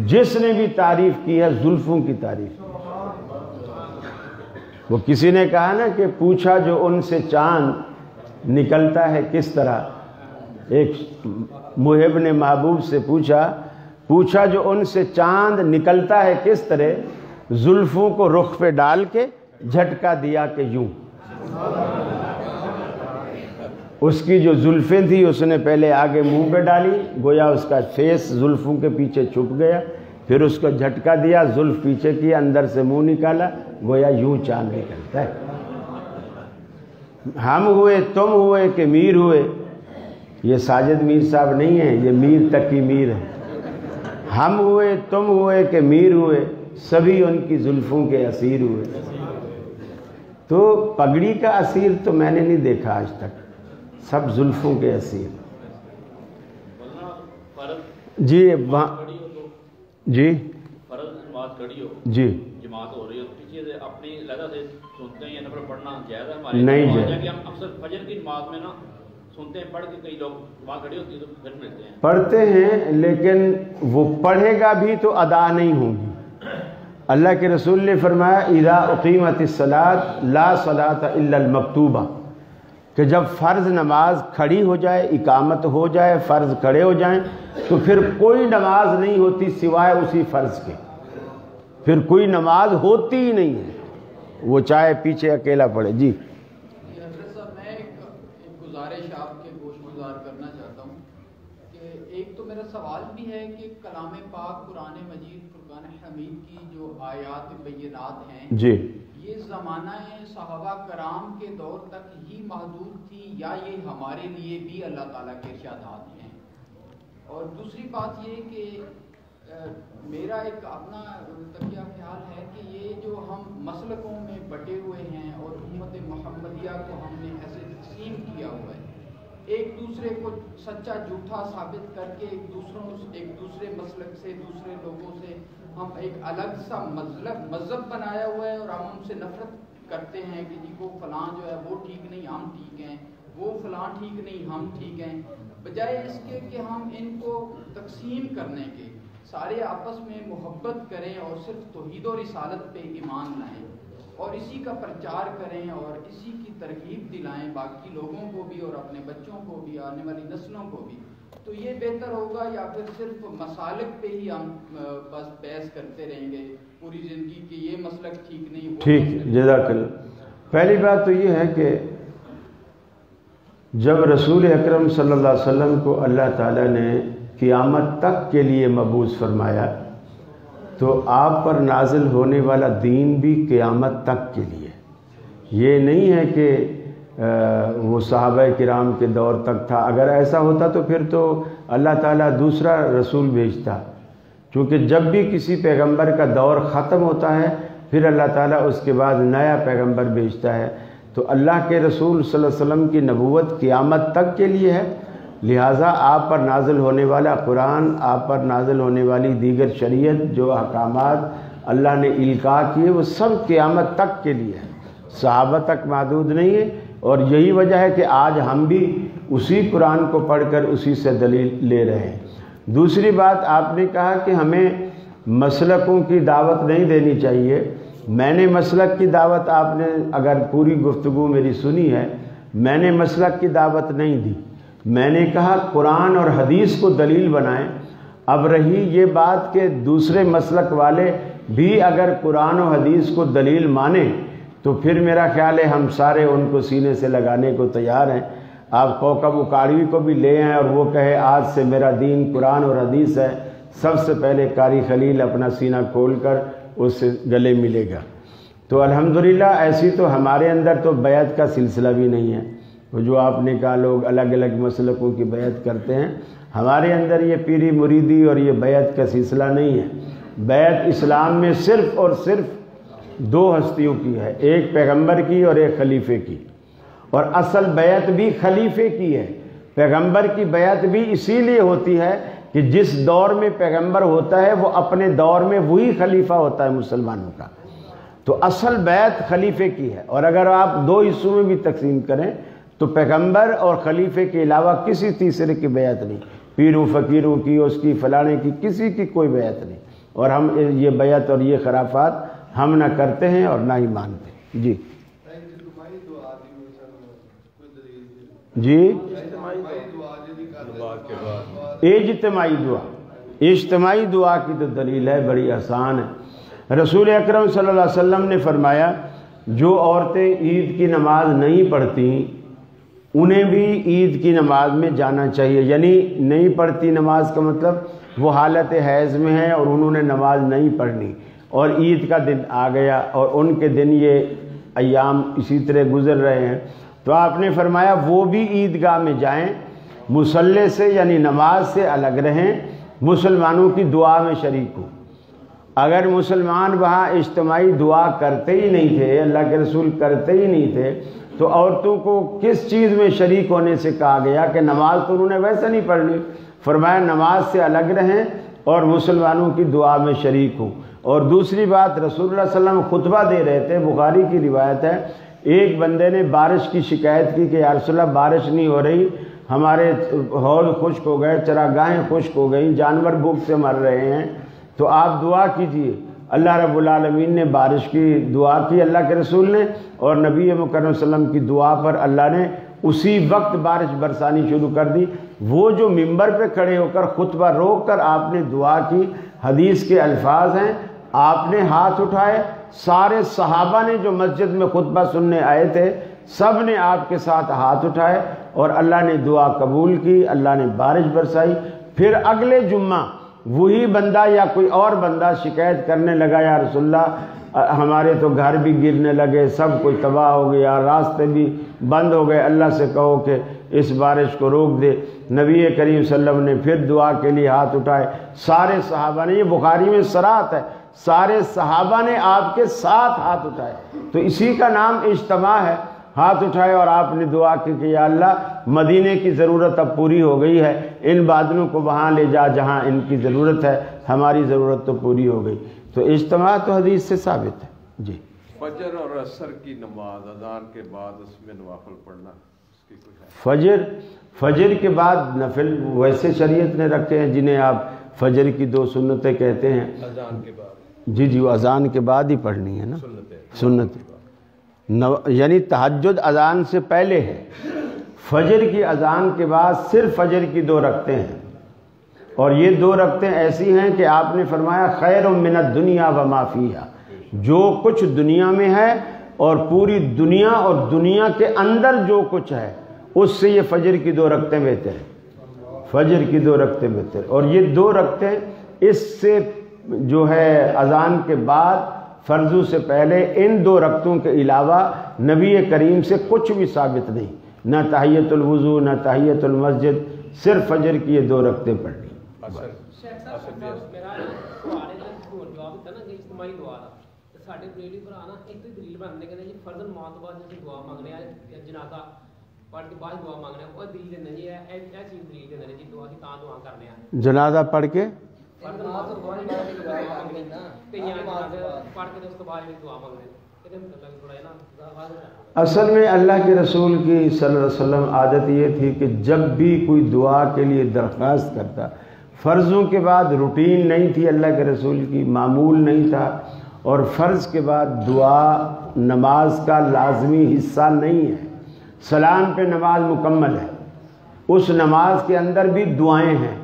جس نے بھی تعریف کی ہے زلفوں کی تعریف۔ وہ کسی نے کہا نا کہ پوچھا جو ان سے چاند نکلتا ہے کس طرح، ایک محب نے محبوب سے پوچھا جو ان سے چاند نکلتا ہے کس طرح، زلفوں کو رخ پہ ڈال کے جھٹکا دیا کہ یوں۔ اس کی جو زلفیں تھی اس نے پہلے آگے منہ پہ ڈالی، گویا اس کا فیس زلفوں کے پیچھے چھپ گیا، پھر اس کو جھٹکا دیا، زلف پیچھے کی، اندر سے منہ نکالا، گویا یوں چاند نکلتا ہے۔ ہم ہوئے، تم ہوئے کہ میر ہوئے، یہ ساجد میر صاحب نہیں ہیں، یہ میر تقی میر ہے۔ ہم ہوئے، تم ہوئے کہ میر ہوئے، سبھی ان کی زلفوں کے اسیر ہوئے۔ تو پگڑی کا اسیر تو میں نے نہیں دیکھا آج تک، سب زلفوں کے اسیر۔ جی جی فرض نماز کھڑی ہو، جی جماعت ہو رہی ہو، پیچھے سے اپنی لہذا سے سنتے ہیں نفل پڑھنا جائز ہے ہمارے؟ نہیں جائز۔ کہ ہم اکثر فجر کی نماز میں نا سنتے ہیں، پڑھ کے کئی لوگ نماز کھڑی ہوتی ہے تو پھر ملتے ہیں، پڑھتے ہیں، لیکن وہ پڑھے گا بھی تو ادا نہیں ہوگی۔ اللہ کے رسول نے فرمایا اذا اقیمت الصلاۃ لا صلاۃ الا المکتوبہ، کہ جب فرض نماز کھڑی ہو جائے، اقامت ہو جائے، فرض کھڑے ہو جائیں، تو پھر کوئی نماز نہیں ہوتی سوائے اسی فرض کے، پھر کوئی نماز ہوتی ہی نہیں ہے، وہ چاہے پیچھے اکیلا پڑھے۔ جی حضرت صاحب، میں ایک گزارش آپ کے گوش گزار کرنا چاہتا ہوں کہ ایک تو میرا سوال بھی ہے کہ کلام پاک قرآن مجید فرقان حمید کی جو آیات بینات ہیں، جی یہ زمانہ صحابہ کرام کے دور تک ہی محدود تھی یا یہ ہمارے لیے بھی اللہ تعالیٰ کے ارشادات ہیں؟ اور دوسری بات یہ کہ میرا ایک اپنا تقیہ خیال ہے کہ یہ جو ہم مسلکوں میں بٹے ہوئے ہیں اور امت محمدیہ کو ہم نے ایسے تقسیم کیا ہوا ہے، ایک دوسرے کو سچا جھوٹا ثابت کر کے ایک دوسرے مسلک سے، دوسرے لوگوں سے ہم ایک الگ سا مذہب بنایا ہوا ہے، اور ہم ان سے نفرت کرتے ہیں کہ جی وہ فلاں جو ہے وہ ٹھیک نہیں، ہم ٹھیک ہیں، وہ فلاں ٹھیک نہیں، ہم ٹھیک ہیں، بجائے اس کے کہ ہم ان کو تقسیم کرنے کے سارے آپس میں محبت کریں اور صرف توحید و رسالت پہ ایمان لائیں اور اسی کا پرچار کریں اور اسی کی ترغیب دلائیں باقی لوگوں کو بھی اور اپنے بچوں کو بھی، آنے والی نسلوں کو بھی، تو یہ بہتر ہوگا؟ یا پھر صرف مسالک پہ ہی ہم بس بحث کرتے رہیں گے پوری زندگی کہ یہ مسلک ٹھیک نہیں، وہ ٹھیک؟ جزاک اللہ۔ پہلی بات تو یہ ہے کہ جب رسول اکرم صلی اللہ علیہ وسلم کو اللہ تعالیٰ نے قیامت تک کے لیے مبعوث فرمایا تو آپ پر نازل ہونے والا دین بھی قیامت تک کے لیے، یہ نہیں ہے کہ وہ صحابہ کرام کے دور تک تھا. اگر ایسا ہوتا تو پھر تو اللہ تعالیٰ دوسرا رسول بھیجتا، کیونکہ جب بھی کسی پیغمبر کا دور ختم ہوتا ہے پھر اللہ تعالیٰ اس کے بعد نیا پیغمبر بھیجتا ہے. تو اللہ کے رسول صلی اللہ علیہ وسلم کی نبوت قیامت تک کے لیے ہے، لہٰذا آپ پر نازل ہونے والا قرآن، آپ پر نازل ہونے والی دیگر شریعت، جو احکامات اللہ نے القاء کیے، وہ سب قیامت تک کے لیے ہے، صحابہ تک محدود نہیں ہے. اور یہی وجہ ہے کہ آج ہم بھی اسی قرآن کو پڑھ کر اسی سے دلیل لے رہے ہیں. دوسری بات آپ نے کہا کہ ہمیں مسلکوں کی دعوت نہیں دینی چاہیے. میں نے مسلک کی دعوت، آپ نے اگر پوری گفتگو میری سنی ہے، میں نے مسلک کی دعوت نہیں دی. میں نے کہا قرآن اور حدیث کو دلیل بنائیں. اب رہی یہ بات کہ دوسرے مسلک والے بھی اگر قرآن و حدیث کو دلیل مانیں تو پھر میرا خیال ہے ہم سارے ان کو سینے سے لگانے کو تیار ہیں. آپ کوکب اکاڑوی کو بھی لے آئیں اور وہ کہے آج سے میرا دین قرآن اور حدیث ہے، سب سے پہلے قاری خلیل اپنا سینہ کھول کر اس سے گلے ملے گا. تو الحمدللہ ایسی تو ہمارے اندر تو بیعت کا سلسلہ بھی نہیں ہے. وہ جو آپ نے کہا لوگ الگ الگ مسلکوں کی بیعت کرتے ہیں، ہمارے اندر یہ پیری مریدی اور یہ بیعت کا سلسلہ نہیں ہے. بیعت اسلام میں صرف اور صرف دو ہستیوں کی ہے، ایک پیغمبر کی اور ایک خلیفے کی. اور اصل بیعت بھی خلیفے کی ہے. پیغمبر کی بیعت بھی اسی لیے ہوتی ہے کہ جس دور میں پیغمبر ہوتا ہے وہ اپنے دور میں وہی خلیفہ ہوتا ہے مسلمانوں کا. تو اصل بیعت خلیفے کی ہے. اور اگر آپ دو حصوں میں بھی تقسیم کریں تو پیغمبر اور خلیفے کے علاوہ کسی تیسرے کی بیعت نہیں. پیروں فقیروں کی، اس کی فلانے کی، کسی کی کوئی بیعت نہیں. اور ہم یہ بیعت اور یہ خرافات ہم نہ کرتے ہیں اور نہ ہی مانتے. جی جی اجتماعی دعا، اجتماعی دعا کی تو دلیل ہے، بڑی آسان ہے. رسول اکرم صلی اللہ علیہ وسلم نے فرمایا جو عورتیں عید کی نماز نہیں پڑھتی انہیں بھی عید کی نماز میں جانا چاہیے. یعنی نہیں پڑھتی نماز کا مطلب وہ حالت حیض میں ہیں اور انہوں نے نماز نہیں پڑھنی اور عید کا دن آ گیا اور ان کے دن یہ ایام اسی طرح گزر رہے ہیں، تو آپ نے فرمایا وہ بھی عیدگاہ میں جائیں، مصلی سے یعنی نماز سے الگ رہیں، مسلمانوں کی دعا میں شریک ہوں. اگر مسلمان وہاں اجتماعی دعا کرتے ہی نہیں تھے، اللہ کے رسول کرتے ہی نہیں تھے، تو عورتوں کو کس چیز میں شریک ہونے سے کہا گیا کہ نماز تو انہوں نے ویسے نہیں پڑھنی؟ فرمایا نماز سے الگ رہیں اور مسلمانوں کی دعا میں شریک ہوں. اور دوسری بات، رسول اللہ صلی اللہ علیہ وسلم خطبہ دے رہے تھے، بخاری کی روایت ہے، ایک بندے نے بارش کی شکایت کی کہ یا رسول اللہ بارش نہیں ہو رہی، ہمارے حوض خشک ہو گئے، چراگاہیں خشک ہو گئیں، جانور بھوک سے مر رہے ہیں، تو آپ دعا کیجئے. اللہ رب العالمین نے بارش کی دعا کی، اللہ کے رسول نے، اور نبی مکرم صلی اللہ علیہ وسلم کی دعا پر اللہ نے اسی وقت بارش برسانی شروع کر دی. وہ جو ممبر پہ کھڑے ہو کر خطبہ روک کر آپ نے دعا کی، حدیث کے الفاظ ہیں، آپ نے ہاتھ اٹھائے، سارے صحابہ نے جو مسجد میں خطبہ سننے آئے تھے سب نے آپ کے ساتھ ہاتھ اٹھائے اور اللہ نے دعا قبول کی، اللہ نے بارش برسائی. پھر اگلے جمعہ وہی بندہ یا کوئی اور بندہ شکایت کرنے لگا، یا رسول اللہ ہمارے تو گھر بھی گرنے لگے، سب کوئی تباہ ہو گیا، راستے بھی بند ہو گئے، اللہ سے کہو کہ اس بارش کو روک دے. نبی کریم صلی اللہ علیہ وسلم نے پھر دعا کے لیے ہاتھ اٹھائے، سارے صحابہ نے، یہ بخاری میں صراحت ہے، سارے صحابہ نے آپ کے ساتھ ہاتھ اٹھائے. تو اسی کا نام اجتماع ہے. ہاتھ اٹھائے اور آپ نے دعا کی کہ یا اللہ مدینے کی ضرورت اب پوری ہو گئی ہے، ان بادلوں کو وہاں لے جا جہاں ان کی ضرورت ہے، ہماری ضرورت تو پوری ہو گئی. تو اجتماع تو حدیث سے ثابت ہے. جی فجر اور عصر کی نماز اذان کے بعد اس میں نوافل پڑھنا، اس کی کوئی فجر کے بعد نفل ویسے شریعت نے رکھے ہیں جنہیں آپ فجر کی 2 سنتیں کہتے ہیں. اذان کے بعد جی وہ اذان کے بعد ہی پڑھنی ہے نا، سنت. یعنی تہجد اذان سے پہلے ہے، فجر کی اذان کے بعد صرف فجر کی 2 رکعتیں ہیں. اور یہ 2 رکعتیں ایسی ہیں کہ آپ نے فرمایا خیر من الدنیا وما فیہا، جو کچھ دنیا میں ہے اور پوری دنیا اور دنیا کے اندر جو کچھ ہے اس سے یہ فجر کی 2 رکعتیں بہتر ہیں. فجر کی 2 رکعتیں بہتر. اور یہ 2 رکعتیں اس سے جو ہے اذان کے بعد فرضوں سے پہلے ان 2 رکعتوں کے علاوہ نبی کریم سے کچھ بھی ثابت نہیں، نہ تحیۃ الوضو نہ تحیۃ المسجد، صرف فجر کی یہ 2 رکعتیں پڑھ لی۔ ਸਾਡੇ ਬਰੇਲੀ ਭਰਾ ਨਾ ਇੱਕ ਦਲੀਲ ਬਣਦੇ ਕਹਿੰਦੇ ਜੀ ਫਰਜ਼ਨ ਮੌਤ ਤੋਂ ਬਾਅਦ ਅਸੀਂ ਦੁਆ ਮੰਗਦੇ ਆ ਜਨਾਜ਼ਾ ਪੜ੍ਹ ਕੇ ਬਾਅਦ ਦੁਆ ਮੰਗਦੇ ਆ ਉਹ ਦਲੀਲ ਦਿੰਦੇ ਜੀ ਇਹ ਚੀਜ਼ ਦਲੀਲ ਦਿੰਦੇ ਨੇ ਜੀ ਦੁਆ ਅਸੀਂ ਤਾਂ ਦੁਆ ਕਰਦੇ ਆ ਜਨਾਜ਼ਾ ਪੜ੍ਹ ਕੇ ਫਰਜ਼ਨ ਮੌਤ ਤੋਂ ਬਾਅਦ ਦੁਆ ਮੰਗਦੇ ਨਾ ਤੇ ਜਾਂ ਜਨਾਜ਼ਾ ਪੜ੍ਹ ਕੇ ਉਸ ਤੋਂ ਬਾਅਦ ਵੀ ਦੁਆ ਮੰਗਦੇ ਇਹਦੇ ਮਤਲਬ ਥੋੜਾ ਜਿਹਾ ਨਾ اصل میں اللہ کے رسول کی صلی اللہ علیہ وسلم عادت یہ تھی کہ جب بھی کوئی دعا کے لیے درخواست کرتا، فرضوں کے بعد روٹین نہیں تھی اللہ کے رسول کی، معمول نہیں تھا، اور فرض کے بعد دعا نماز کا لازمی حصہ نہیں ہے، سلام پہ نماز مکمل ہے، اس نماز کے اندر بھی دعائیں ہیں۔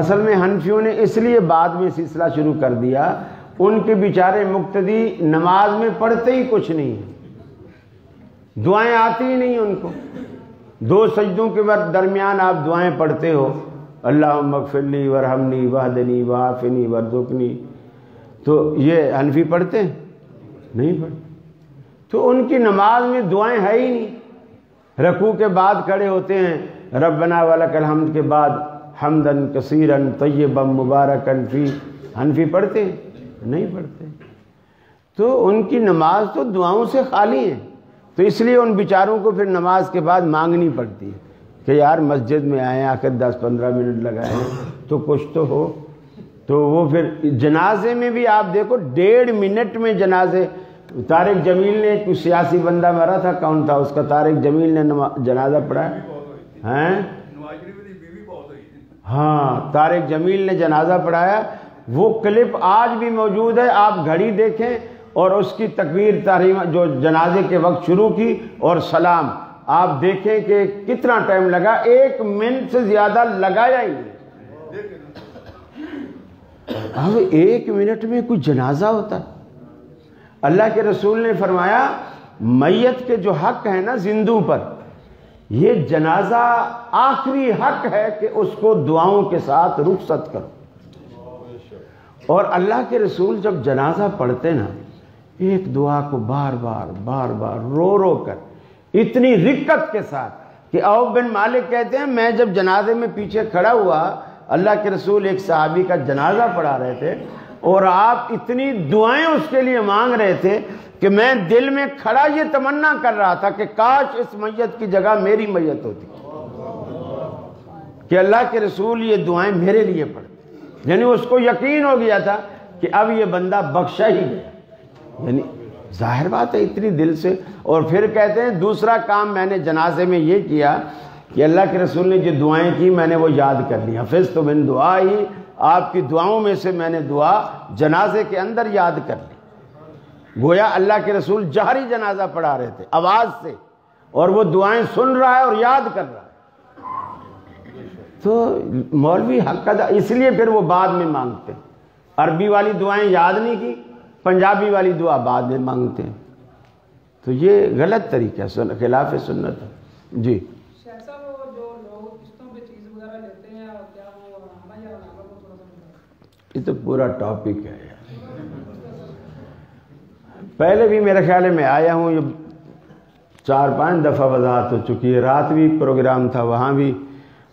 اصل میں حنفیوں نے اس لیے بعد میں سلسلہ شروع کر دیا، ان کے بیچارے مقتدی نماز میں پڑھتے ہی کچھ نہیں ہیں، دعائیں آتی ہی نہیں ان کو، 2 سجدوں کے درمیان آپ دعائیں پڑھتے ہو، اللہم اغفر لی ورحمنی واہدنی وعافنی وارزقنی، تو یہ حنفی پڑھتے ہیں؟ نہیں پڑھتے۔ تو ان کی نماز میں دعائیں ہے ہی نہیں، رکوع کے بعد کھڑے ہوتے ہیں ربنا ولک الحمد کے بعد حمدن کثیرن طیبا مبارکن فی، حنفی پڑھتے ہیں؟ نہیں پڑھتے۔ تو ان کی نماز تو دعاؤں سے خالی ہے، تو اس لیے ان بیچاروں کو پھر نماز کے بعد مانگنی پڑتی ہے کہ یار مسجد میں آئیں، آخر 10-15 منٹ لگائیں تو کچھ تو ہو۔ تو وہ پھر جنازے میں بھی آپ دیکھو 1.5 منٹ میں جنازے، طارق جمیل نے کوئی سیاسی بندہ مرا تھا، کون تھا اس کا، طارق جمیل نے جنازہ پڑھا ہے، ہاں طارق جمیل نے جنازہ پڑھایا، وہ کلپ آج بھی موجود ہے، آپ گھڑی دیکھیں اور اس کی تکبیر تحریمہ جو جنازے کے وقت شروع کی اور سلام، آپ دیکھیں کہ کتنا ٹائم لگا، 1 منٹ سے زیادہ لگایا ہی نہیں۔ اب 1 منٹ میں کوئی جنازہ ہوتا؟ اللہ کے رسول نے فرمایا میت کے جو حق ہیں نا زندوں پر، یہ جنازہ آخری حق ہے کہ اس کو دعاؤں کے ساتھ رخصت کرو۔ اور اللہ کے رسول جب جنازہ پڑھتے نا، ایک دعا کو بار بار رو کر اتنی رقت کے ساتھ کہ عوف بن مالک کہتے ہیں میں جب جنازے میں پیچھے کھڑا ہوا، اللہ کے رسول ایک صحابی کا جنازہ پڑھا رہے تھے اور آپ اتنی دعائیں اس کے لیے مانگ رہے تھے کہ میں دل میں کھڑا یہ تمنا کر رہا تھا کہ کاش اس میت کی جگہ میری میت ہوتی، کہ اللہ کے رسول یہ دعائیں میرے لیے پڑھتے، یعنی اس کو یقین ہو گیا تھا کہ اب یہ بندہ بخشا ہی گیا، یعنی ظاہر بات ہے اتنی دل سے۔ اور پھر کہتے ہیں دوسرا کام میں نے جنازے میں یہ کیا کہ اللہ کے رسول نے جو دعائیں کی میں نے وہ یاد کر لی، حفظت من دعائی، آپ کی دعاؤں میں سے میں نے دعا جنازے کے اندر یاد کر لی، گویا اللہ کے رسول جہری جنازہ پڑھا رہے تھے آواز سے، اور وہ دعائیں سن رہا ہے اور یاد کر رہا ہے۔ تو مولوی حق ادا، اس لیے پھر وہ بعد میں مانگتے ہیں، عربی والی دعائیں یاد نہیں کی، پنجابی والی دعا بعد میں مانگتے ہیں، تو یہ غلط طریقہ ہے، خلاف سنت ہے۔ جی یہ تو پورا ٹاپک ہے، پہلے بھی میرے خیال میں آیا ہوں، یہ 4-5 دفعہ وضاحت ہو چکی ہے، رات بھی پروگرام تھا وہاں بھی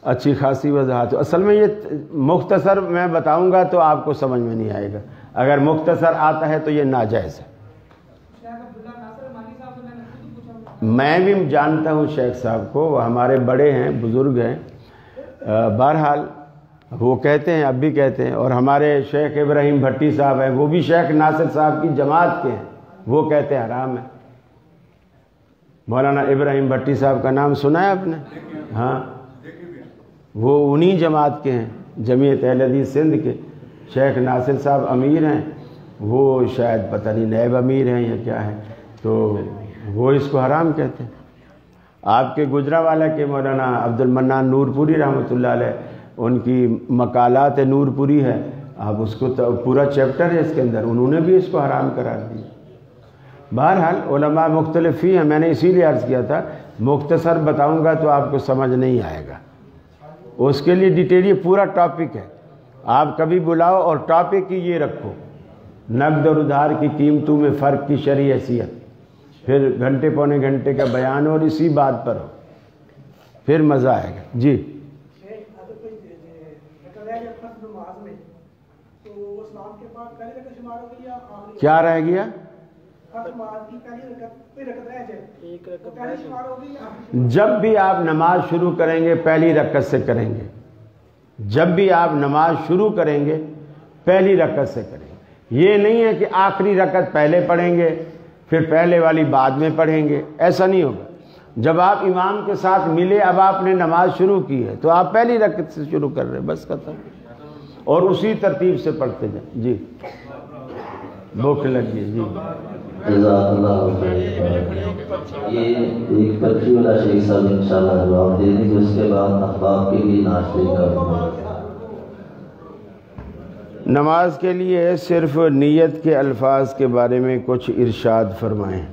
اچھی خاصی وضاحت ہو۔ اصل میں یہ مختصر میں بتاؤں گا تو آپ کو سمجھ میں نہیں آئے گا، اگر مختصر آتا ہے تو یہ ناجائز ہے۔ میں بھی جانتا ہوں شیخ صاحب کو، وہ ہمارے بڑے ہیں، بزرگ ہیں، بہرحال وہ کہتے ہیں، اب بھی کہتے ہیں، اور ہمارے شیخ ابراہیم بھٹی صاحب ہیں، وہ بھی شیخ ناصر صاحب کی جماعت کے ہیں، وہ کہتے ہیں حرام ہے۔ مولانا ابراہیم بھٹی صاحب کا نام سنا ہے آپ نے؟ ہاں، وہ انہی جماعت کے ہیں، جمعیت اہل حدیث سندھ کے۔ شیخ ناصر صاحب امیر ہیں، وہ شاید پتہ نہیں نائب امیر ہیں یا کیا ہے، تو وہ اس کو حرام کہتے ہیں۔ آپ کے گجرانوالہ کے مولانا عبد المنان نور پوری رحمۃ اللہ علیہ، ان کی مقالات نور پوری ہے، آپ اس کو پورا چیپٹر ہے اس کے اندر، انہوں نے بھی اس کو حرام قرار دیا۔ بہرحال علماء مختلف ہی ہیں، میں نے اسی لیے عرض کیا تھا مختصر بتاؤں گا تو آپ کو سمجھ نہیں آئے گا، اس کے لیے ڈیٹیل، یہ پورا ٹاپک ہے، آپ کبھی بلاؤ اور ٹاپک ہی یہ رکھو، نقد اور ادھار کی قیمتوں میں فرق کی شرعی حیثیت، پھر گھنٹے پونے گھنٹے کا بیان اور اسی بات پر ہو، پھر مزہ آئے گا۔ جی کیا رہ گیا؟ جب بھی آپ نماز شروع کریں گے پہلی رکعت سے کریں گے، جب بھی آپ نماز شروع کریں گے پہلی رکعت سے کریں گے۔ یہ نہیں ہے کہ آخری رکعت پہلے پڑھیں گے پھر پہلے والی بعد میں پڑھیں گے، ایسا نہیں ہوگا۔ جب آپ امام کے ساتھ ملے، اب آپ نے نماز شروع کی ہے تو آپ پہلی رکعت سے شروع کر رہے ہیں، بس ختم، اور اسی ترتیب سے پڑھتے جائیں۔ جی بھوک لگی، جی جزاک اللہ خیر۔ یہ ایک پرچی والا شیخ صاحب انشاءاللہ جواب دے دیں گے، اس کے بعد احباب کے لیے ناشتے کا۔ نماز کے لیے صرف نیت کے الفاظ کے بارے میں کچھ ارشاد فرمائیں۔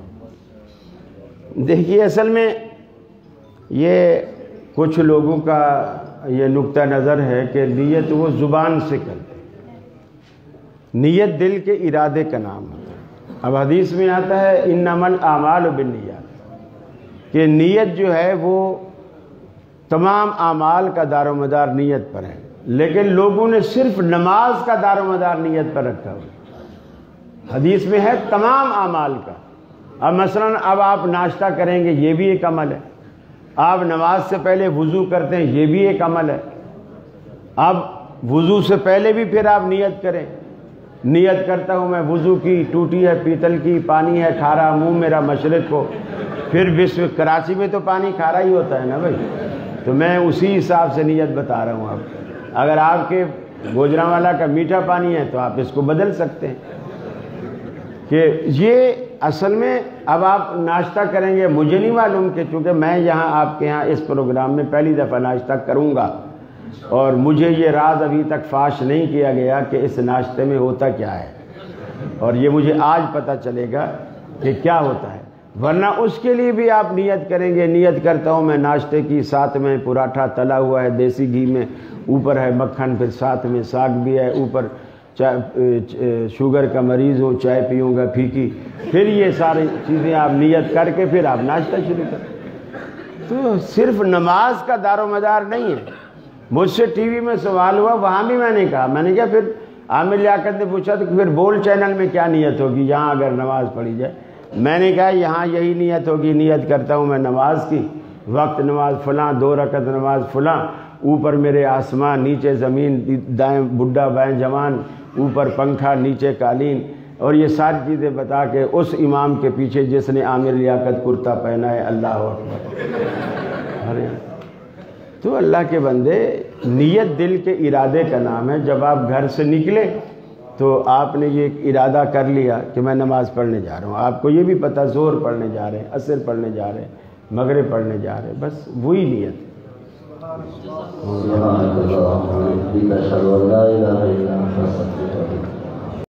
دیکھیے اصل میں یہ کچھ لوگوں کا یہ نقطہ نظر ہے کہ نیت وہ زبان سے کرتے، نیت دل کے ارادے کا نام ہوتا ہے۔ اب حدیث میں آتا ہے انما الاعمال بالنیات، کہ نیت جو ہے وہ تمام اعمال کا دار و مدار نیت پر ہے، لیکن لوگوں نے صرف نماز کا دار و مدار نیت پر رکھا ہوا۔ حدیث میں ہے تمام اعمال کا۔ اب مثلاً اب آپ ناشتہ کریں گے، یہ بھی ایک عمل ہے۔ آپ نماز سے پہلے وضو کرتے ہیں، یہ بھی ایک عمل ہے۔ اب وضو سے پہلے بھی پھر آپ نیت کریں، نیت کرتا ہوں میں وضو کی، ٹوٹی ہے پیتل کی، پانی ہے کھارا، منہ میرا مشرق کو، پھر بسم، کراچی میں تو پانی کھارا ہی ہوتا ہے نا بھائی، تو میں اسی حساب سے نیت بتا رہا ہوں آپ کو۔ اگر آپ کے گوجرانوالا کا میٹھا پانی ہے تو آپ اس کو بدل سکتے ہیں کہ یہ اصل میں اب آپ ناشتہ کریں گے، مجھے نہیں معلوم کہ چونکہ میں یہاں آپ کے یہاں اس پروگرام میں پہلی دفعہ ناشتہ کروں گا اور مجھے یہ راز ابھی تک فاش نہیں کیا گیا کہ اس ناشتے میں ہوتا کیا ہے، اور یہ مجھے آج پتہ چلے گا کہ کیا ہوتا ہے، ورنہ اس کے لیے بھی آپ نیت کریں گے۔ نیت کرتا ہوں میں ناشتے کی، ساتھ میں پراٹھا تلا ہوا ہے دیسی گھی میں، اوپر ہے مکھن، پھر ساتھ میں ساگ بھی ہے، اوپر شوگر کا مریض ہوں، چائے پیوں گا پھیکی، پھر یہ ساری چیزیں آپ نیت کر کے پھر آپ ناشتہ شروع کریں۔ تو صرف نماز کا دار و مدار نہیں ہے۔ مجھ سے ٹی وی میں سوال ہوا، وہاں بھی میں نے کہا، میں نے کہا پھر عامر لیاقت نے پوچھا تو پھر بول چینل میں کیا نیت ہوگی یہاں اگر نماز پڑھی جائے؟ میں نے کہا یہاں یہی نیت ہوگی، نیت کرتا ہوں میں نماز کی، وقت نماز فلاں، 2 رکعت نماز فلاں، اوپر میرے آسمان، نیچے زمین، دائیں بڈھا بائیں جوان، اوپر پنکھا نیچے قالین، اور یہ ساری چیزیں بتا کے اس امام کے پیچھے جس نے عامر لیاقت کرتا پہنا ہے، اللہ اکبر۔ تو اللہ کے بندے، نیت دل کے ارادے کا نام ہے۔ جب آپ گھر سے نکلے تو آپ نے یہ ارادہ کر لیا کہ میں نماز پڑھنے جا رہا ہوں، آپ کو یہ بھی پتہ ظہر پڑھنے جا رہے ہیں، عصر پڑھنے جا رہے ہیں، مغرب پڑھنے جا رہے ہیں، بس وہی نیت۔ سبحان اللہ،